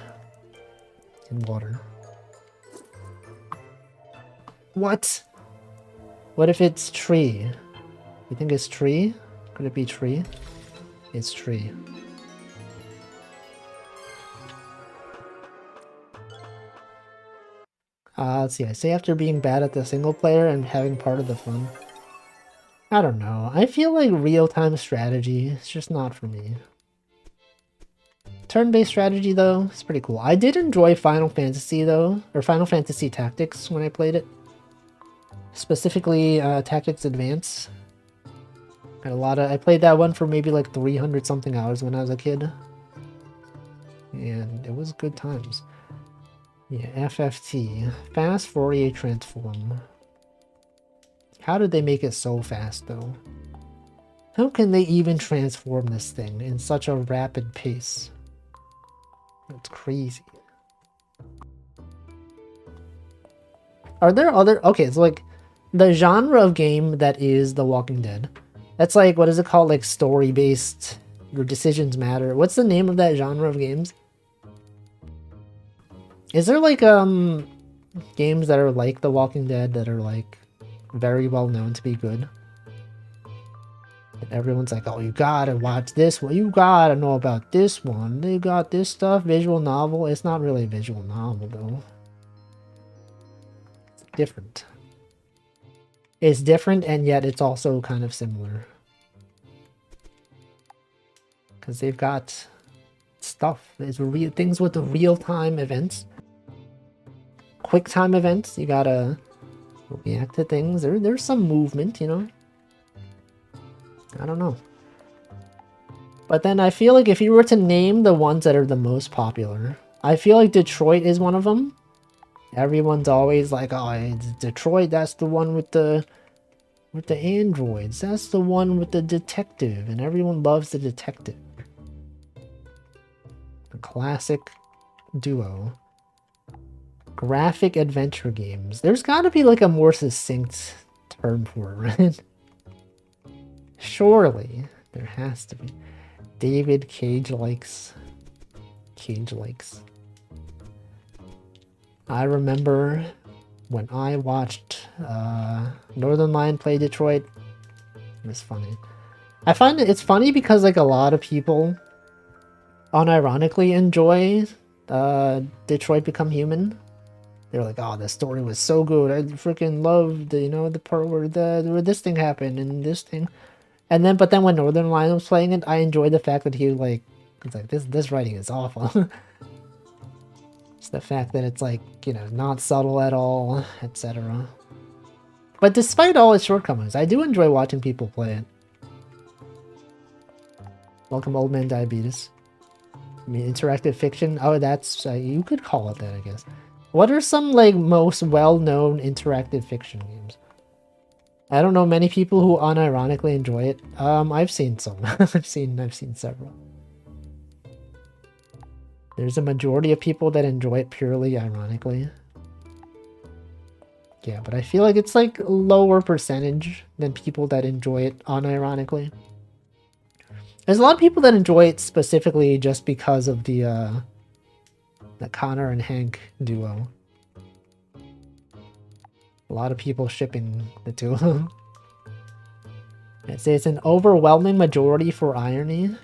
and water. What? What if it's tree? You think it's tree? Could it be tree? It's tree. Let's see. I say after being bad at the single player and having part of the fun. I don't know. I feel like real-time strategy is just not for me. Turn-based strategy, though, it's pretty cool. I did enjoy Final Fantasy, though, or Final Fantasy Tactics when I played it. Specifically, Tactics Advance. Got a lot of... I played that one for maybe like 300-something hours when I was a kid. And it was good times. Yeah, FFT. Fast Fourier Transform. How did they make it so fast, though? How can they even transform this thing in such a rapid pace? That's crazy. Are there other... Okay, so like the genre of game that is The Walking Dead. That's like, what is it called? Like story-based, your decisions matter. What's the name of that genre of games? Is there like games that are like The Walking Dead that are like very well known to be good? And everyone's like, oh, you gotta watch this one. You gotta know about this one. They got this stuff, visual novel. It's not really a visual novel though. It's different. It's different, and yet it's also kind of similar. Because they've got stuff. There's real things with the real-time events. Quick time events. You gotta react to things. There's some movement, you know? I don't know. But then I feel like if you were to name the ones that are the most popular, I feel like Detroit is one of them. Everyone's always like, oh, it's Detroit, that's the one with the androids. That's the one with the detective. And everyone loves the detective. The classic duo. Graphic adventure games. There's gotta be like a more succinct term for it, right? Surely. There has to be. David Cage likes. I remember when I watched Northern Lion play Detroit. It was funny. I find it's funny because like a lot of people unironically enjoy Detroit Become Human. They're like, oh, the story was so good. I freaking loved the, you know, the part where this thing happened and this thing. And then, but then when Northern Lion was playing it, I enjoyed the fact that he's like, this writing is awful. It's the fact that it's like, you know, not subtle at all, etc. But despite all its shortcomings, I do enjoy watching people play it. Welcome, Old Man Diabetes. I mean, interactive fiction. Oh, that's you could call it that, I guess. What are some like most well-known interactive fiction games? I don't know many people who unironically enjoy it. I've seen some. I've seen several. There's a majority of people that enjoy it purely ironically. Yeah, but I feel like it's like a lower percentage than people that enjoy it unironically. There's a lot of people that enjoy it specifically just because of the Connor and Hank duo. A lot of people shipping the two of them. I'd say it's an overwhelming majority for irony.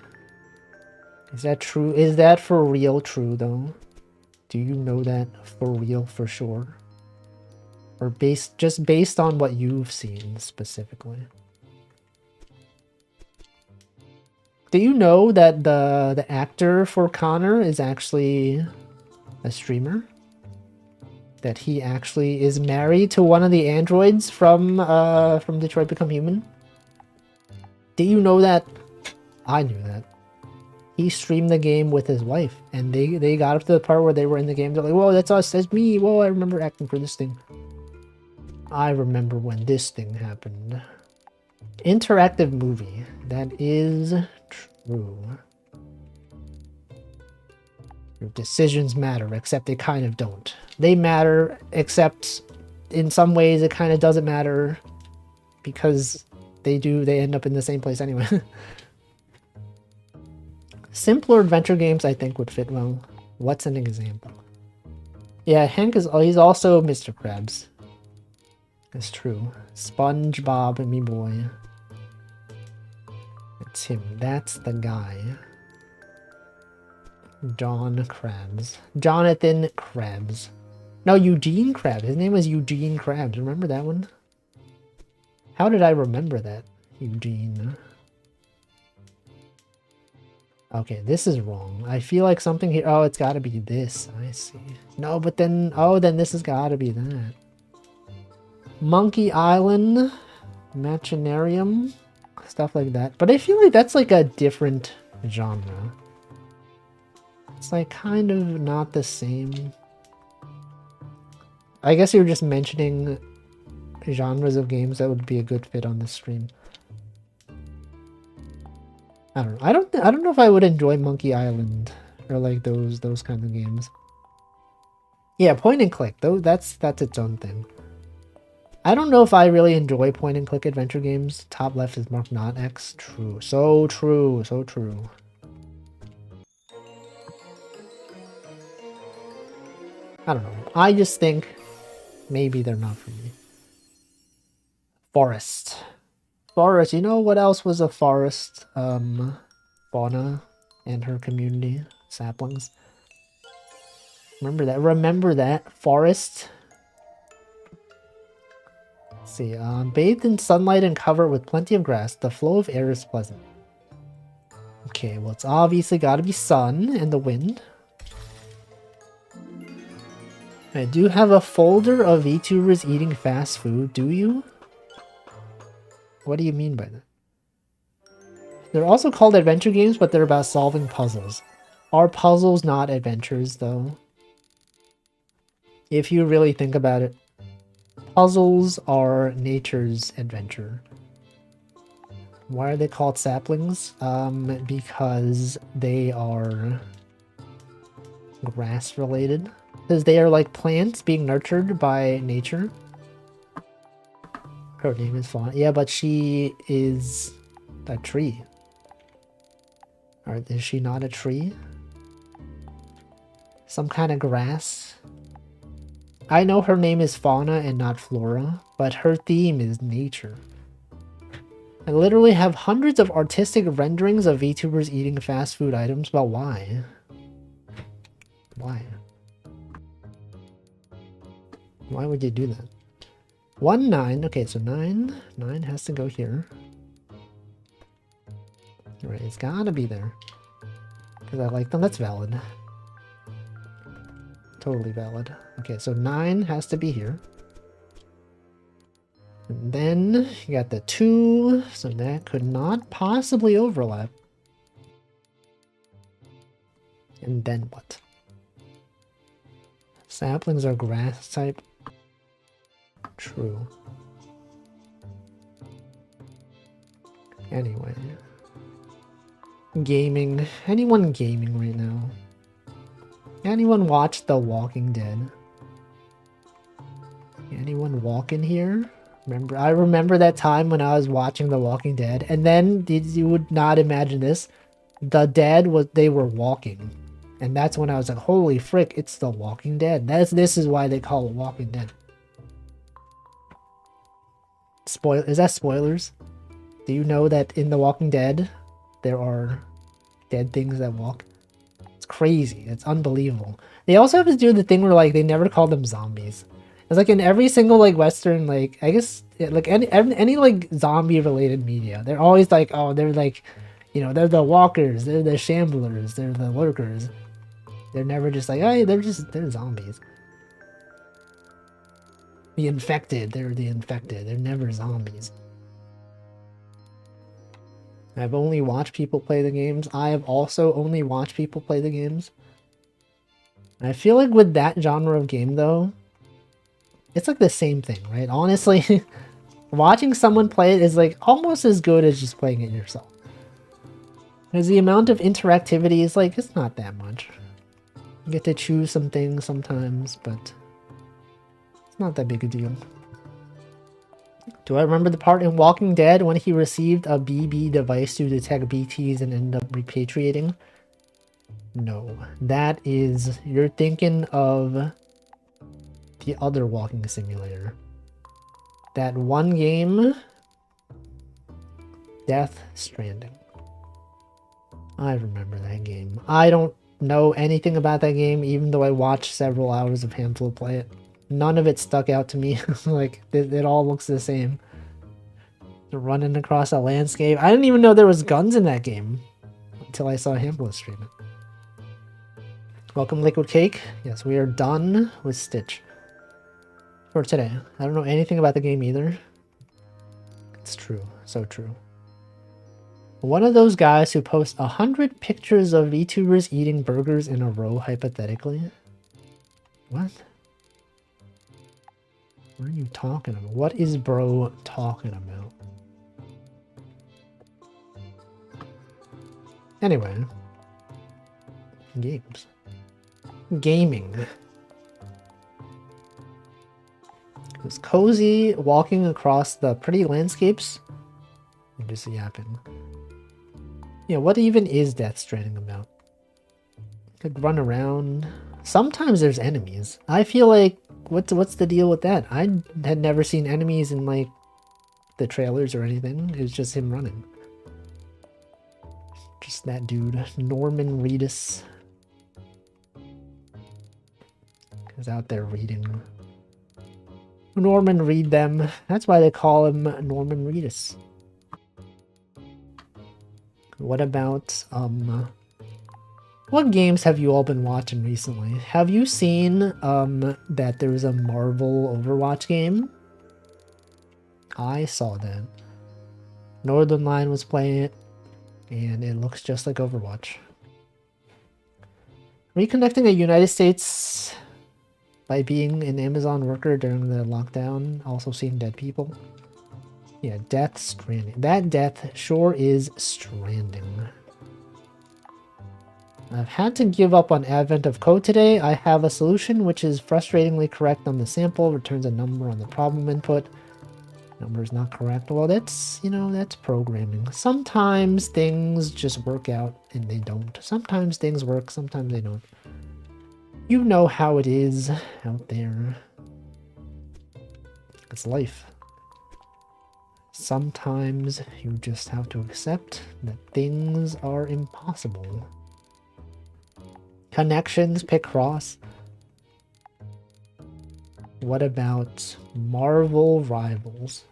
Is that true? Is that for real true, though? Do you know that for real, for sure? Or just based on what you've seen, specifically? Do you know that the actor for Connor is actually a streamer? That he actually is married to one of the androids from Detroit Become Human? Do you know that? I knew that. He streamed the game with his wife, and they got up to the part where they were in the game. They're like, whoa, that's us, that's me. Whoa, I remember acting for this thing. I remember when this thing happened. Interactive movie. That is true. Your decisions matter, except they kind of don't. They matter, except in some ways it kind of doesn't matter because they end up in the same place anyway. Simpler adventure games I think would fit well. What's an example? Yeah, Hank he's also Mr. Krabs. That's true. SpongeBob, me boy. It's him. That's the guy. John Krabs. Jonathan Krabs. No, Eugene Krabs. His name was Eugene Krabs. Remember that one? How did I remember that? Eugene. Okay, this is wrong. I feel like something here... Oh, it's gotta be this. I see. No, but then... Oh, then this has gotta be that. Monkey Island. Machinarium. Stuff like that. But I feel like that's like a different genre. It's like kind of not the same. I guess you're just mentioning genres of games that would be a good fit on this stream. I don't know. I don't know if I would enjoy Monkey Island or like those kind of games. Yeah, point and click. Though that's its own thing. I don't know if I really enjoy point and click adventure games. Top left is marked not X. True. So true. So true. I don't know. I just think maybe they're not for me. Forest. Forest. You know what else was a forest? Fauna and her community. Saplings. Remember that. Remember that. Forest. Let's see. Bathed in sunlight and covered with plenty of grass, the flow of air is pleasant. Okay, well, it's obviously got to be sun and the wind. I do have a folder of VTubers eating fast food. Do you? What do you mean by that? They're also called adventure games, but they're about solving puzzles. Are puzzles not adventures, though? If you really think about it, puzzles are nature's adventure. Why are they called saplings? Because they are grass related. Because they are like plants being nurtured by nature. Her name is Fawn. Yeah, but she is a tree. Or is she not a tree? Some kind of grass. I know her name is Fauna and not Flora, but her theme is nature. I literally have hundreds of artistic renderings of VTubers eating fast food items, but why? Why? Why would you do that? 1, 9. Okay, so 9. 9 has to go here. Right, it's gotta be there. Because I like them. That's valid. Totally valid. Okay, so 9 has to be here. And then you got the 2, so that could not possibly overlap. And then what? Saplings are grass type. True. Anyway. Gaming. Anyone gaming right now? Anyone watch The Walking Dead? Anyone walking here? I remember that time when I was watching The Walking Dead, and then you would not imagine this. The dead they were walking. And that's when I was like, holy frick, it's The Walking Dead. This is why they call it Walking Dead. Is that spoilers? Do you know that in The Walking Dead, there are dead things that walk? It's crazy. It's unbelievable. They also have to do the thing where like they never call them zombies. It's like in every single like Western, like I guess like any like zombie related media, they're always like, oh, they're like, you know, they're the walkers, they're the shamblers, they're the lurkers. They're never just like, hey, they're zombies. The infected, they're the infected. They're never zombies. I've only watched people play the games. I have also only watched people play the games. I feel like with that genre of game though, it's like the same thing, right? Honestly, watching someone play it is like almost as good as just playing it yourself. Because the amount of interactivity is like, it's not that much. You get to choose some things sometimes, but it's not that big a deal. Do I remember the part in Walking Dead when he received a BB device to detect BTs and ended up repatriating? No. That is... You're thinking of the other walking simulator. That one game... Death Stranding. I remember that game. I don't know anything about that game, even though I watched several hours of Handful play it. None of it stuck out to me. Like, it all looks the same. Running across a landscape. I didn't even know there was guns in that game until I saw Handful stream it. Welcome, Liquid Cake. Yes, we are done with Stitch for today. I don't know anything about the game either. It's true. So true. One of those guys who posts 100 pictures of VTubers eating burgers in a row, hypothetically. What? What are you talking about? What is bro talking about? Anyway. Games. Gaming. It was cozy, walking across the pretty landscapes, and just yapping. Yeah, what even is Death Stranding about? Could run around. Sometimes there's enemies. I feel like, what's the deal with that? I had never seen enemies in, like, the trailers or anything. It was just him running. Just that dude, Norman Reedus. Is out there reading. Norman read them. That's why they call him Norman Reedus. What about, what games have you all been watching recently? Have you seen, that there was a Marvel Overwatch game? I saw that. Northern Line was playing it, and it looks just like Overwatch. Reconnecting a United States by being an Amazon worker during the lockdown, also seeing dead people. Yeah, Death Stranding. That death sure is stranding. I've had to give up on Advent of Code today. I have a solution which is frustratingly correct on the sample, returns a number on the problem input. Number is not correct. Well, that's, you know, that's programming. Sometimes things just work out and they don't. Sometimes things work, sometimes they don't. You know how it is out there. It's life. Sometimes you just have to accept that things are impossible. Connections, pick cross. What about Marvel Rivals?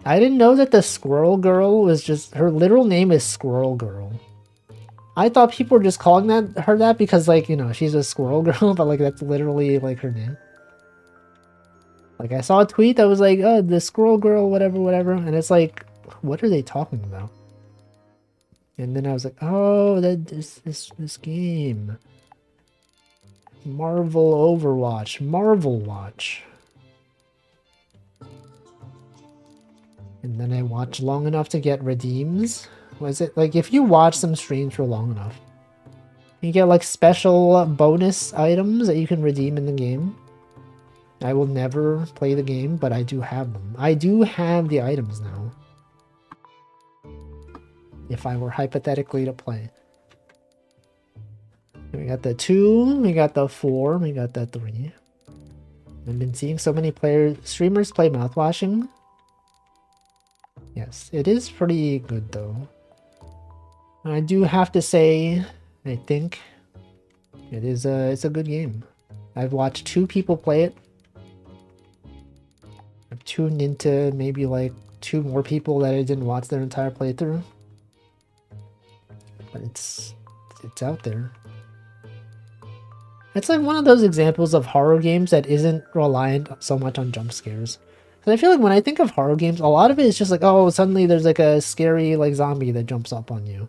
I didn't know that the Squirrel Girl was just... her literal name is Squirrel Girl. I thought people were just calling her that because, like, you know, she's a squirrel girl, but, like, that's literally, like, her name. Like, I saw a tweet that was like, oh, the Squirrel Girl, whatever, whatever, and it's like, what are they talking about? And then I was like, oh, this game. Marvel Overwatch. Marvel Watch. And then I watched long enough to get redeems. Was it like if you watch some streams for long enough, you get like special bonus items that you can redeem in the game. I will never play the game, but I do have them. I do have the items now. If I were hypothetically to play. We got the 2, we got the 4, we got the 3. I've been seeing so many streamers play mouthwashing. Yes, it is pretty good though. I do have to say, I think it's a good game. I've watched 2 people play it. I've tuned into maybe like 2 more people that I didn't watch their entire playthrough. But it's out there. It's like one of those examples of horror games that isn't reliant so much on jump scares. Because I feel like when I think of horror games, a lot of it is just like, oh, suddenly there's like a scary like zombie that jumps up on you.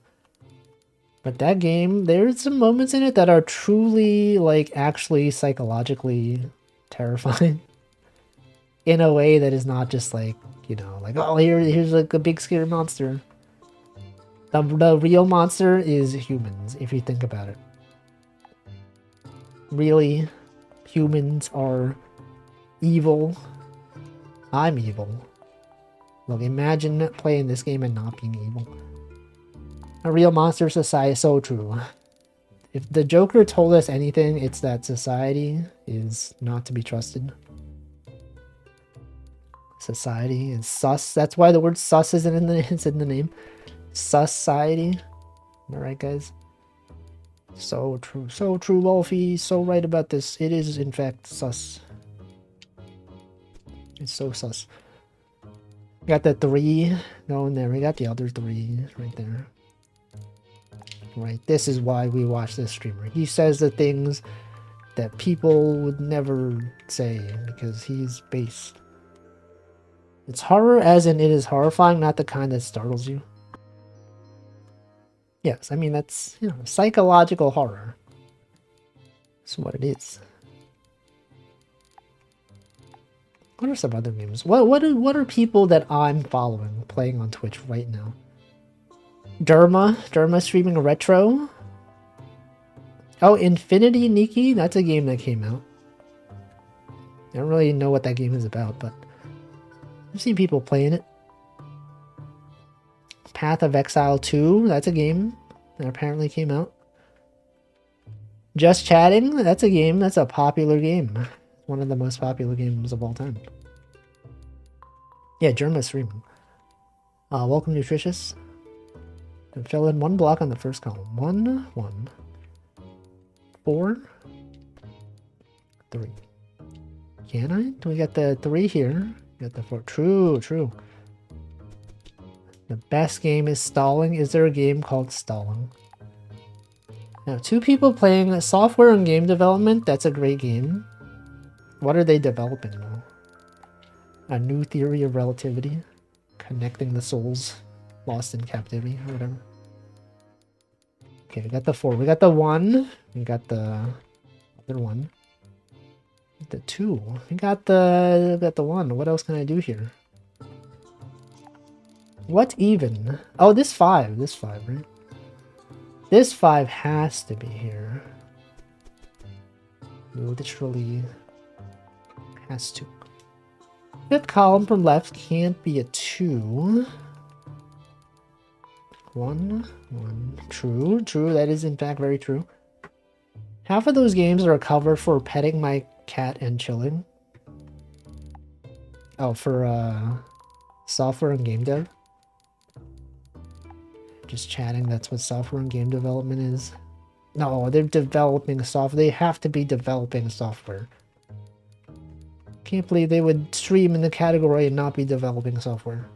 But that game, there's some moments in it that are truly, like, actually psychologically terrifying. In a way that is not just like, you know, like, oh, here's like a big scary monster. The real monster is humans, if you think about it. Really, humans are evil. I'm evil. Look, imagine playing this game and not being evil. A real monster society is so true. If the Joker told us anything, it's that society is not to be trusted. Society is sus. That's why the word sus isn't in the name. Society. Am I right, guys? So true, Wolfie. So right about this. It is, in fact, sus. It's so sus. Got the 3 going there. We got the other 3 right there. Right, this is why we watch this streamer. He says the things that people would never say because he's based. It's horror as in it is horrifying, not the kind that startles you. Yes, I mean that's, you know, psychological horror. That's what it is. What are some other games? What are people that I'm following playing on Twitch right now? Derma streaming retro. Oh, Infinity Nikki, that's a game that came out. I don't really know what that game is about, but I've seen people playing it. Path of Exile 2, that's a game that apparently came out. Just Chatting, that's a game, that's a popular game. One of the most popular games of all time. Yeah, Germa streaming. Welcome, Nutritious. And fill in 1 block on the first column. 1, 1, 4, 3. Can I? Do we get the 3 here? Get the 4. True, true. The best game is Stalling. Is there a game called Stalling? Now, 2 people playing software and game development. That's a great game. What are they developing though? A new theory of relativity. Connecting the souls lost in captivity or whatever. Okay, we got the 4. We got the 1. We got the other 1. The 2. We got the 1. What else can I do here? What even? Oh, this 5. This 5, right? This 5 has to be here. Literally has to. 5th column from left can't be a 2. 1, 1. True, true. That is in fact very true. Half of those games are a cover for Petting My Cat and Chilling. Oh, for software and game dev. Just chatting, that's what software and game development is. No, they're developing software. They have to be developing software. Can't believe they would stream in the category and not be developing software.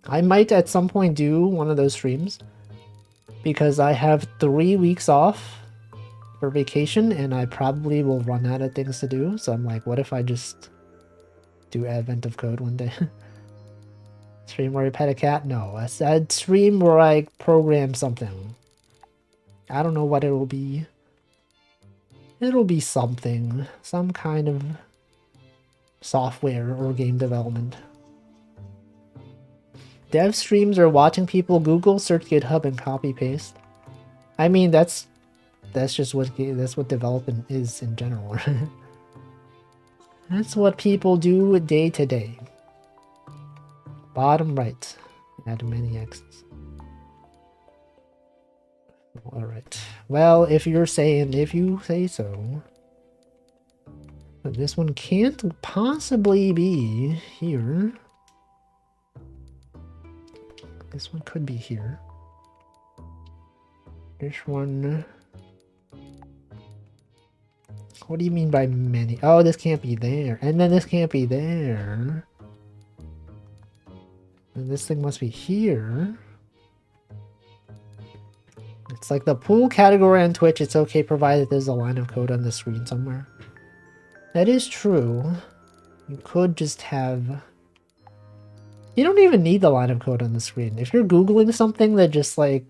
I might at some point do one of those streams because I have 3 weeks off for vacation and I probably will run out of things to do. So I'm like, what if I just do Advent of Code one day? Stream where I pet a cat? No, a stream where I program something. I don't know what it will be. It'll be something. Some kind of software or game development. Dev streams are watching people Google, search GitHub, and copy paste. I mean, that's just what development is in general. That's what people do day to day. Bottom right. Add many X's. Alright. Well, if you say so. But this one can't possibly be here. This one could be here. This one. What do you mean by many? Oh, this can't be there. And then this can't be there. And this thing must be here. It's like the pool category on Twitch. It's okay provided there's a line of code on the screen somewhere. That is true. You could just have... You don't even need the line of code on the screen. If you're Googling something that just like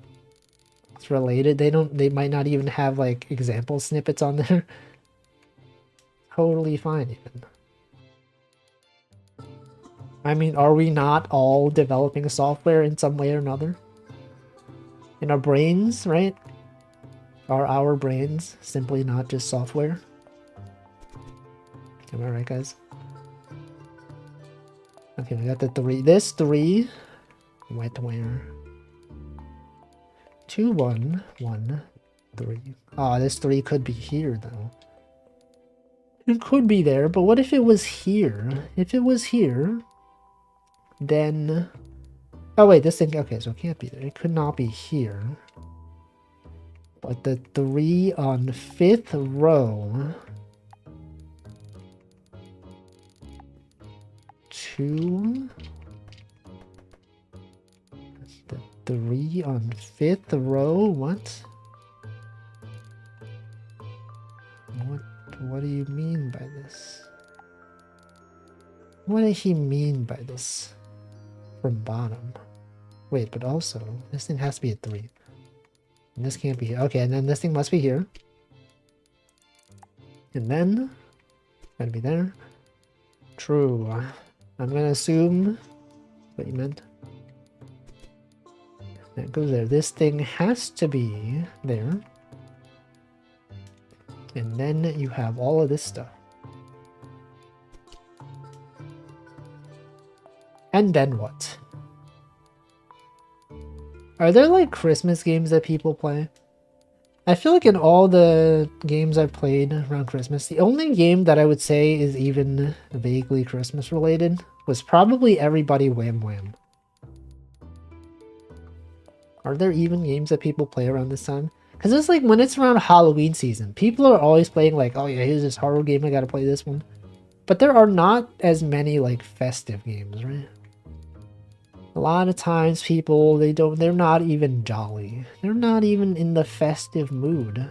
it's related, they might not even have like example snippets on there. Totally fine even. I mean, are we not all developing software in some way or another? In our brains, right? Are our brains simply not just software? Am I right, guys? Okay, we got the 3. This 3 went where? 2, 1, 1, 3. Ah, this 3 could be here though. It could be there, but what if it was here? If it was here, then... Oh wait, this thing... Okay, so it can't be there. It could not be here. But the 3 on 5th row... 2... The 3 on 5th row? What? What do you mean by this? What did he mean by this? From bottom. Wait, but also, this thing has to be a 3. And this can't be here. Okay, and then this thing must be here. And then, gotta be there. True. I'm gonna assume what you meant. That goes there. This thing has to be there. And then you have all of this stuff. And then what? Are there like Christmas games that people play? I feel like in all the games I've played around Christmas, the only game that I would say is even vaguely Christmas related was probably Everybody Wham Wham. Are there even games that people play around this time? Because it's like when it's around Halloween season, people are always playing like, oh yeah, here's this horror game, I gotta play this one. But there are not as many like festive games, right? A lot of times people, they're not even jolly. They're not even in the festive mood.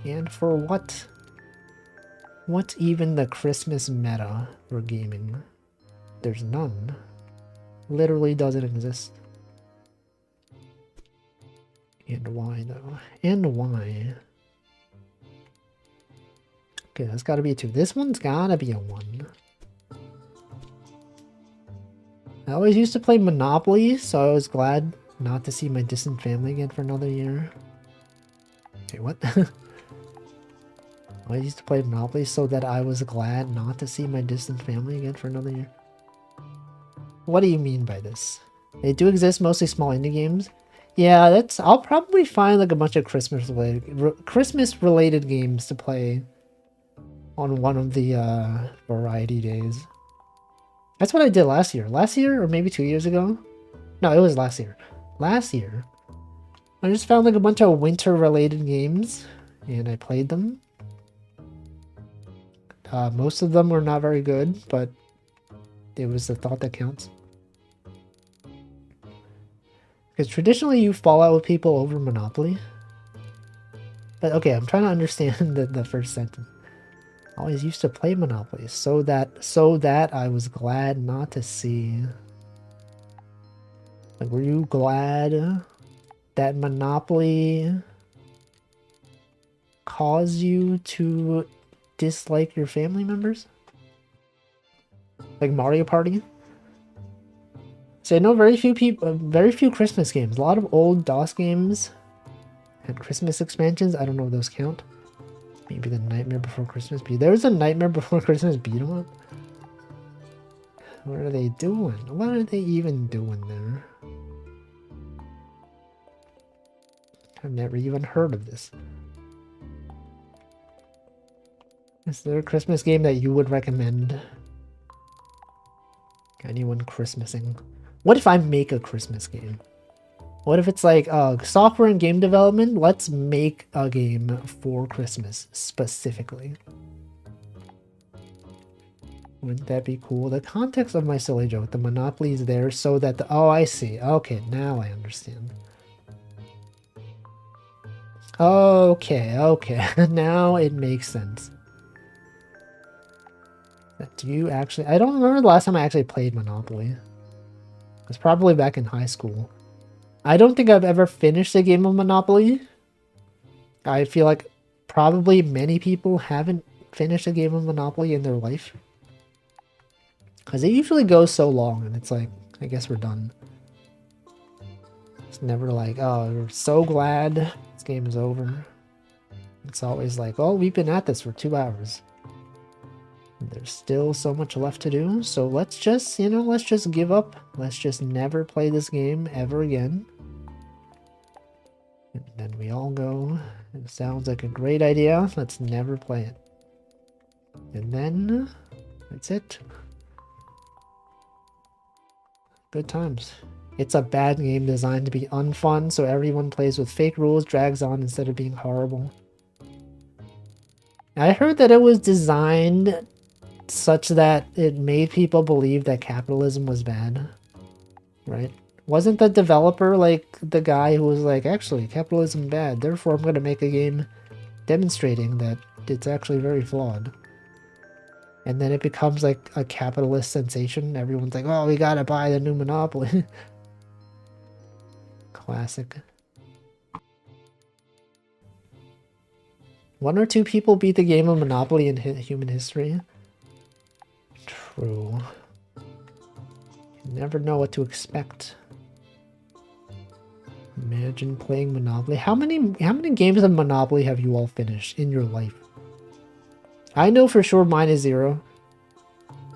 And for what? What's even the Christmas meta for gaming? There's none. Literally doesn't exist. And why though? And why? Okay, that's gotta be a 2. This one's gotta be a 1. I always used to play Monopoly, so I was glad not to see my distant family again for another year. Okay, what? I used to play Monopoly so that I was glad not to see my distant family again for another year. What do you mean by this? They do exist, mostly small indie games. Yeah, that's. I'll probably find like a bunch of Christmas related games to play on one of the variety days. That's what I did last year. Last year, or maybe 2 years ago? No, it was last year. Last year, I just found like a bunch of winter-related games, and I played them. Most of them were not very good, but it was the thought that counts. Because traditionally, you fall out with people over Monopoly. But okay, I'm trying to understand the first sentence. I always used to play Monopoly so that I was glad not to see. Like, were you glad that Monopoly caused you to dislike your family members? Like Mario Party? So I know very few Christmas games. A lot of old DOS games had Christmas expansions. I don't know if those count. Maybe the Nightmare Before Christmas beat. There was a Nightmare Before Christmas beat 'em up. What are they doing? What are they even doing there? I've never even heard of this. Is there a Christmas game that you would recommend? Anyone Christmasing? What if I make a Christmas game? What if it's like software and game development? Let's make a game for Christmas specifically. Wouldn't that be cool? The context of my silly joke, the Monopoly is there so that the... Oh, I see. Okay, now I understand. Okay. Now it makes sense. Do you actually... I don't remember the last time I actually played Monopoly. It was probably back in high school. I don't think I've ever finished a game of Monopoly. I feel like probably many people haven't finished a game of Monopoly in their life. Because it usually goes so long and it's like, I guess we're done. It's never like, oh, we're so glad this game is over. It's always like, oh, we've been at this for 2 hours. And there's still so much left to do, so let's just, let's just give up. Let's just never play this game ever again. And then we all go, it sounds like a great idea, let's never play it. And then, that's it. Good times. It's a bad game designed to be unfun, so everyone plays with fake rules, drags on instead of being horrible. I heard that it was designed such that it made people believe that capitalism was bad, right? Wasn't the developer like the guy who was like, actually, capitalism bad, therefore I'm going to make a game demonstrating that it's actually very flawed. And then it becomes like a capitalist sensation. Everyone's like, oh, we gotta buy the new Monopoly. Classic. 1 or 2 people beat the game of Monopoly in human history. True. You never know what to expect. Imagine playing Monopoly. How many games of Monopoly have you all finished in your life? I know for sure mine is 0.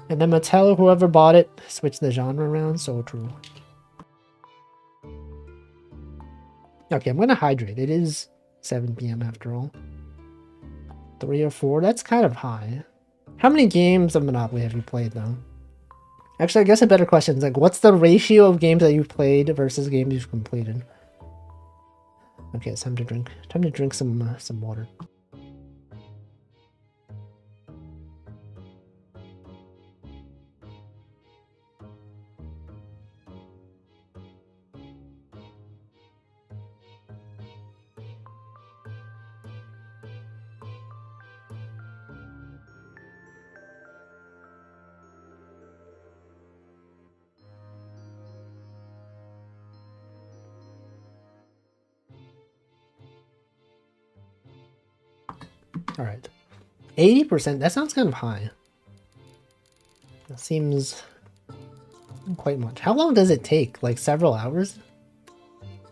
And then Mattel, whoever bought it, switched the genre around. So true. Okay, I'm gonna hydrate. It is 7 p.m. after all. 3 or 4. That's kind of high. How many games of Monopoly have you played though? Actually, I guess a better question is like, what's the ratio of games that you've played versus games you've completed? Okay, it's time to drink. Time to drink some water. All right, 80%. That sounds kind of high. That seems quite much. How long does it take? Like several hours?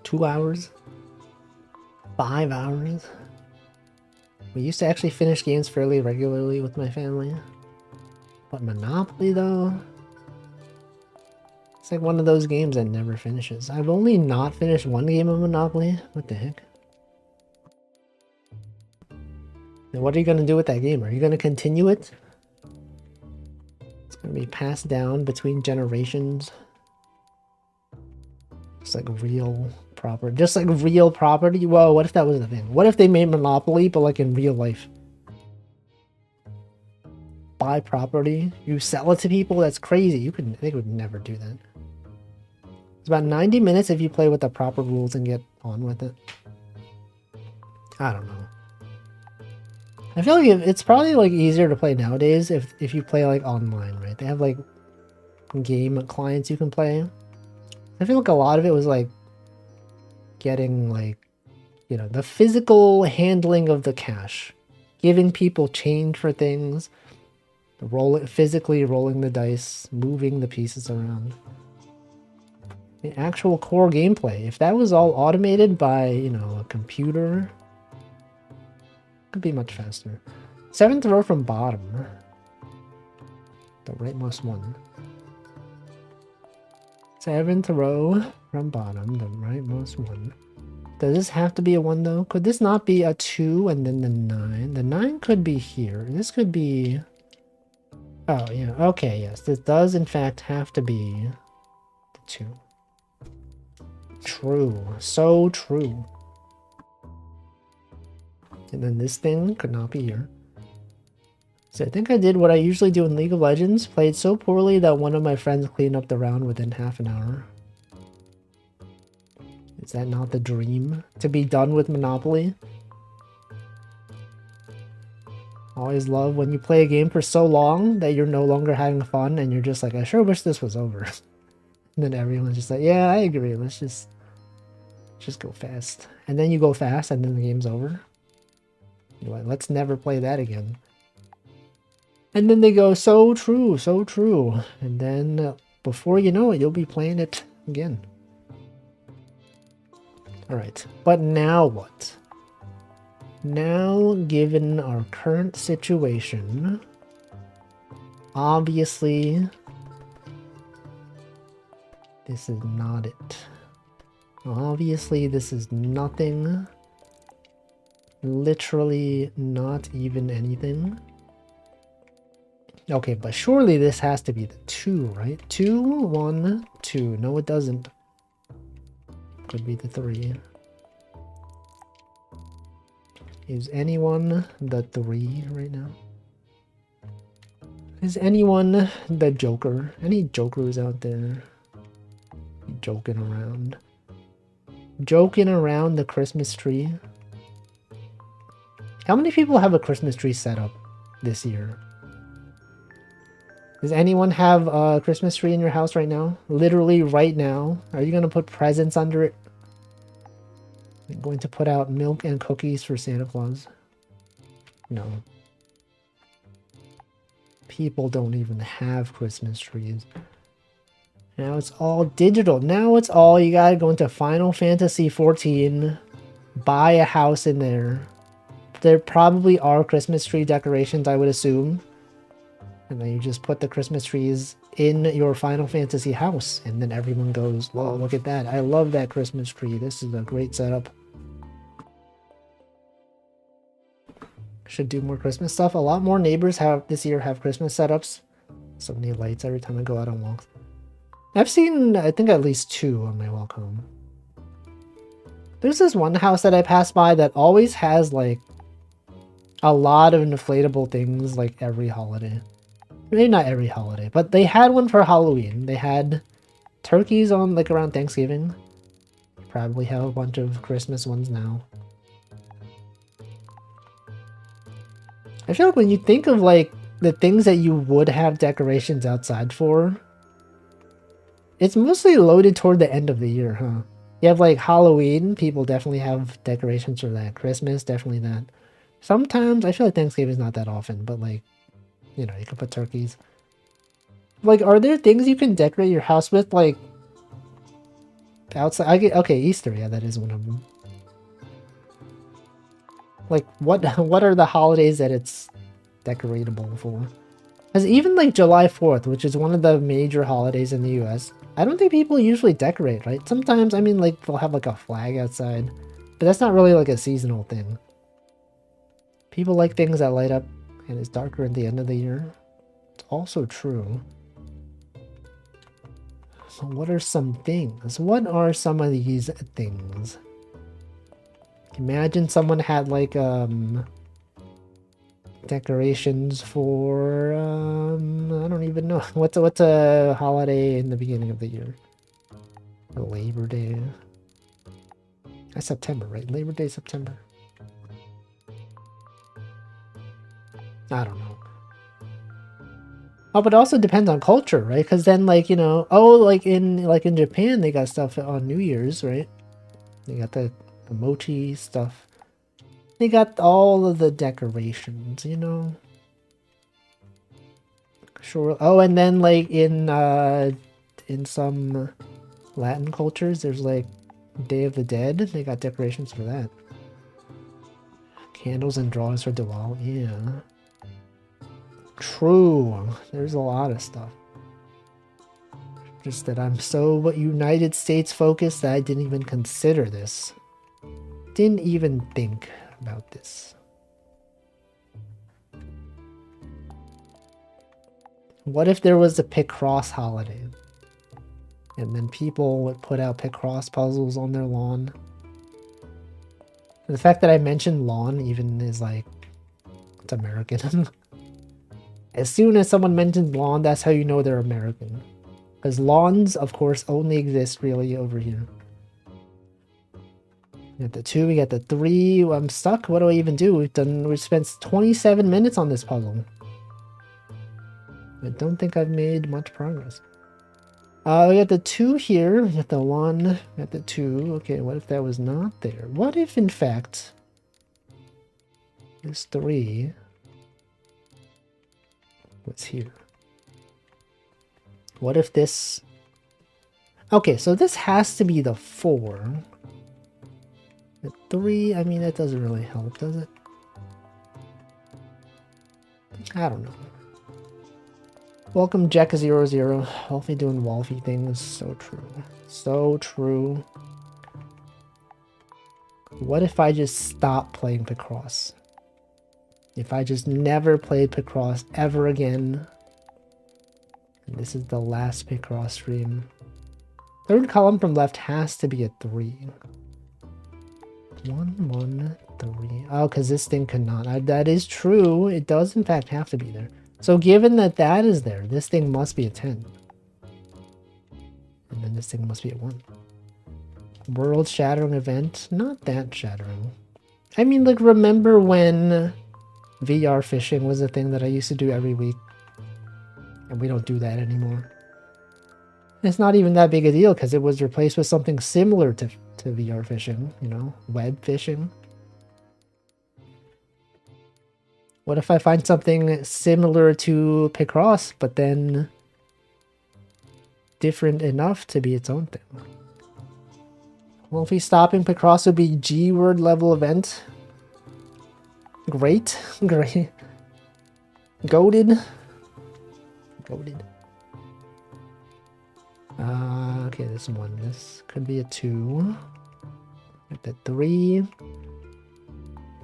2 hours? 5 hours? We used to actually finish games fairly regularly with my family. But Monopoly though? It's like one of those games that never finishes. I've only not finished one game of Monopoly. What the heck? Now what are you going to do with that game? Are you going to continue it? It's going to be passed down between generations. Just like real property. Just like real property? Whoa, what if that was the thing? What if they made Monopoly, but like in real life? Buy property, you sell it to people? That's crazy. They would never do that. It's about 90 minutes if you play with the proper rules and get on with it. I don't know. I feel like it's probably like easier to play nowadays if you play like online, right? They have like game clients you can play. I feel like a lot of it was like getting like, you know, the physical handling of the cash, giving people change for things, physically rolling the dice, moving the pieces around. The actual core gameplay, if that was all automated by, you know, a computer, could be much faster. 7th row from bottom. The rightmost one. 7th row from bottom, the rightmost one. Does this have to be a 1 though? Could this not be a 2 and then the 9? The 9 could be here. This could be... Oh, yeah. Okay, yes. This does in fact have to be the 2. True. So true. And then this thing could not be here. So I think I did what I usually do in League of Legends. Played so poorly that one of my friends cleaned up the round within half an hour. Is that not the dream? To be done with Monopoly? Always love when you play a game for so long that you're no longer having fun and you're just like, I sure wish this was over. And then everyone's just like, yeah, I agree. Let's just go fast. And then you go fast and then the game's over. You're like, let's never play that again. And then they go, so true, so true. And then before you know it, you'll be playing it again. All right, but now what? Now, given our current situation, obviously, this is not it. Obviously, this is nothing. Literally not even anything. Okay, but surely this has to be the 2, right? 2, 1, 2. No, it doesn't. Could be the 3. Is anyone the 3 right now? Is anyone the Joker? Any Jokers out there? Joking around. Joking around the Christmas tree. How many people have a Christmas tree set up this year? Does anyone have a Christmas tree in your house right now? Literally right now? Are you going to put presents under it? Are you going to put out milk and cookies for Santa Claus? No. People don't even have Christmas trees. Now it's all digital. Now it's all, you gotta go into Final Fantasy 14, buy a house in there. There probably are Christmas tree decorations, I would assume. And then you just put the Christmas trees in your Final Fantasy house. And then everyone goes, whoa, look at that. I love that Christmas tree. This is a great setup. Should do more Christmas stuff. A lot more neighbors this year have Christmas setups. So many lights every time I go out on walks. I've seen, I think, at least 2 on my walk home. There's this one house that I pass by that always has, like, a lot of inflatable things, like, every holiday. Maybe not every holiday, but they had one for Halloween. They had turkeys on, like, around Thanksgiving. Probably have a bunch of Christmas ones now. I feel like when you think of, like, the things that you would have decorations outside for, it's mostly loaded toward the end of the year, huh? You have, like, Halloween. People definitely have decorations for that. Christmas, definitely that. Sometimes, I feel like Thanksgiving's not that often, but, like, you know, you can put turkeys. Like, are there things you can decorate your house with, like, outside? Okay, Easter, yeah, that is one of them. Like, what are the holidays that it's decoratable for? Because even, like, July 4th, which is one of the major holidays in the US, I don't think people usually decorate, right? Sometimes, I mean, like, they'll have, like, a flag outside, but that's not really, like, a seasonal thing. People like things that light up and it's darker at the end of the year. It's also true. So what are some things? What are some of these things? Imagine someone had, like, decorations for, I don't even know. What's a holiday in the beginning of the year? Labor Day. That's September, right? Labor Day, September. I don't know. Oh, but it also depends on culture, right? Because then, like, you know, oh, like in Japan, they got stuff on New Year's, right? They got the mochi stuff. They got all of the decorations, you know. Sure. Oh, and then, like, in some Latin cultures, there's, like, Day of the Dead. They got decorations for that. Candles and drawings for Diwali, yeah. True. There's a lot of stuff. Just that I'm so United States focused that I didn't even consider this. Didn't even think about this. What if there was a Picross holiday? And then people would put out Picross puzzles on their lawn. And the fact that I mentioned lawn even is like, it's American. As soon as someone mentions lawn, that's how you know they're American. Because lawns, of course, only exist really over here. We got the 2, we got the 3. I'm stuck. What do I even do? We've spent 27 minutes on this puzzle. I don't think I've made much progress. We got the 2 here. We got the 1. We got the 2. Okay, what if that was not there? What if, in fact, this 3 was here? What if this... Okay, so this has to be the 4. The 3, I mean, that doesn't really help, does it? I don't know. Welcome, Jack00. Wolfie doing Wolfie things. So true. So true. What if I just stopped playing Picross? If I just never played Picross ever again? And this is the last Picross stream. Third column from left has to be a 3. 1, 1, 3. Oh, because this thing cannot. That is true. It does, in fact, have to be there. So given that that is there, this thing must be a 10. And then this thing must be a 1. World shattering event? Not that shattering. I mean, like, remember when VR fishing was a thing that I used to do every week? And we don't do that anymore. It's not even that big a deal because it was replaced with something similar to VR fishing, you know, web fishing. What if I find something similar to Picross, but then different enough to be its own thing. Well, if he's stopping Picross would be G-word level event. Great. Great. Goated. Goated. Okay, this one. This could be a 2. The 3.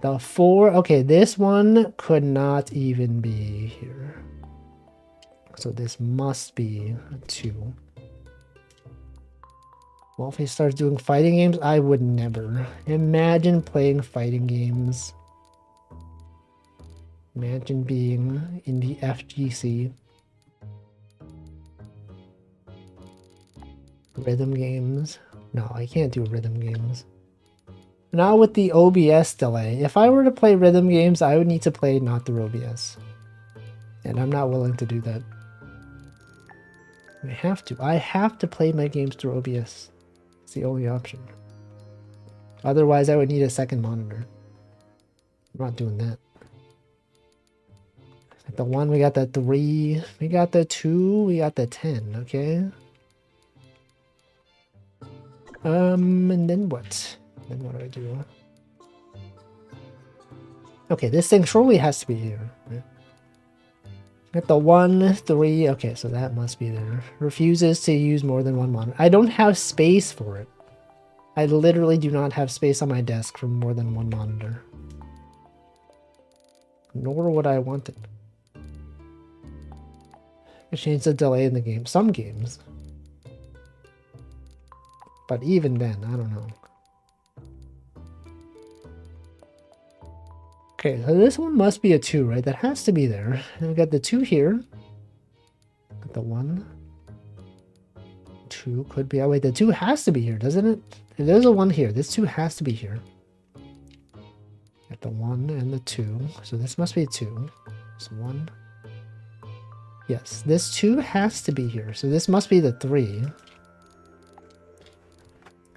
The 4. Okay, this one could not even be here. So this must be a 2. Well, if he starts doing fighting games, I would never. Imagine playing fighting games. Imagine being in the FGC. Rhythm games. No, I can't do rhythm games. Not with the OBS delay. If I were to play rhythm games, I would need to play not through OBS. And I'm not willing to do that. I have to. I have to play my games through OBS. It's the only option. Otherwise, I would need a second monitor. I'm not doing that. The 1, we got the 3, we got the 2, we got the 10, okay? And then what? Then what do I do? Okay, this thing surely has to be here. Right? Got the 1, 3, okay, so that must be there. Refuses to use more than one monitor. I don't have space for it. I literally do not have space on my desk for more than one monitor. Nor would I want it. I changed the delay in the game. Some games. But even then, I don't know. Okay, so this one must be a 2, right? That has to be there. And we got the 2 here. Got the 1. 2 could be... Oh, wait, the 2 has to be here, doesn't it? If there's a 1 here, this 2 has to be here. Got the 1 and the 2. So this must be a 2. So 1. Yes, this 2 has to be here. So this must be the 3.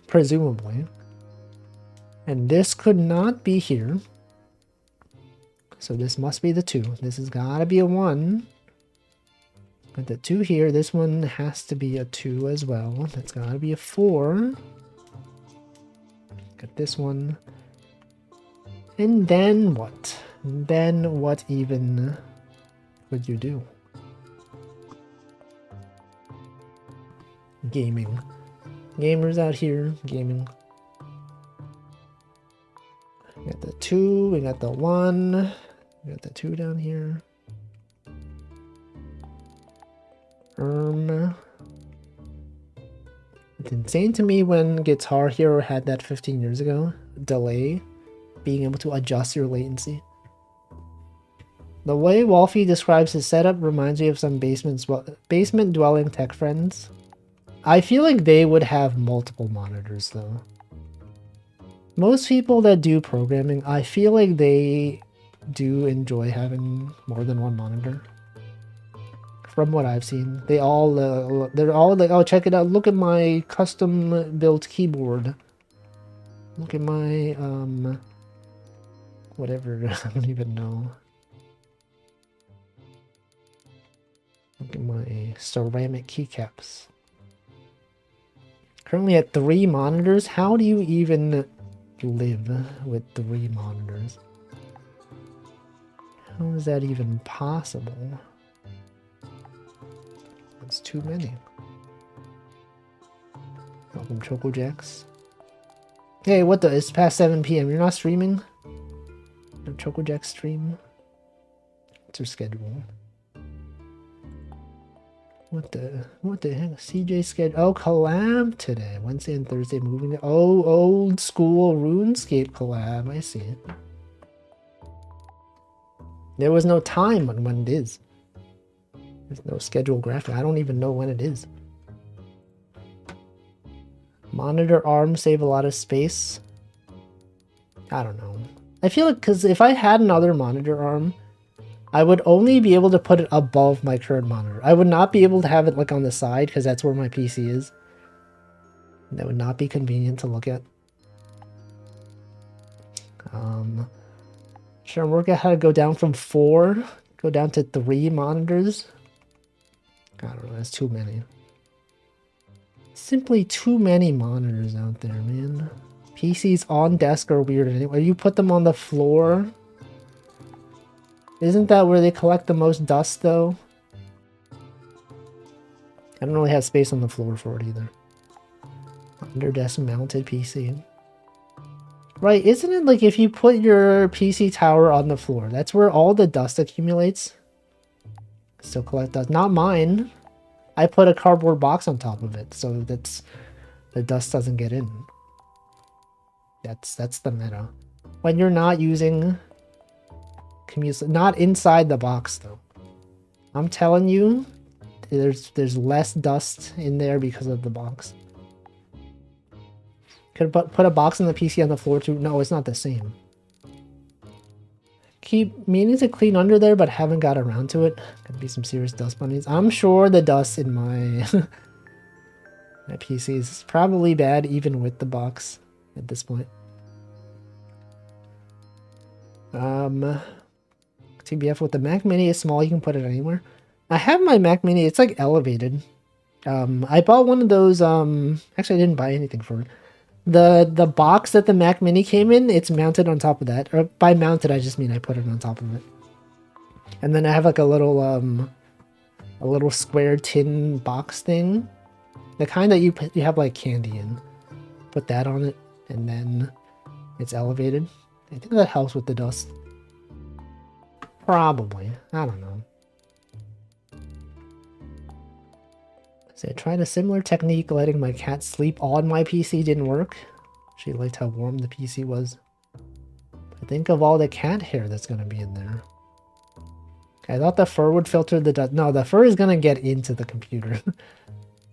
Presumably. And this could not be here. So this must be the 2. This has got to be a 1. Got the 2 here. This one has to be a 2 as well. That's got to be a 4. Got this one. And then what? Then what even would you do? Gaming. Gamers out here, gaming. We got the 2, we got the 1, we got the 2 down here. It's insane to me when Guitar Hero had that 15 years ago. Delay. Being able to adjust your latency. The way Wolfie describes his setup reminds me of some basement dwelling tech friends. I feel like they would have multiple monitors though. Most people that do programming, I feel like they do enjoy having more than one monitor. From what I've seen, they're all like, oh, check it out, look at my custom built keyboard. Look at my, whatever, I don't even know. Look at my ceramic keycaps. Currently at 3 monitors? How do you even live with 3 monitors? How is that even possible? That's too many. Welcome, Choco Jacks. Hey, what the? It's past 7 PM. You're not streaming? No Choco Jack stream? What's your schedule? What the heck? CJ schedule. Oh, collab today. Wednesday and Thursday moving to, oh, old school RuneScape collab. I see. There was no time on when it is. There's no schedule graphic. I don't even know when it is. Monitor arms save a lot of space. I don't know. I feel like, because if I had another monitor arm, I would only be able to put it above my current monitor. I would not be able to have it like on the side because that's where my PC is. That would not be convenient to look at. Should I work out how to go down from 4, go down to 3 monitors? I don't know, that's too many. Simply too many monitors out there, man. PCs on desk are weird anyway. You put them on the floor. Isn't that where they collect the most dust, though? I don't really have space on the floor for it either. Under desk mounted PC. Right, isn't it like if you put your PC tower on the floor, that's where all the dust accumulates? Still collect dust. Not mine. I put a cardboard box on top of it, so that's the dust doesn't get in. That's the meta. When you're not using not inside the box though. I'm telling you, there's less dust in there because of the box. Could put a box on the PC on the floor too. No, it's not the same. Keep meaning to clean under there, but haven't got around to it. Could be some serious dust bunnies. I'm sure the dust in my my PC is probably bad even with the box at this point. TBF with the Mac Mini is small. You can put it anywhere. I have my Mac Mini. It's like elevated. I bought one of those. Actually, I didn't buy anything for it. The box that the Mac Mini came in, it's mounted on top of that. Or by mounted, I just mean I put it on top of it. And then I have like a little square tin box thing, the kind that you have like candy in. Put that on it, and then it's elevated. I think that helps with the dust. Probably. I don't know. So I tried a similar technique, letting my cat sleep on my PC didn't work. She liked how warm the PC was. But think of all the cat hair that's going to be in there. I thought the fur would filter the dust. No, the fur is going to get into the computer.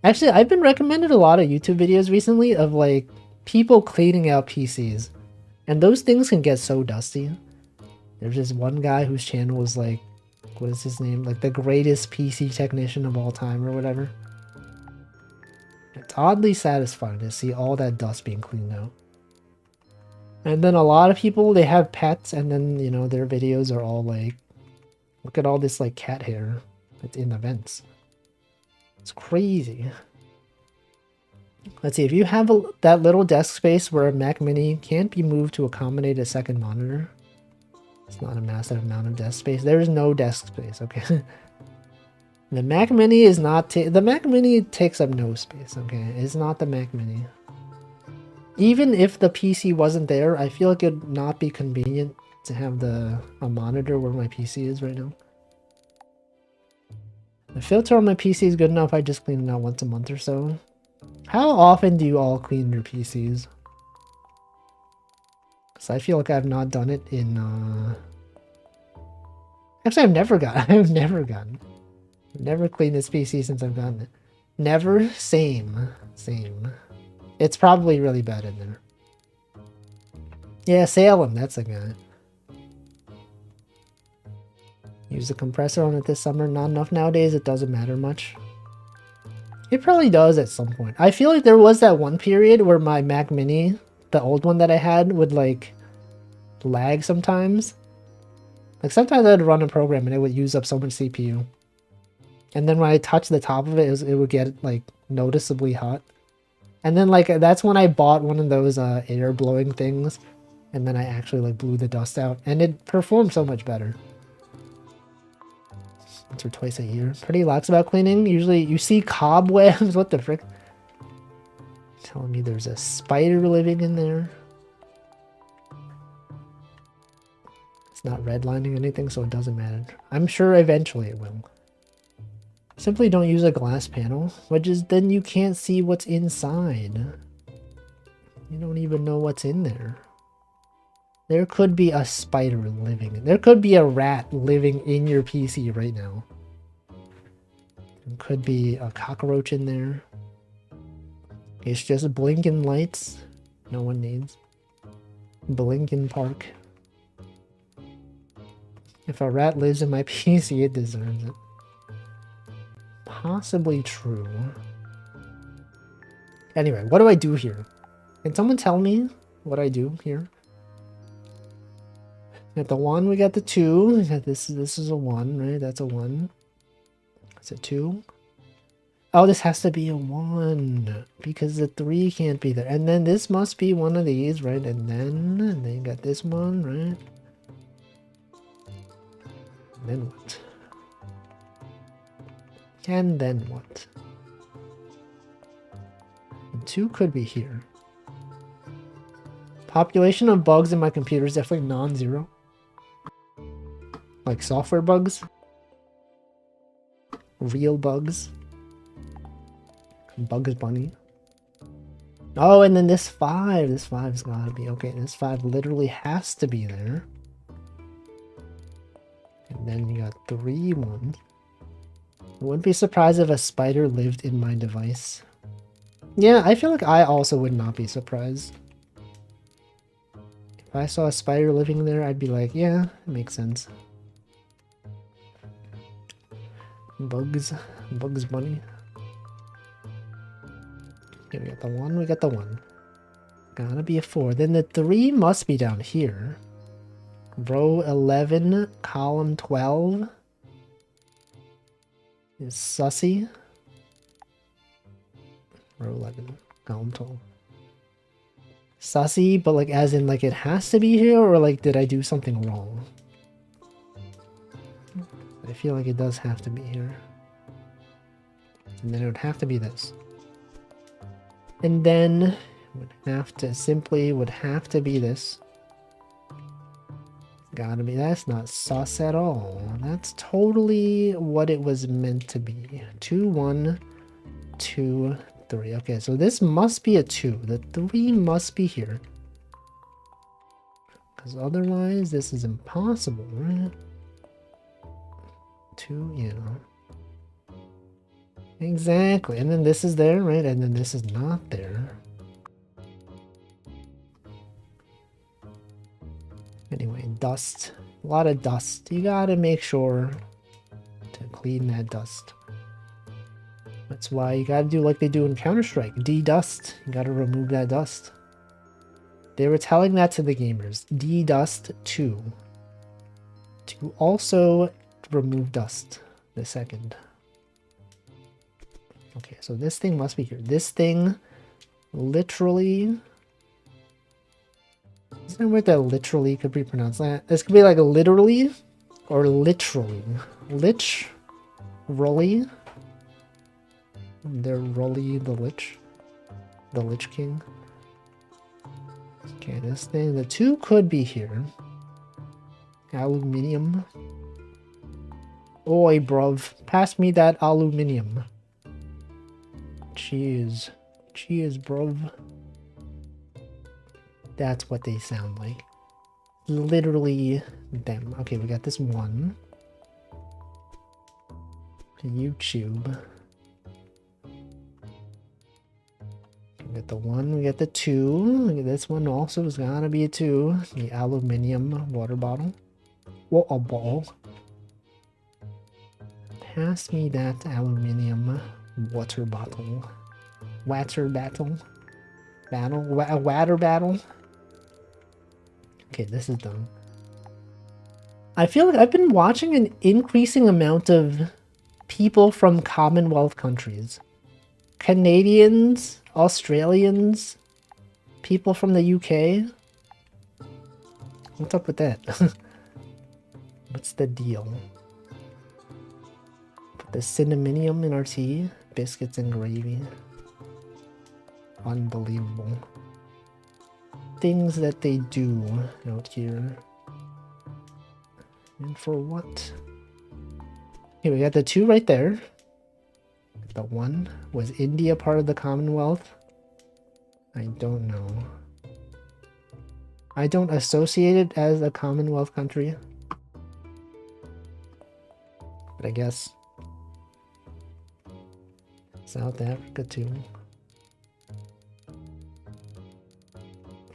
Actually, I've been recommended a lot of YouTube videos recently of like people cleaning out PCs. And those things can get so dusty. There's this one guy whose channel was like, what is his name? Like the greatest PC technician of all time or whatever. It's oddly satisfying to see all that dust being cleaned out. And then a lot of people, they have pets, and then, you know, their videos are all like, look at all this like cat hair that's in the vents. It's crazy. Let's see, if you have that little desk space where a Mac Mini can't be moved to accommodate a second monitor, it's not a massive amount of desk space. There is no desk space, okay? The Mac Mini is not... the Mac Mini takes up no space, okay? It's not the Mac Mini. Even if the PC wasn't there, I feel like it would not be convenient to have a monitor where my PC is right now. The filter on my PC is good enough. I just clean it out once a month or so. How often do you all clean your PCs? Because I feel like I've not done it in... Actually, I've never gotten. I've never cleaned this PC since I've gotten it. Never? Same. It's probably really bad in there. Yeah, Salem, that's the guy. Use the compressor on it this summer. Not enough nowadays. It doesn't matter much. It probably does at some point. I feel like there was that one period where my Mac Mini, the old one that I had, would like lag sometimes. Like sometimes I'd run a program and it would use up so much CPU. And then when I touched the top of it, it would get like noticeably hot. And then like that's when I bought one of those air blowing things. And then I actually like blew the dust out. And it performed so much better. Once or twice a year. Pretty lax about cleaning. Usually you see cobwebs. What the frick? Telling me there's a spider living in there. It's not redlining anything, so it doesn't matter. I'm sure eventually it will. Simply don't use a glass panel, which is then you can't see what's inside. You don't even know what's in there. There could be a spider living. There could be a rat living in your PC right now. There could be a cockroach in there. It's just blinking lights. No one needs. Blinking park. If a rat lives in my PC, it deserves it. Possibly true. Anyway, what do I do here? Can someone tell me what I do here? We got the 1, we got the 2. We got this is a 1, right? That's a 1. That's a 2. Oh, this has to be a 1 because the 3 can't be there. And then this must be one of these, right? And then you got this one, right? And then what? And then what? And 2 could be here. Population of bugs in my computer is definitely non-zero. Like software bugs. Real bugs. Bugs Bunny. Oh, and then this 5. This 5's gotta be... Okay, this 5 literally has to be there. And then you got 3 ones. I wouldn't be surprised if a spider lived in my device. Yeah, I feel like I also would not be surprised. If I saw a spider living there, I'd be like, yeah, it makes sense. Bugs Bunny. Okay, we got the 1, we got the 1. Gotta be a 4. Then the 3 must be down here. Row 11, column 12. Is Sussy. Row 11, column 12. Sussy, but like as in like it has to be here, or like did I do something wrong? I feel like it does have to be here. And then it would have to be this. And then would have to be this. Gotta be, that's not sus at all. That's totally what it was meant to be. 2, 1, 2, 3. Okay, so this must be a 2. The 3 must be here. Because otherwise this is impossible, right? 2, yeah. Exactly, and then this is there, right? And then this is not there. Anyway, dust. A lot of dust. You gotta make sure to clean that dust. That's why you gotta do like they do in Counter-Strike. De-dust. You gotta remove that dust. They were telling that to the gamers. De-dust 2. To also remove dust. The second. Okay, so this thing must be here. This thing literally... Isn't there a word that literally could be pronounced that? This could be like literally or literally. Lich? Rolly? They're Rolly the Lich. The Lich King. Okay, this thing. The 2 could be here. Aluminium. Oi, bruv. Pass me that aluminium. Cheers. Cheers, bruv. That's what they sound like. Literally them. Okay, we got this 1. YouTube. We got the 1, we got the 2. This one also is gonna be a 2. The aluminium water bottle. Water bottle. Pass me that aluminium water bottle. Water battle. Water battle. Okay, this is done. I feel like I've been watching an increasing amount of people from Commonwealth countries. Canadians, Australians, people from the UK. What's up with that? What's the deal? Put the cinnamonium in our tea. Biscuits and gravy. Unbelievable. Things that they do out here. And for what? Okay, we got the 2 right there. The 1. Was India part of the Commonwealth? I don't know. I don't associate it as a Commonwealth country. But I guess South Africa too.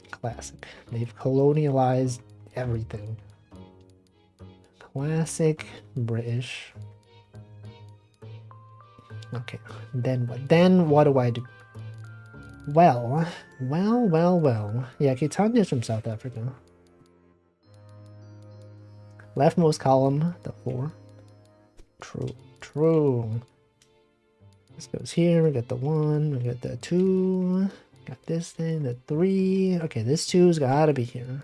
Classic. They've colonialized everything. Classic British. Okay, then what? Then what do I do? Well. Yeah, Kitanya's from South Africa. Leftmost column, the 4. True. This goes here. We got the 1. We got the 2. Got this thing. The 3. Okay, this 2's gotta be here.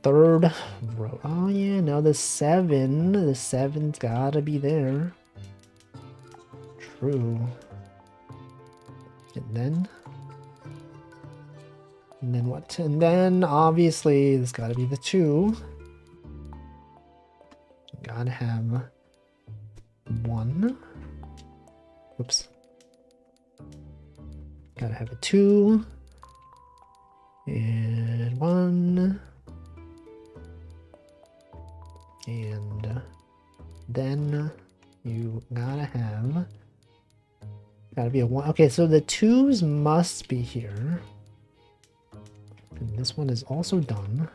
Third row. Oh yeah, now the 7. The 7's gotta be there. True. And then what? And then obviously this gotta be the 2. Gotta have 1. Whoops. Gotta have a 2. And 1. And then you gotta be a 1. Okay, so the 2's must be here. And this one is also done.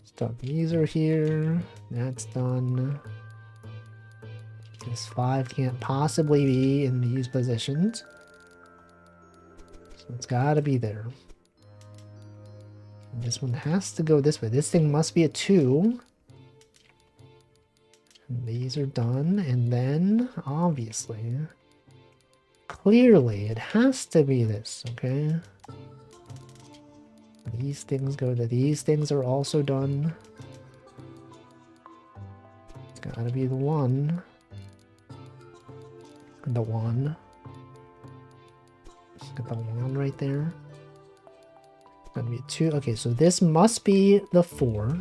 Stuff. These are here. That's done. This 5 can't possibly be in these positions. So it's gotta be there. And this one has to go this way. This thing must be a 2. And these are done. And then, obviously, clearly, it has to be this, okay? These things go to these things are also done. It's gotta be the 1. And the 1. Got the 1 right there. Gonna be a 2. Okay, so this must be the 4.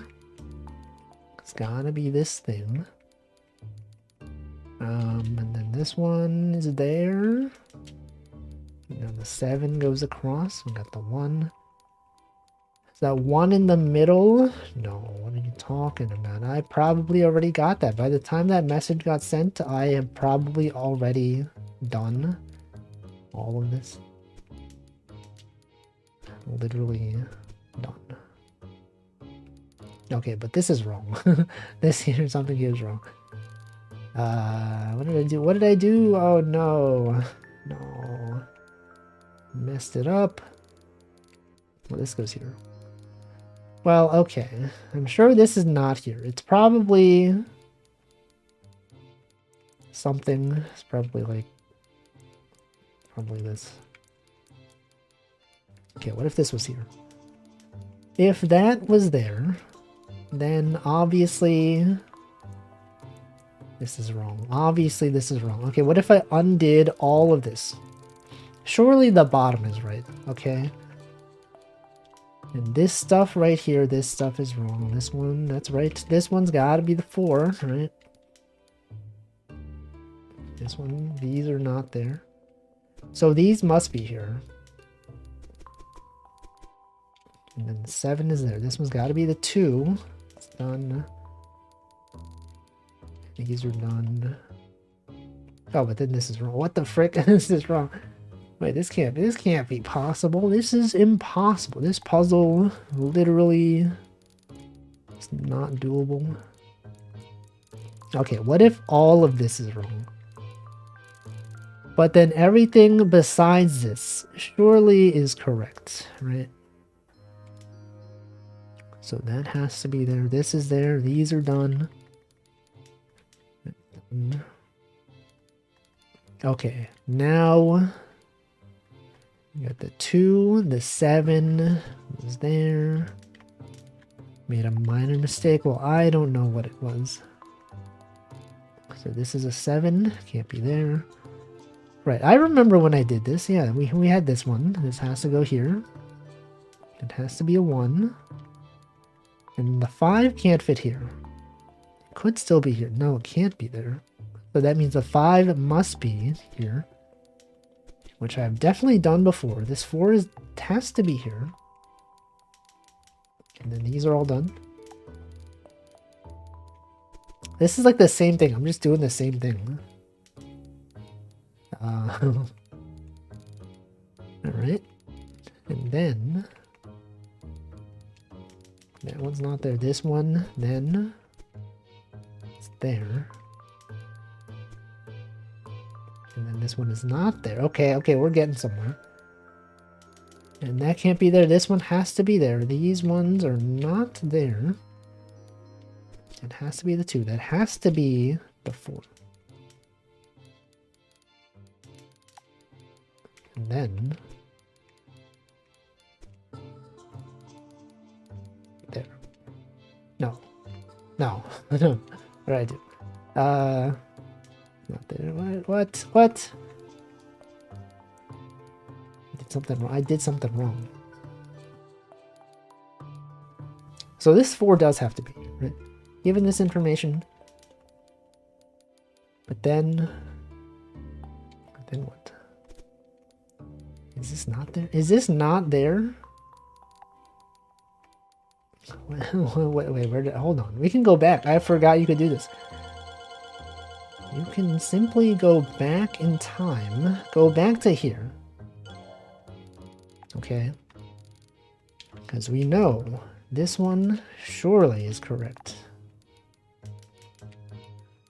It's gotta be this thing. And then this one is there. Now the 7 goes across. We got the 1. Is that 1 in the middle? No, what are you talking about? I probably already got that. By the time that message got sent, I have probably already done all of this. Literally done. Okay, but this is wrong. This here, something here is wrong. What did I do? What did I do? Oh no. No. Messed it up. Well, this goes here. Well, okay. I'm sure this is not here. It's probably something. It's probably like... Probably this. Okay, what if this was here? If that was there, then obviously... This is wrong. Obviously this is wrong. Okay, what if I undid all of this? Surely the bottom is right, okay? And this stuff right here, this stuff is wrong. This one, that's right. This one's gotta be the 4, right? This one, these are not there. So these must be here. And then the 7 is there. This one's gotta be the 2. It's done. These are done. Oh, but then this is wrong. What the frick? This is wrong. Wait, this can't be possible. This is impossible. This puzzle literally is not doable. Okay, what if all of this is wrong? But then everything besides this surely is correct, right? So that has to be there. This is there. These are done. Okay, now we got the 2, the 7 was there. Made a minor mistake. Well, I don't know what it was. So this is a 7, can't be there. Right, I remember when I did this. Yeah, we had this one. This has to go here. It has to be a 1. And the 5 can't fit here. It could still be here. No, it can't be there. So that means the 5 must be here. Which I've definitely done before. This 4 has to be here. And then these are all done. This is like the same thing. I'm just doing the same thing. Alright. And then... that one's not there. This one, then... it's there. And then this one is not there. Okay, okay, we're getting somewhere. And that can't be there. This one has to be there. These ones are not there. It has to be the 2. That has to be the 4. And then there. No. No. No. What did I do? Not there. What? I did something wrong. I did something wrong. So this 4 does have to be, right? Given this information. But then what? Is this not there? Is this not there? Wait, where did, hold on. We can go back. I forgot you could do this. You can simply go back in time. Go back to here. Okay. Because we know this one surely is correct.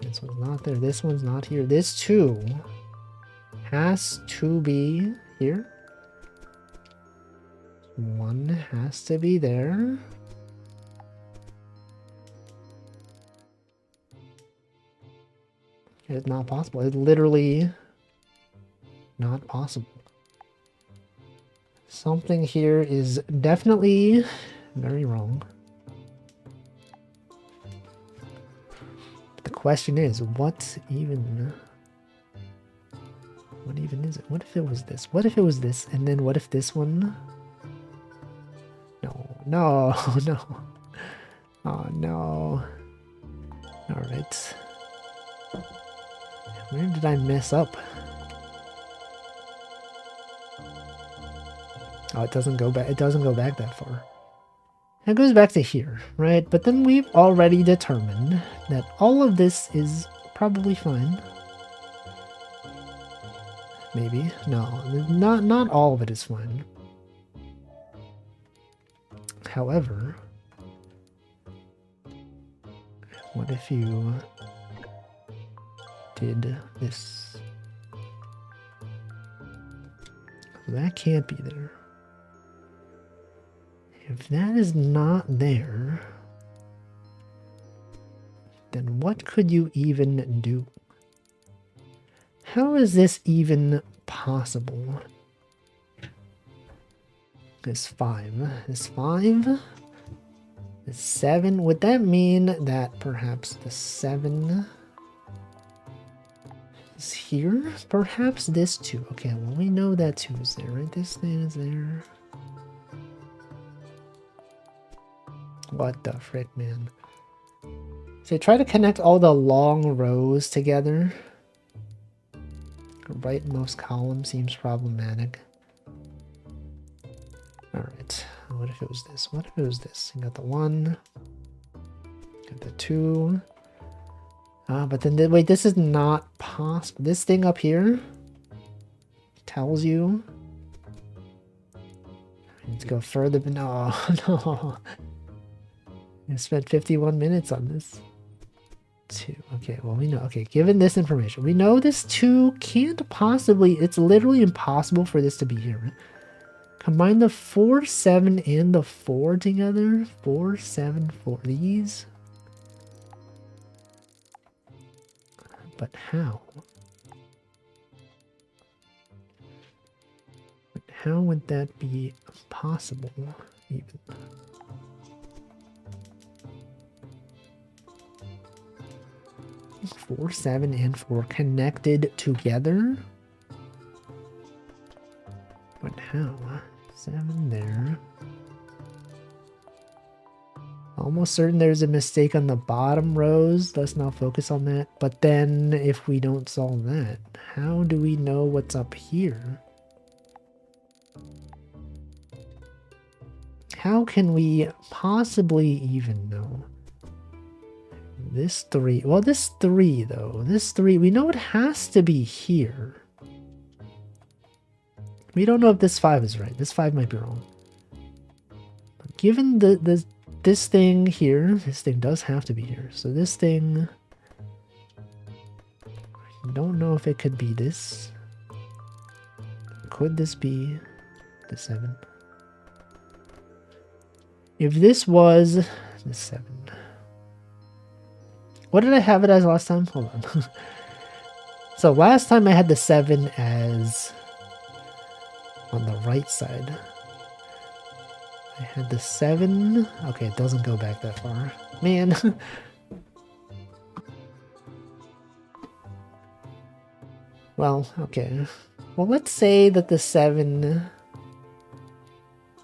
This one's not there. This one's not here. This 2 has to be here. 1 has to be there. It's not possible. It's literally not possible. Something here is definitely very wrong. The question is, what even is it? What if it was this? What if it was this? And then what if this one? No. Oh, no. All right. Where did I mess up? Oh, it doesn't go back. It doesn't go back that far. It goes back to here, right? But then we've already determined that all of this is probably fine. Maybe. No, not all of it is fine. However, what if you did this? That can't be there. If that is not there, then what could you even do? How is this even possible? This 5. This 5? This 7? Would that mean that perhaps the 7 is here? Perhaps this 2. Okay, well, we know that 2 is there, right? This thing is there. What the frick, man? So try to connect all the long rows together. Rightmost column seems problematic. Alright, what if it was this? What if it was this? You got the 1, got the 2. But then, wait, this is not possible. This thing up here tells you. I need to go further, but no, no. I spent 51 minutes on this. 2. Okay, well, we know. Okay, given this information, we know this 2 can't possibly, it's literally impossible for this to be here. Combine the 4, 7, and the 4 together. 4, 7, 4. These. But how? But how would that be possible, even? 4, 7, and 4 connected together? But how? 7 there. Almost certain there's a mistake on the bottom rows. Let's not focus on that. But then if we don't solve that, how do we know what's up here? How can we possibly even know? This 3, well, this 3 though, this 3, we know it has to be here. We don't know if this 5 is right. This 5 might be wrong. But given this thing here, this thing does have to be here. So this thing, I don't know if it could be this. Could this be the 7? If this was the 7. What did I have it as last time? Hold on. So last time I had the 7 as on the right side. I had the 7. Okay, it doesn't go back that far. Man. Well, okay. Well, let's say that the 7...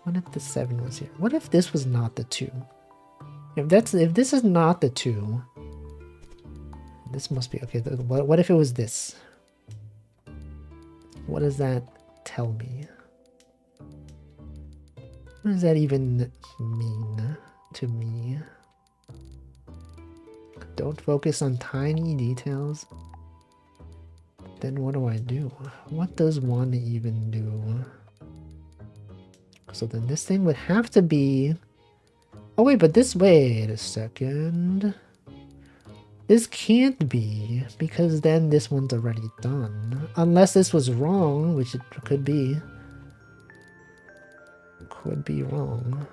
What if the 7 was here? What if this was not the 2? If this is not the 2... This must be... Okay, what if it was this? What does that tell me? What does that even mean to me? Don't focus on tiny details. Then what do I do? What does 1 even do? So then this thing would have to be... Oh wait, but this... Wait a second. This can't be, because then this one's already done. Unless this was wrong, which it could be. Could be wrong.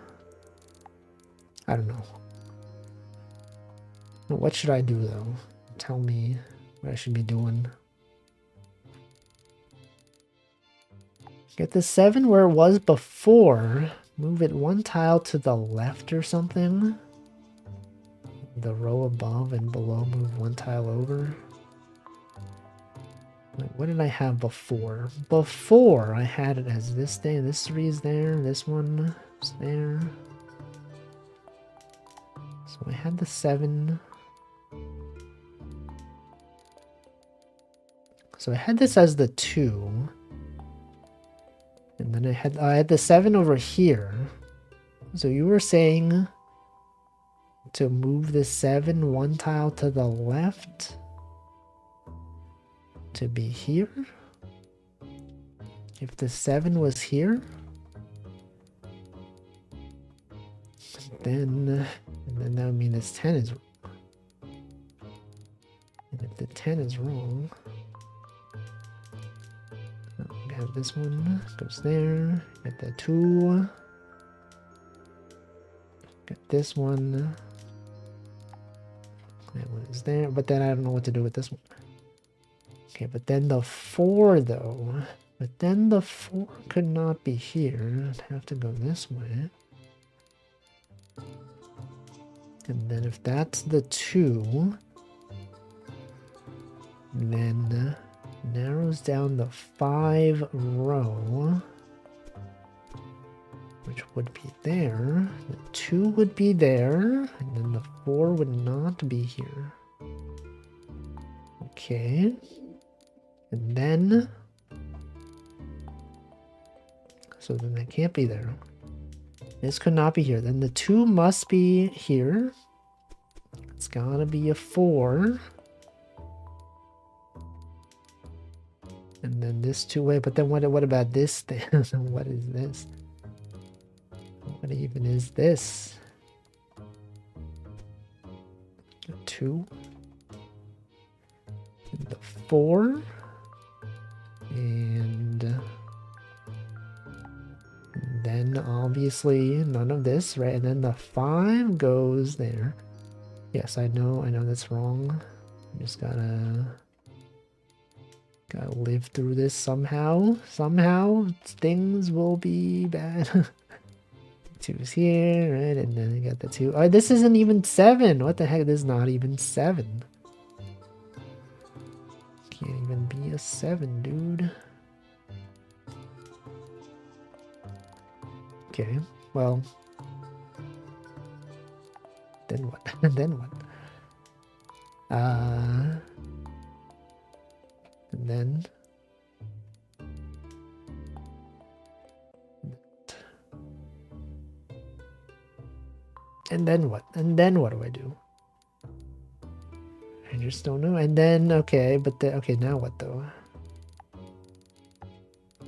I don't know. What should I do though? Tell me what I should be doing. Get the 7 where it was before. Move it 1 tile to the left or something. The row above and below, move 1 tile over. Wait, what did I have before? Before I had it as this thing. This 3 is there. This one is there. So I had the 7. So I had this as the 2. And then I had the 7 over here. So you were saying to move the 7 1 tile to the left to be here? If the 7 was here, then that would mean this 10 is wrong. And if the 10 is wrong, we have this one goes there. Get the 2. Get this one. That one is there, but then I don't know what to do with this one. Okay, but then the 4 though. But then the 4 could not be here. I'd have to go this way. And then if that's the 2, then narrows down the 5 row, which would be there. The 2 would be there, and then the 4 would not be here. Okay. And then... So then that can't be there. This could not be here. Then the 2 must be here. It's gotta be a 4. And then this 2 way, but then what about this thing? What is this? What even is this? The 2. And the 4. And then obviously none of this, right? And then the 5 goes there. Yes, I know that's wrong. Just gotta live through this somehow. Somehow things will be bad. 2's here, right? And then I got the 2. Oh, this isn't even 7. What the heck? This is not even 7. Can't even be a 7, dude. Okay, well. Then what? Then what? And then... And then what? And then what do I do? I just don't know. And then, okay, but okay, now what though? I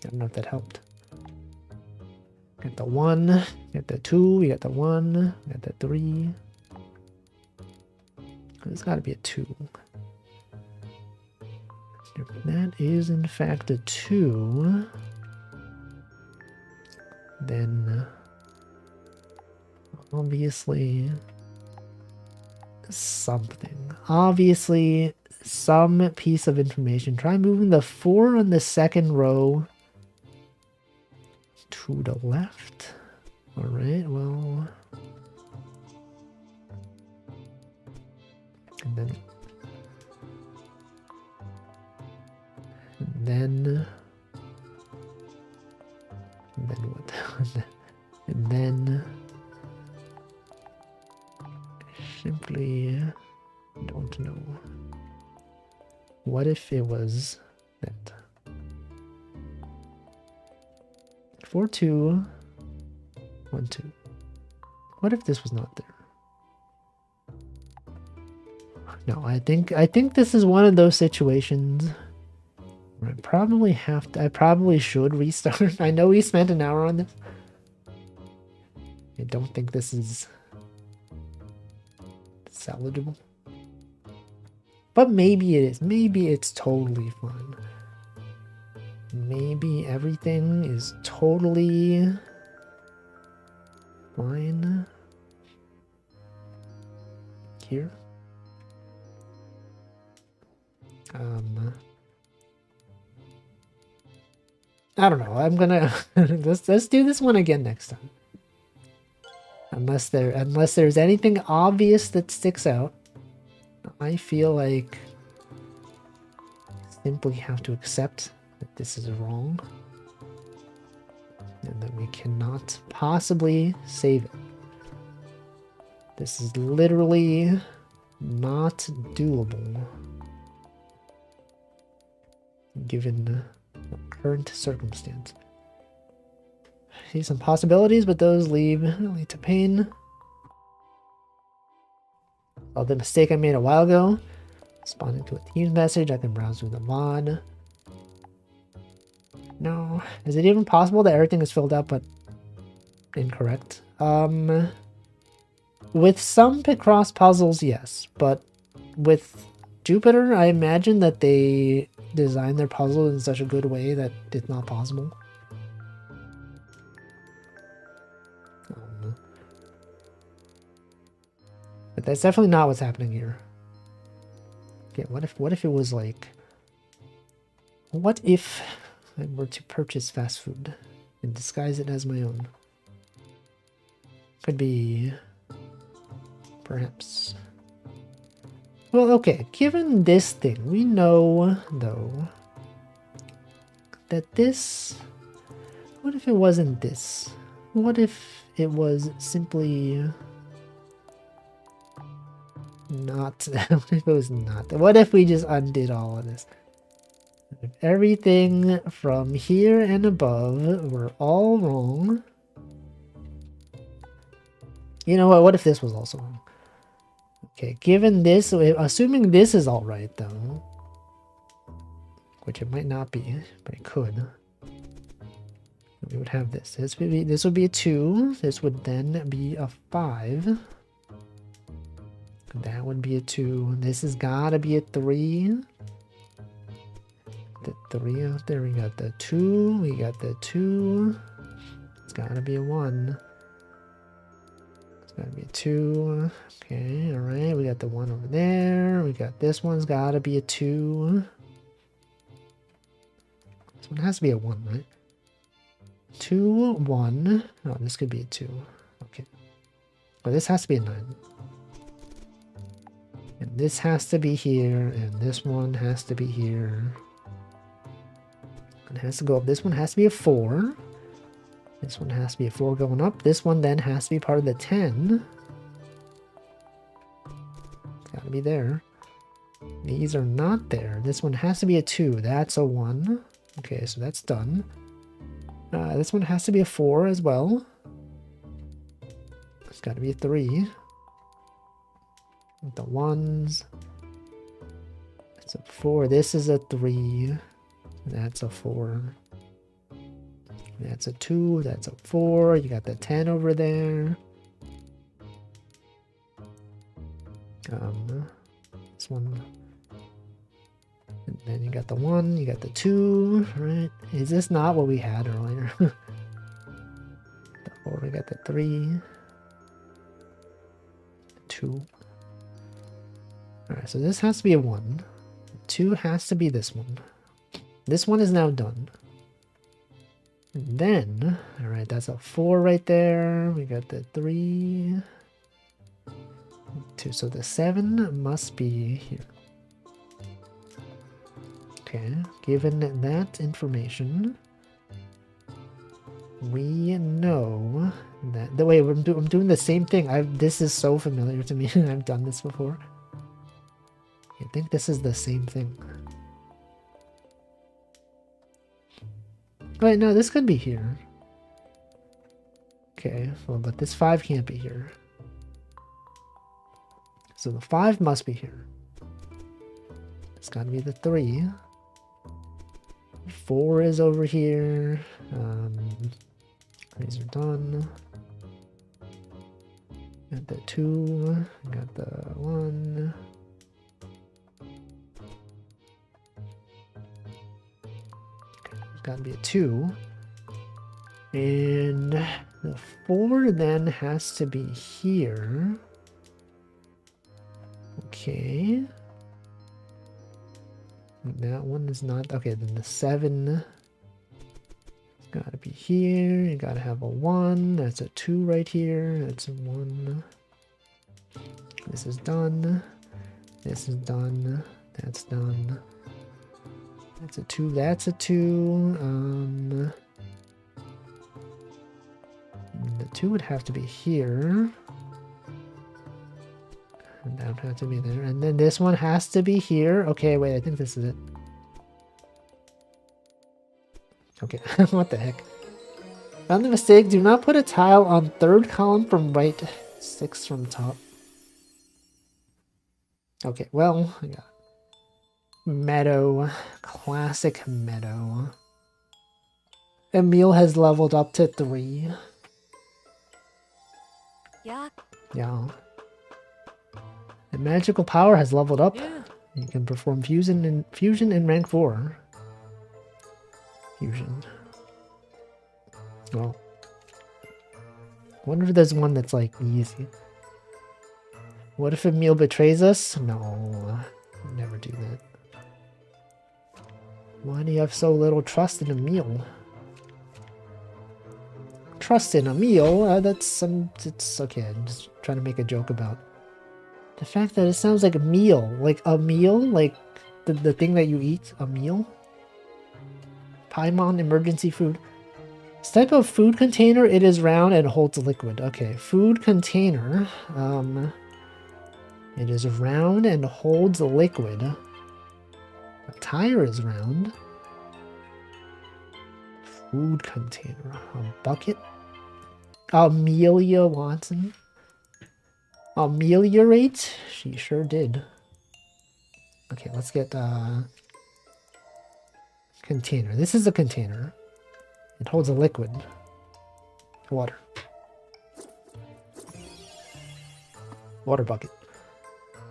don't know if that helped. Got the 1, got the 2, you got the 1, got the 3. There's gotta be a 2. If that is in fact a 2, then obviously something. Obviously, some piece of information. Try moving the 4 on the second row to the left. Alright, well... And then... And then what? And then... Simply... don't know. What if it was that? 4, 2, 1, 2. What if this was not there? No, I think this is one of those situations where I probably should restart. I know we spent an hour on this. I don't think this is salvageable. But maybe it is. Maybe it's totally fine. Maybe everything is totally fine here. I don't know. I'm gonna let's do this one again next time. Unless there's anything obvious that sticks out, I feel like simply have to accept that this is wrong and that we cannot possibly save it. This is literally not doable given the current circumstance. I see some possibilities, but those lead to pain. Oh, the mistake I made a while ago. Responding to a Teams message, I can browse through the mod. No. Is it even possible that everything is filled up but incorrect? With some Picross puzzles, yes. But with Jupiter, I imagine that they designed their puzzle in such a good way that it's not possible. But that's definitely not what's happening here. Okay, what if it was like... What if I were to purchase fast food and disguise it as my own? Could be... perhaps... Well, okay, given this thing, we know, though, that this... What if it wasn't this? What if it was simply... not... What if it was not? What if we just undid all of this? If everything from here and above were all wrong... You know what? What if this was also wrong? Okay, given this, assuming this is all right, though, which it might not be, but it could, we would have this. This would be a 2. This would then be a 5. That would be a 2. This has got to be a 3. The 3 out there. We got the 2. We got the 2. It's got to be a 1. Gotta be a 2. Okay, alright. We got the 1 over there. We got this one's gotta be a 2. This one has to be a 1, right? 2, 1. Oh, this could be a 2. Okay. But this has to be a 9. And this has to be here. And this one has to be here. It has to go up. This one has to be a 4. This one has to be a 4 going up. This one then has to be part of the 10. It's got to be there. These are not there. This one has to be a 2. That's a 1. Okay, so that's done. This one has to be a 4 as well. It's got to be a 3. With the 1s. It's a 4. This is a 3. That's a 4. That's a 2, that's a 4, you got the 10 over there. This one. And then you got the 1, you got the 2, right? Is this not what we had earlier? The 4, we got the 3. 2. Alright, so this has to be a 1. 2 has to be this one. This one is now done. And then, alright, that's a 4 right there. We got the 3. 2, so the 7 must be here. Okay, given that information, we know that... Wait, I'm doing the same thing. This is so familiar to me. I've done this before. I think this is the same thing. Wait, no, this could be here. Okay, well, but this 5 can't be here. So the 5 must be here. It's gotta be the 3. 4 is over here. These are done. Got the 2. Got the 1. Gotta be a 2. And the 4 then has to be here. Okay. That one is not... Okay, then the 7... It's gotta be here. You gotta have a 1. That's a 2 right here. That's a 1. This is done. This is done. That's done. That's a 2. That's a 2. The 2 would have to be here. And that would have to be there. And then this one has to be here. Okay, wait, I think this is it. Okay, what the heck? Found the mistake. Do not put a tile on 3rd column from right, 6 from top. Okay, well, I got Meadow. Classic Meadow. Emil has leveled up to 3. Yeah. Yeah. The magical power has leveled up. Yeah. You can perform fusion in rank 4. Fusion. Well. Wonder if there's one that's like easy. What if Emil betrays us? No. Never do that. Why do you have so little trust in Emil? Trust in Emil? That's it's okay. I'm just trying to make a joke about the fact that it sounds like a meal. Like a meal? Like the thing that you eat? A meal? Paimon emergency food. This type of food container, it is round and holds liquid. Okay, food container. It is round and holds liquid. A tire is round. Food container. A bucket. Amelia Watson. Ameliorate? She sure did. Okay, let's get container. This is a container. It holds a liquid. Water. Water bucket.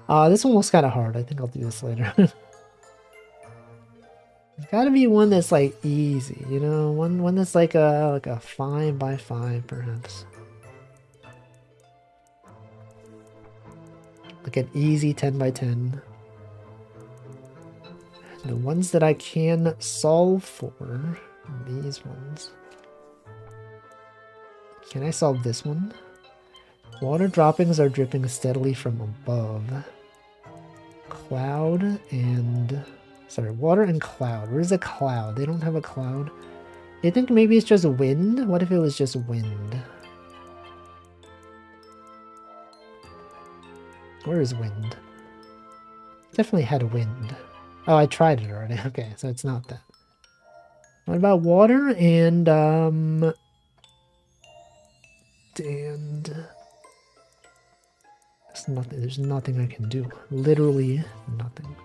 This one was kind of hard. I think I'll do this later. There's gotta be one that's like easy, you know, one that's like a 5 by 5 perhaps. Like an easy 10 by 10. The ones that I can solve for are these ones. Can I solve this one? Water droppings are dripping steadily from above. Cloud and... Sorry, water and cloud. Where's a cloud? They don't have a cloud. You think maybe it's just wind? What if it was just wind? Where is wind? Definitely had a wind. Oh, I tried it already. Okay, so it's not that. What about water and there's nothing I can do. Literally nothing.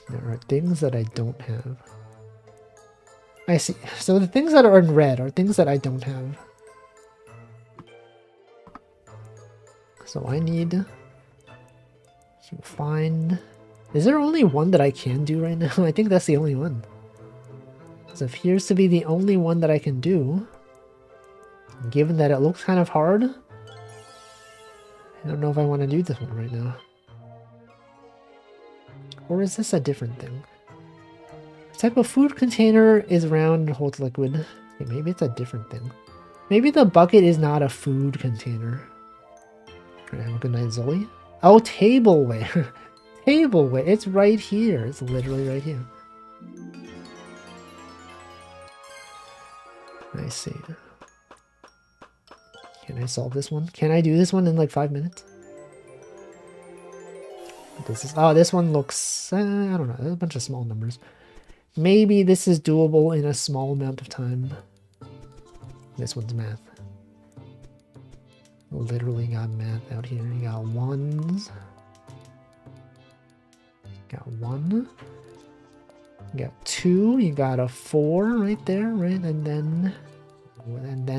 There are things that I don't have. I see. So the things that are in red are things that I don't have. So I need to find... Is there only one that I can do right now? I think that's the only one. This appears to be the only one that I can do. Given that it looks kind of hard, I don't know if I want to do this one right now. Or is this a different thing? The type of food container is round and holds liquid. Okay, maybe it's a different thing. Maybe the bucket is not a food container. Alright, have a good night, Zoe. Oh, tableware. Tableware. It's right here. It's literally right here. I see. Can I solve this one? Can I do this one in like 5 minutes? This is, oh, this one looks, I don't know, there's a bunch of small numbers. Maybe this is doable in a small amount of time. This one's math. Literally got math out here. You got ones. Got 1. You got 2. You got a 4 right there, right? And then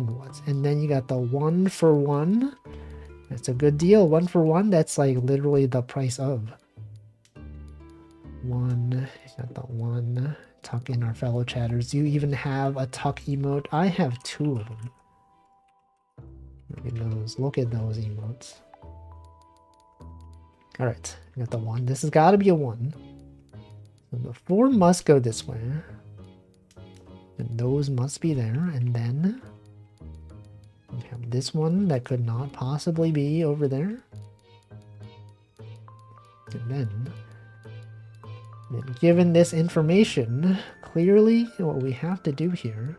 what? And then you got the 1 for 1. That's a good deal. 1 for 1. That's like literally the price of 1. You got the 1. Tuck in our fellow chatters. You even have a tuck emote. I have 2 of them. Look at those. Look at those emotes. Alright, we got the 1. This has got to be a 1. So the 4 must go this way. And those must be there. And then we have this one that could not possibly be over there. And then given this information, clearly what we have to do here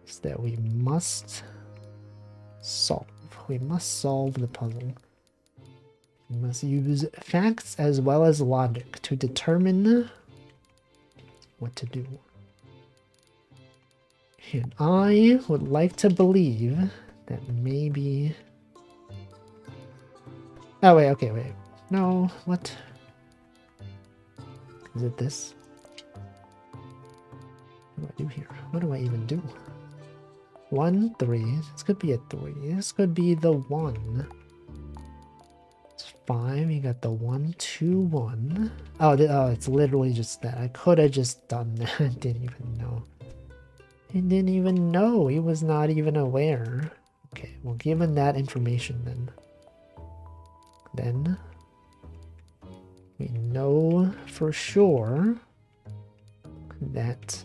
is that we must solve. We must solve the puzzle. We must use facts as well as logic to determine what to do. And I would like to believe that maybe... Oh, wait, okay, wait. No, what? Is it this? What do I do here? What do I even do? 1, 3. This could be a 3. This could be the 1. It's 5. You got the 1, 2, 1. Oh, it's literally just that. I could have just done that. Didn't even know. He didn't even know. He was not even aware. Okay, well, given that information then we know for sure that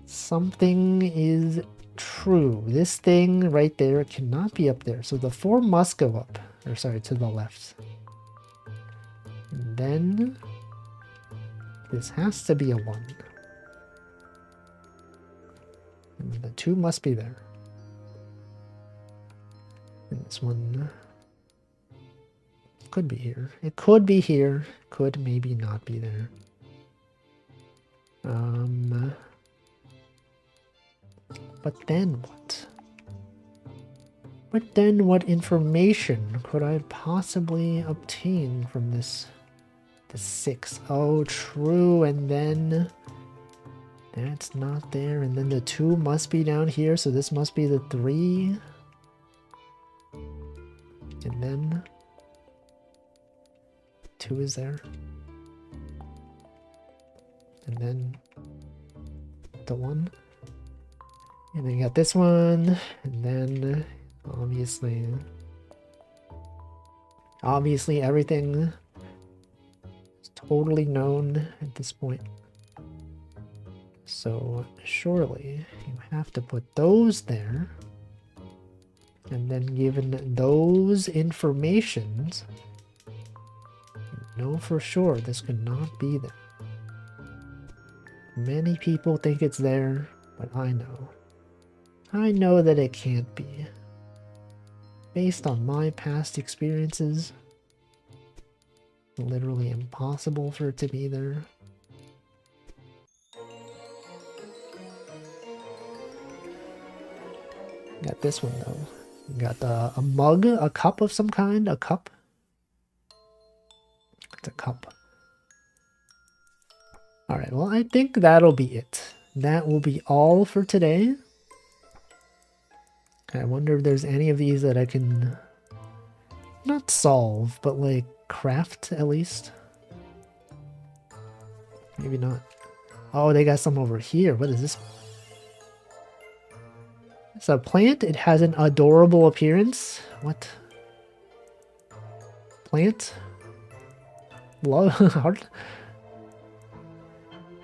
something is true. This thing right there cannot be up there. So the 4 must go up. Or sorry, to the left. And then this has to be a 1. And the 2 must be there. And this one could be here. It could be here. Could maybe not be there. But then what? But then what information could I possibly obtain from this? The 6. Oh, true. And then that's not there. And then the 2 must be down here. So this must be the 3. And then 2 is there. And then the 1. And then you got this one. And then obviously everything is totally known at this point. So surely you have to put those there. And then given those informations, you know for sure this could not be there. Many people think it's there, but I know. I know that it can't be. Based on my past experiences, literally impossible for it to be there. Got this one though. Got a mug, a cup of some kind, a cup. It's a cup. Alright, well I think that'll be it. That will be all for today. I wonder if there's any of these that I can not solve, but like craft at least. Maybe not. Oh, they got some over here. What is this? It's a plant. It has an adorable appearance. What? Plant? Love heart?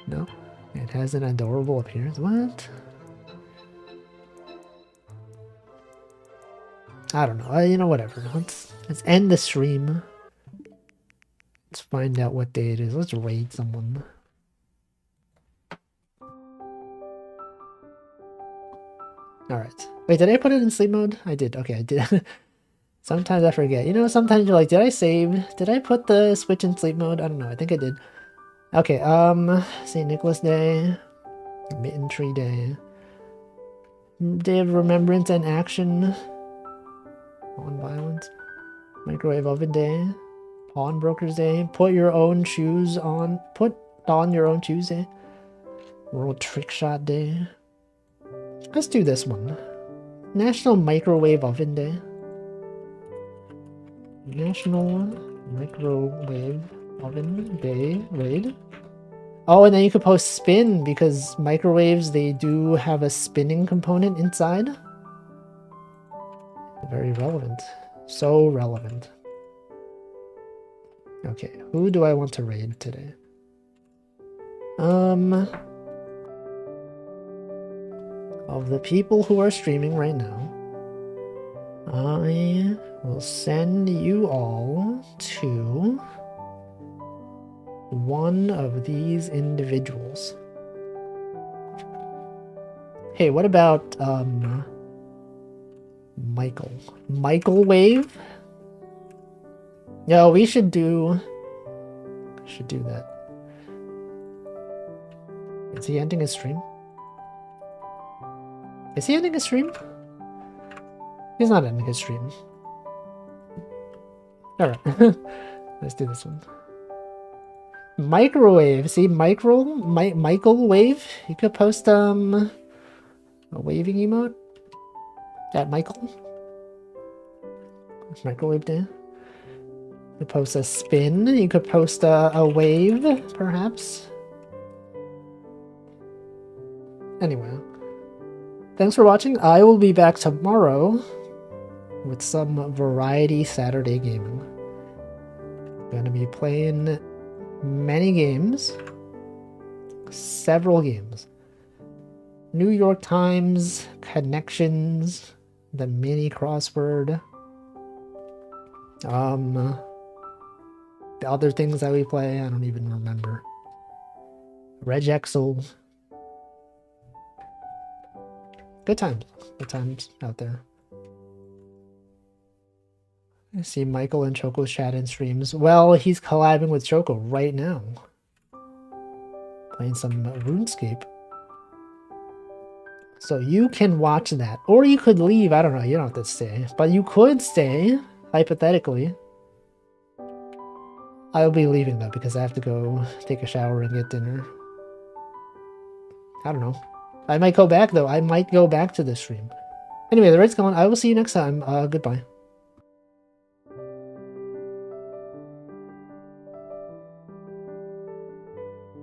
No. It has an adorable appearance. What? I don't know. You know, whatever. Let's end the stream. Let's find out what day it is. Let's raid someone. Alright. Wait, did I put it in sleep mode? I did. Okay, I did. Sometimes I forget. You know, sometimes you're like, did I save? Did I put the Switch in sleep mode? I don't know. I think I did. Okay, St. Nicholas Day. Mitten Tree Day. Day of Remembrance and Action. Non-violence. Microwave Oven Day. Pawnbrokers Day. Put your own shoes on. Put on your own shoes Day. World Trick Shot Day. Let's do this one. National Microwave Oven Day. National Microwave Oven Day raid. Oh, and then you could post spin because microwaves, they do have a spinning component inside. Very relevant. So relevant. Okay, who do I want to raid today? Of the people who are streaming right now, I will send you all to one of these individuals. Hey, what about Michael? Michael Wave? No, we should do that. Is he ending his stream? Is he ending his stream? He's not ending his stream. Alright. Let's do this one. Microwave. See, Michael Wave? You could post a waving emote at Michael. Microwave Day. You could post a spin. You could post a wave, perhaps. Anyway. Thanks for watching. I will be back tomorrow with some variety Saturday gaming. I'm going to be playing many games. Several games. New York Times, Connections, the mini crossword. The other things that we play, I don't even remember. Regexel. Good times. Good times out there. I see Michael and Choco's chat and streams. Well, he's collabing with Choco right now. Playing some RuneScape. So you can watch that. Or you could leave. I don't know. You don't have to stay. But you could stay, hypothetically. I'll be leaving though because I have to go take a shower and get dinner. I don't know. I might go back though. I might go back to the stream. Anyway, the raid's going. I will see you next time. Goodbye.